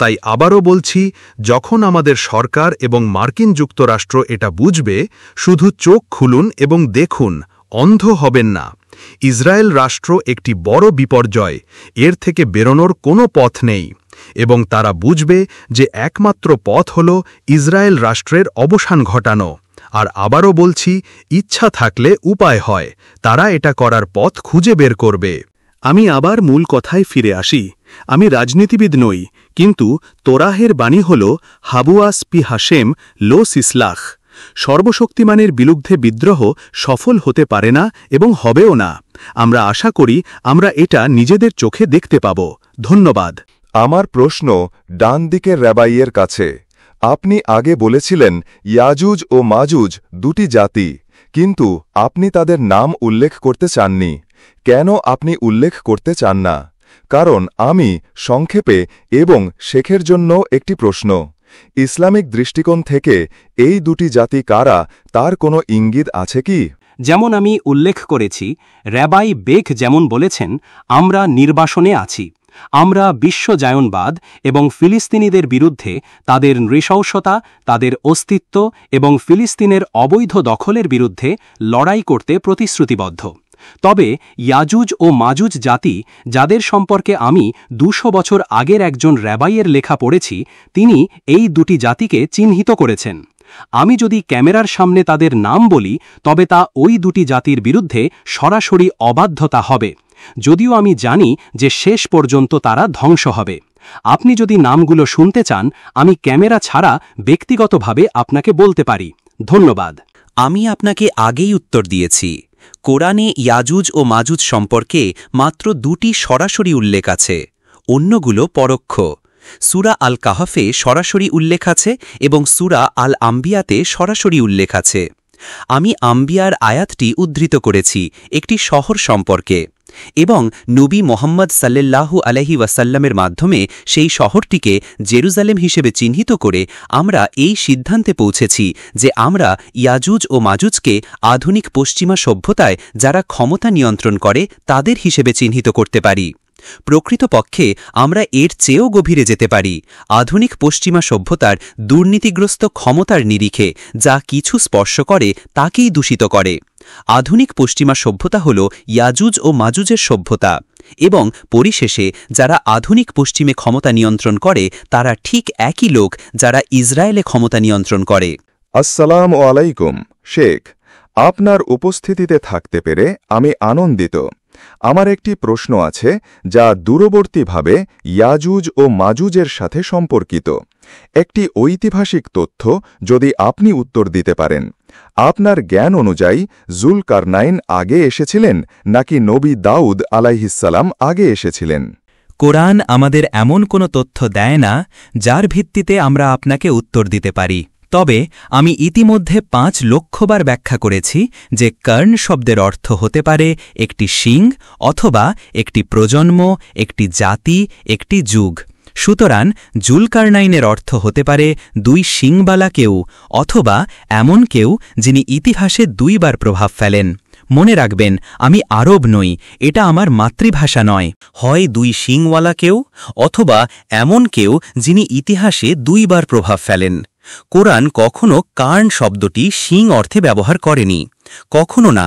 তাই আবারও বলছি, যখন আমাদের সরকার এবং মার্কিন যুক্তরাষ্ট্র এটা বুঝবে, শুধু চোখ খুলুন এবং দেখুন, অন্ধ হবেন না। ইসরায়েল রাষ্ট্র একটি বড় বিপর্যয়, এর থেকে বেরোনোর কোনো পথ নেই। এবং তারা বুঝবে যে একমাত্র পথ হল ইসরায়েল রাষ্ট্রের অবসান ঘটানো। আর আবারও বলছি, ইচ্ছা থাকলে উপায় হয়, তারা এটা করার পথ খুঁজে বের করবে। আমি আবার মূল কথায় ফিরে আসি। আমি রাজনীতিবিদ নই, কিন্তু তোরাহের বাণী হল হাবুয়াস পি হাশেম লো সিসলাখ। সর্বশক্তিমানের বিরুদ্ধে বিদ্রোহ সফল হতে পারে না এবং হবেও না। আমরা আশা করি আমরা এটা নিজেদের চোখে দেখতে পাব। ধন্যবাদ। আমার প্রশ্ন ডান দিকের রেবাইয়ের কাছে। আপনি আগে বলেছিলেন ইয়াজুজ ও মাজুজ 2টি জাতি, কিন্তু আপনি তাদের নাম উল্লেখ করতে চাননি। কেন আপনি উল্লেখ করতে চান না? কারণ আমি সংক্ষেপে এবং শেখের জন্য একটি প্রশ্ন। ইসলামিক দৃষ্টিকোণ থেকে এই 2টি জাতি কারা, তার কোনো ইঙ্গিত আছে কি? যেমন আমি উল্লেখ করেছি, র্যাবাই বেক যেমন বলেছেন, আমরা নির্বাসনে আছি। আমরা বিশ্ব জায়নবাদ এবং ফিলিস্তিনিদের বিরুদ্ধে তাদের নৃশংসতা, তাদের অস্তিত্ব এবং ফিলিস্তিনের অবৈধ দখলের বিরুদ্ধে লড়াই করতে প্রতিশ্রুতিবদ্ধ। তবে ইয়াজুজ ও মাজুজ জাতি, যাদের সম্পর্কে আমি 200 বছর আগের একজন র্যাবাইয়ের লেখা পড়েছি, তিনি এই 2টি জাতিকে চিহ্নিত করেছেন। আমি যদি ক্যামেরার সামনে তাদের নাম বলি, তবে তা ওই 2টি জাতির বিরুদ্ধে সরাসরি অবাধ্যতা হবে, যদিও আমি জানি যে শেষ পর্যন্ত তারা ধ্বংস হবে। আপনি যদি নামগুলো শুনতে চান, আমি ক্যামেরা ছাড়া ব্যক্তিগতভাবে আপনাকে বলতে পারি। ধন্যবাদ। আমি আপনাকে আগেই উত্তর দিয়েছি। কোরআনে ইয়াজুজ ও মাজুজ সম্পর্কে মাত্র 2টি সরাসরি উল্লেখ আছে, অন্যগুলো পরোক্ষ। সূরা আল কাহফে সরাসরি উল্লেখ আছে এবং সূরা আল আম্বিয়াতে সরাসরি উল্লেখ আছে। আমি আম্বিয়ার আয়াতটি উদ্ধৃত করেছি একটি শহর সম্পর্কে, এবং নবী মোহাম্মদ সাল্লাল্লাহু আলাইহি ওয়াসাল্লামের মাধ্যমে সেই শহরটিকে জেরুজালেম হিসেবে চিহ্নিত করে আমরা এই সিদ্ধান্তে পৌঁছেছি যে আমরা ইয়াজুজ ও মাজুজকে আধুনিক পশ্চিমা সভ্যতায় যারা ক্ষমতা নিয়ন্ত্রণ করে তাদের হিসেবে চিহ্নিত করতে পারি। প্রকৃতপক্ষে আমরা এর চেয়েও গভীরে যেতে পারি, আধুনিক পশ্চিমা সভ্যতার দুর্নীতিগ্রস্ত ক্ষমতার নিরিখে যা কিছু স্পর্শ করে তাকেই দূষিত করে। আধুনিক পশ্চিমা সভ্যতা হল ইয়াজুজ ও মাজুজের সভ্যতা। এবং পরিশেষে যারা আধুনিক পশ্চিমে ক্ষমতা নিয়ন্ত্রণ করে তারা ঠিক একই লোক যারা ইসরায়েলে ক্ষমতা নিয়ন্ত্রণ করে। আসসালামু আলাইকুম শেখ, আপনার উপস্থিতিতে থাকতে পেরে আমি আনন্দিত। আমার একটি প্রশ্ন আছে যা দূরবর্তীভাবে ইয়াজুজ ও মাজুজের সাথে সম্পর্কিত। একটি ঐতিহাসিক তথ্য যদি আপনি উত্তর দিতে পারেন। আপনার জ্ঞান অনুযায়ী জুলকারনাইন আগে এসেছিলেন নাকি নবী দাউদ আলাইহিসসালাম আগে এসেছিলেন? কোরআন আমাদের এমন কোনো তথ্য দেয় না যার ভিত্তিতে আমরা আপনাকে উত্তর দিতে পারি। তবে আমি ইতিমধ্যে 5 লক্ষবার ব্যাখ্যা করেছি যে কর্ণ শব্দের অর্থ হতে পারে একটি শিং অথবা একটি প্রজন্ম, একটি জাতি, একটি যুগ। সুতরাং জুলকারনাইনের অর্থ হতে পারে 2 শিংবালা কেউ অথবা এমন কেউ যিনি ইতিহাসে 2 বার প্রভাব ফেলেন। মনে রাখবেন, আমি আরব নই, এটা আমার মাতৃভাষা নয়। হয় 2 শিংওয়ালা কেউ অথবা এমন কেউ যিনি ইতিহাসে 2 বার প্রভাব ফেলেন। কোরআন কখনো কার্ন শব্দটি শিং অর্থে ব্যবহার করেনি, কখনো না।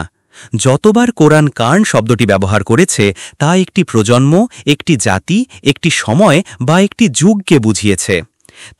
যতবার কোরআন কার্ন শব্দটি ব্যবহার করেছে তা একটি প্রজন্ম, একটি জাতি, একটি সময় বা একটি যুগকে বুঝিয়েছে।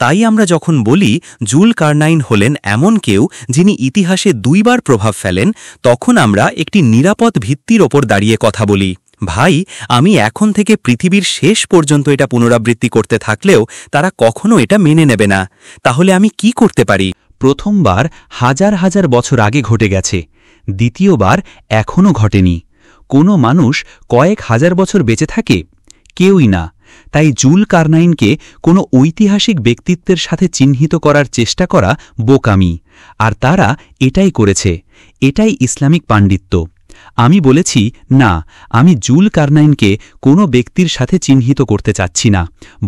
তাই আমরা যখন বলি জুলকারনাইন হলেন এমন কেউ যিনি ইতিহাসে 2 বার প্রভাব ফেলেন, তখন আমরা একটি নিরাপদ ভিত্তির ওপর দাঁড়িয়ে কথা বলি। ভাই, আমি এখন থেকে পৃথিবীর শেষ পর্যন্ত এটা পুনরাবৃত্তি করতে থাকলেও তারা কখনো এটা মেনে নেবে না। তাহলে আমি কি করতে পারি? প্রথমবার হাজার হাজার বছর আগে ঘটে গেছে, দ্বিতীয়বার এখনও ঘটেনি। কোনো মানুষ কয়েক হাজার বছর বেঁচে থাকে? কেউই না। তাই জুলকারনাইনকে কোনো ঐতিহাসিক ব্যক্তিত্বের সাথে চিহ্নিত করার চেষ্টা করা বোকামি, আর তারা এটাই করেছে। এটাই ইসলামিক পাণ্ডিত্য। আমি বলেছি না, আমি জুলকারনাইনকে কোনো ব্যক্তির সাথে চিহ্নিত করতে চাচ্ছি না,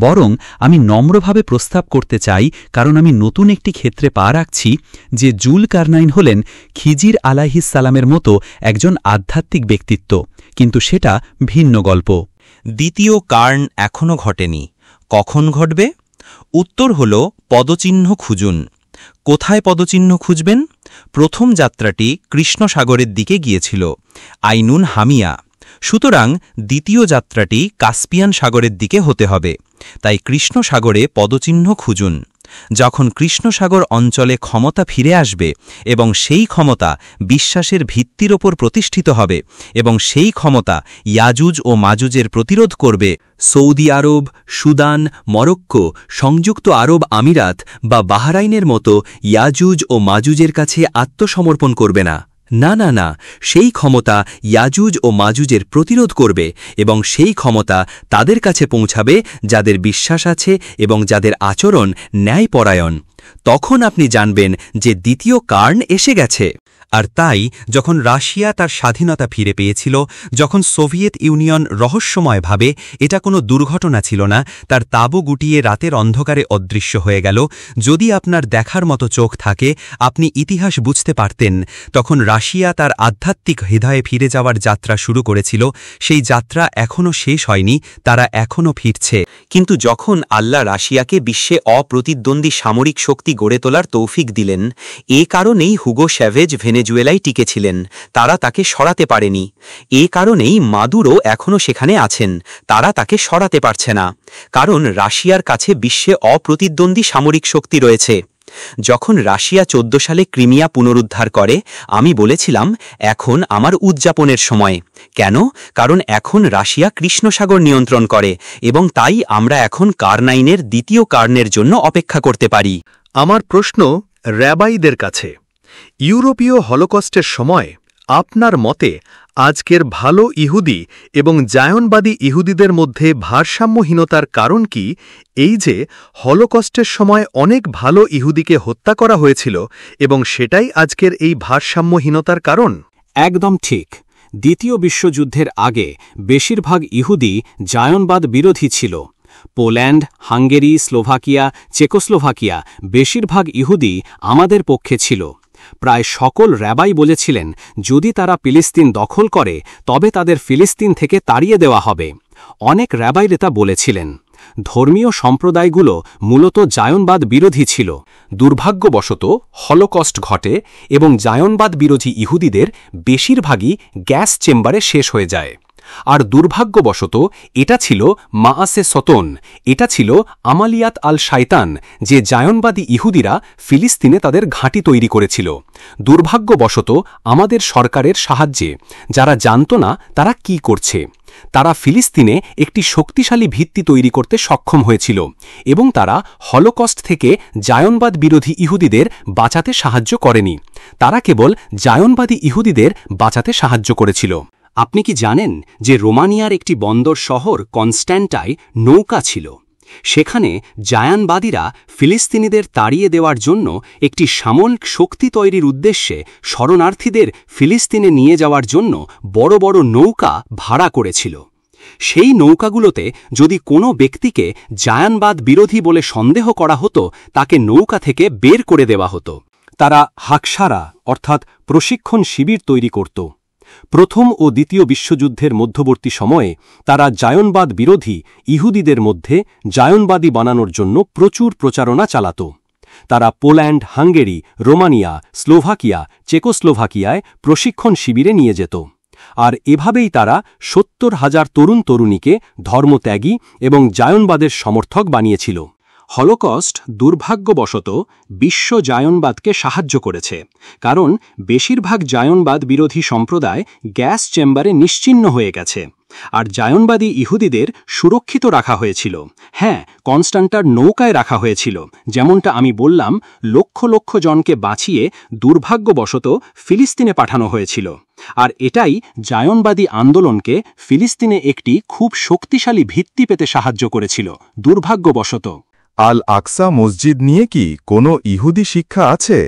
বরং আমি নম্রভাবে প্রস্তাব করতে চাই, কারণ আমি নতুন একটি ক্ষেত্রে পা রাখছি যে জুলকারনাইন হলেন খিজির আলাইহিসসালামের মতো একজন আধ্যাত্মিক ব্যক্তিত্ব, কিন্তু সেটা ভিন্ন গল্প। দ্বিতীয় কার্ন এখনও ঘটেনি। কখন ঘটবে? উত্তর হল পদচিহ্ন খুঁজুন। কোথায় পদচিহ্ন খুঁজবেন? প্রথম যাত্রাটি কৃষ্ণ সাগরের দিকে গিয়েছিল, আইনুন হামিয়া। সুতরাং দ্বিতীয় যাত্রাটি কাস্পিয়ান সাগরের দিকে হতে হবে। তাই কৃষ্ণ সাগরে পদচিহ্ন খুঁজুন। যখন কৃষ্ণসাগর অঞ্চলে ক্ষমতা ফিরে আসবে এবং সেই ক্ষমতা বিশ্বাসের ভিত্তির ওপর প্রতিষ্ঠিত হবে এবং সেই ক্ষমতা ইয়াজুজ ও মাজুজের প্রতিরোধ করবে, সৌদি আরব, সুদান, মরক্কো, সংযুক্ত আরব আমিরাত বা বাহরাইনের মতো ইয়াজুজ ও মাজুজের কাছে আত্মসমর্পণ করবে না। না না না, সেই ক্ষমতা ইয়াজুজ ও মাজুজের প্রতিরোধ করবে এবং সেই ক্ষমতা তাদের কাছে পৌঁছাবে যাদের বিশ্বাস আছে এবং যাদের আচরণ ন্যায়পরায়ণ। তখন আপনি জানবেন যে দ্বিতীয় কার্ন এসে গেছে। আর তাই যখন রাশিয়া তার স্বাধীনতা ফিরে পেয়েছিল, যখন সোভিয়েত ইউনিয়ন রহস্যময়ভাবে, এটা কোনো দুর্ঘটনা ছিল না, তার তাঁবু গুটিয়ে রাতের অন্ধকারে অদৃশ্য হয়ে গেল, যদি আপনার দেখার মতো চোখ থাকে আপনি ইতিহাস বুঝতে পারতেন। তখন রাশিয়া তার আধ্যাত্মিক হৃদয়ে ফিরে যাওয়ার যাত্রা শুরু করেছিল। সেই যাত্রা এখনও শেষ হয়নি, তারা এখনও ফিরছে। কিন্তু যখন আল্লাহ রাশিয়াকে বিশ্বে অপ্রতিদ্বন্দ্বী সামরিক শক্তি গড়ে তোলার তৌফিক দিলেন, এ কারণেই হুগো শ্যাভেজ ভেনেজুয়েলায় টিকেছিলেন, তারা তাকে সরাতে পারেনি। এ কারণেই মাদুরো এখনও সেখানে আছেন, তারা তাকে সরাতে পারছে না, কারণ রাশিয়ার কাছে বিশ্বে অপ্রতিদ্বন্দ্বী সামরিক শক্তি রয়েছে। যখন রাশিয়া 14 সালে ক্রিমিয়া পুনরুদ্ধার করে, আমি বলেছিলাম এখন আমার উদযাপনের সময়। কেন? কারণ এখন রাশিয়া কৃষ্ণসাগর নিয়ন্ত্রণ করে এবং তাই আমরা এখন কার্নাইনের দ্বিতীয় কার্নের জন্য অপেক্ষা করতে পারি। আমার প্রশ্ন র‍্যাবাইদের কাছে, ইউরোপীয় হলোকস্টের সময় আপনার মতে আজকের ভালো ইহুদি এবং জায়নবাদী ইহুদিদের মধ্যে ভারসাম্যহীনতার কারণ কি? এই যে হলোকস্টের সময় অনেক ভালো ইহুদিকে হত্যা করা হয়েছিল এবং সেটাই আজকের এই ভারসাম্যহীনতার কারণ? একদম ঠিক। দ্বিতীয় বিশ্বযুদ্ধের আগে বেশিরভাগ ইহুদি জায়নবাদ বিরোধী ছিল। পোল্যান্ড, হাঙ্গেরি, স্লোভাকিয়া, চেকোস্লোভাকিয়া বেশিরভাগ ইহুদি আমাদের পক্ষে ছিল। প্রায় সকল র‍্যাবাই বলেছিলেন যদি তারা ফিলিস্তিন দখল করে তবে তাদের ফিলিস্তিন থেকে তাড়িয়ে দেওয়া হবে। অনেক র‍্যাবাই নেতা বলেছিলেন। ধর্মীয় সম্প্রদায়গুলো মূলত জায়নবাদ বিরোধী ছিল। দুর্ভাগ্যবশত হলোকস্ট ঘটে এবং জায়নবাদ বিরোধী ইহুদিদের বেশিরভাগই গ্যাস চেম্বারে শেষ হয়ে যায়। আর দুর্ভাগ্যবশত এটা ছিল মাআসে সতন, এটা ছিল আমালিয়াত আল শায়তান, যে জায়নবাদী ইহুদিরা ফিলিস্তিনে তাদের ঘাঁটি তৈরি করেছিল। দুর্ভাগ্যবশত আমাদের সরকারের সাহায্যে, যারা জানত না তারা কি করছে, তারা ফিলিস্তিনে একটি শক্তিশালী ভিত্তি তৈরি করতে সক্ষম হয়েছিল এবং তারা হলোকস্ট থেকে জায়নবাদ বিরোধী ইহুদিদের বাঁচাতে সাহায্য করেনি, তারা কেবল জায়নবাদী ইহুদিদের বাঁচাতে সাহায্য করেছিল। আপনি কি জানেন যে রোমানিয়ার একটি বন্দর শহর কনস্ট্যান্টায় নৌকা ছিল? সেখানে জায়ানবাদীরা ফিলিস্তিনিদের তাড়িয়ে দেওয়ার জন্য একটি সামরিক শক্তি তৈরির উদ্দেশ্যে শরণার্থীদের ফিলিস্তিনে নিয়ে যাওয়ার জন্য বড় বড় নৌকা ভাড়া করেছিল। সেই নৌকাগুলোতে যদি কোনো ব্যক্তিকে জায়ানবাদ বিরোধী বলে সন্দেহ করা হতো, তাকে নৌকা থেকে বের করে দেওয়া হতো। তারা হাকসারা অর্থাৎ প্রশিক্ষণ শিবির তৈরি করত। প্রথম ও দ্বিতীয় বিশ্বযুদ্ধের মধ্যবর্তী সময়ে তারা জায়নবাদ বিরোধী ইহুদিদের মধ্যে জায়নবাদী বানানোর জন্য প্রচুর প্রচারণা চালাত। তারা পোল্যান্ড, হাঙ্গেরি, রোমানিয়া, স্লোভাকিয়া, চেকোস্লোভাকিয়ায় প্রশিক্ষণ শিবিরে নিয়ে যেত। আর এভাবেই তারা ৭০,০০০ তরুণ তরুণীকে ধর্মত্যাগী এবং জায়নবাদের সমর্থক বানিয়েছিল। হলোকস্ট দুর্ভাগ্যবশত বিশ্ব জায়নবাদকে সাহায্য করেছে, কারণ বেশিরভাগ জায়নবাদ বিরোধী সম্প্রদায় গ্যাস চেম্বারে নিশ্চিহ্ন হয়ে গেছে, আর জায়নবাদী ইহুদিদের সুরক্ষিত রাখা হয়েছিল। হ্যাঁ, কনস্ট্যান্টার নৌকায় রাখা হয়েছিল, যেমনটা আমি বললাম, লক্ষ লক্ষ জনকে বাঁচিয়ে দুর্ভাগ্যবশত ফিলিস্তিনে পাঠানো হয়েছিল। আর এটাই জায়নবাদী আন্দোলনকে ফিলিস্তিনে একটি খুব শক্তিশালী ভিত্তি পেতে সাহায্য করেছিল, দুর্ভাগ্যবশত। আল আকসা মসজিদ নিয়ে কি কোনো ইহুদি শিক্ষা আছে?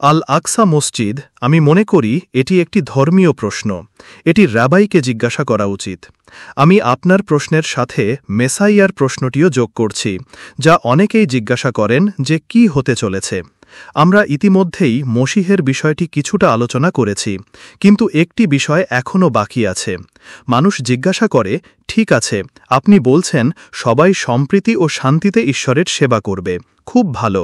আল আকসা মসজিদ, আমি মনে করি এটি একটি ধর্মীয় প্রশ্ন। এটি রাবাইকে জিজ্ঞাসা করা উচিত। আমি আপনার প্রশ্নের সাথে মেসাইয়ার প্রশ্নটিও যোগ করছি, যা অনেকেই জিজ্ঞাসা করেন যে কি হতে চলেছে। আমরা ইতিমধ্যেই মসিহের বিষয়টি কিছুটা আলোচনা করেছি, কিন্তু একটি বিষয় এখনও বাকি আছে। মানুষ জিজ্ঞাসা করে, ঠিক আছে, আপনি বলছেন সবাই সম্প্রীতি ও শান্তিতে ঈশ্বরের সেবা করবে, খুব ভালো।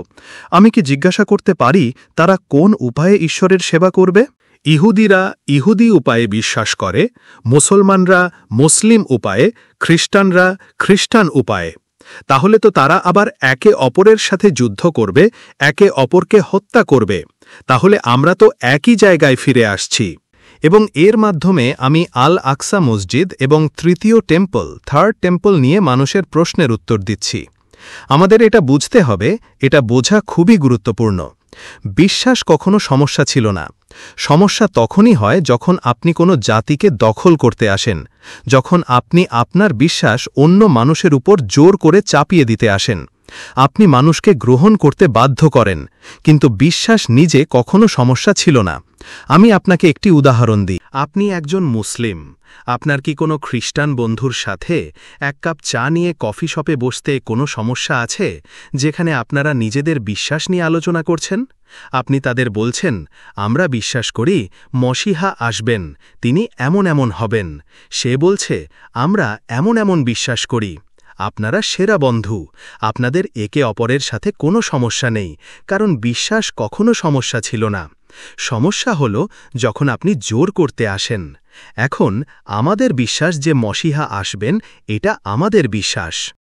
আমি কি জিজ্ঞাসা করতে পারি তারা কোন উপায়ে ঈশ্বরের সেবা করবে? ইহুদিরা ইহুদি উপায়ে বিশ্বাস করে, মুসলমানরা মুসলিম উপায়ে, খ্রিস্টানরা খ্রিস্টান উপায়ে। তাহলে তো তারা আবার একে অপরের সাথে যুদ্ধ করবে, একে অপরকে হত্যা করবে। তাহলে আমরা তো একই জায়গায় ফিরে আসছি। এবং এর মাধ্যমে আমি আল আকসা মসজিদ এবং তৃতীয় টেম্পল, থার্ড টেম্পল নিয়ে মানুষের প্রশ্নের উত্তর দিচ্ছি। আমাদের এটা বুঝতে হবে, এটা বোঝা খুবই গুরুত্বপূর্ণ। বিশ্বাস কখনো সমস্যা ছিল না। সমস্যা তখনই হয় যখন আপনি কোনো জাতিকে দখল করতে আসেন, যখন আপনি আপনার বিশ্বাস অন্য মানুষের উপর জোর করে চাপিয়ে দিতে আসেন। আপনি মানুষকে গ্রহণ করতে বাধ্য করেন, কিন্তু বিশ্বাস নিজে কখনো সমস্যা ছিল না। আমি আপনাকে একটি উদাহরণ দিই। আপনি একজন মুসলিম, আপনার কি কোনো খ্রিস্টান বন্ধুর সাথে এক কাপ চা নিয়ে কফি শপে বসতে কোনো সমস্যা আছে, যেখানে আপনারা নিজেদের বিশ্বাস নিয়ে আলোচনা করছেন? আপনি তাদের বলছেন, আমরা বিশ্বাস করি মসিহা আসবেন, তিনি এমন এমন হবেন। সে বলছে, আমরা এমন এমন বিশ্বাস করি। আপনারা সেরা বন্ধু, আপনাদের একে অপরের সাথে কোনো সমস্যা নেই, কারণ বিশ্বাস কখনো সমস্যা ছিল না। সমস্যা হল যখন আপনি জোর করতে আসেন। এখন আমাদের বিশ্বাস যে মসিহা আসবেন, এটা আমাদের বিশ্বাস।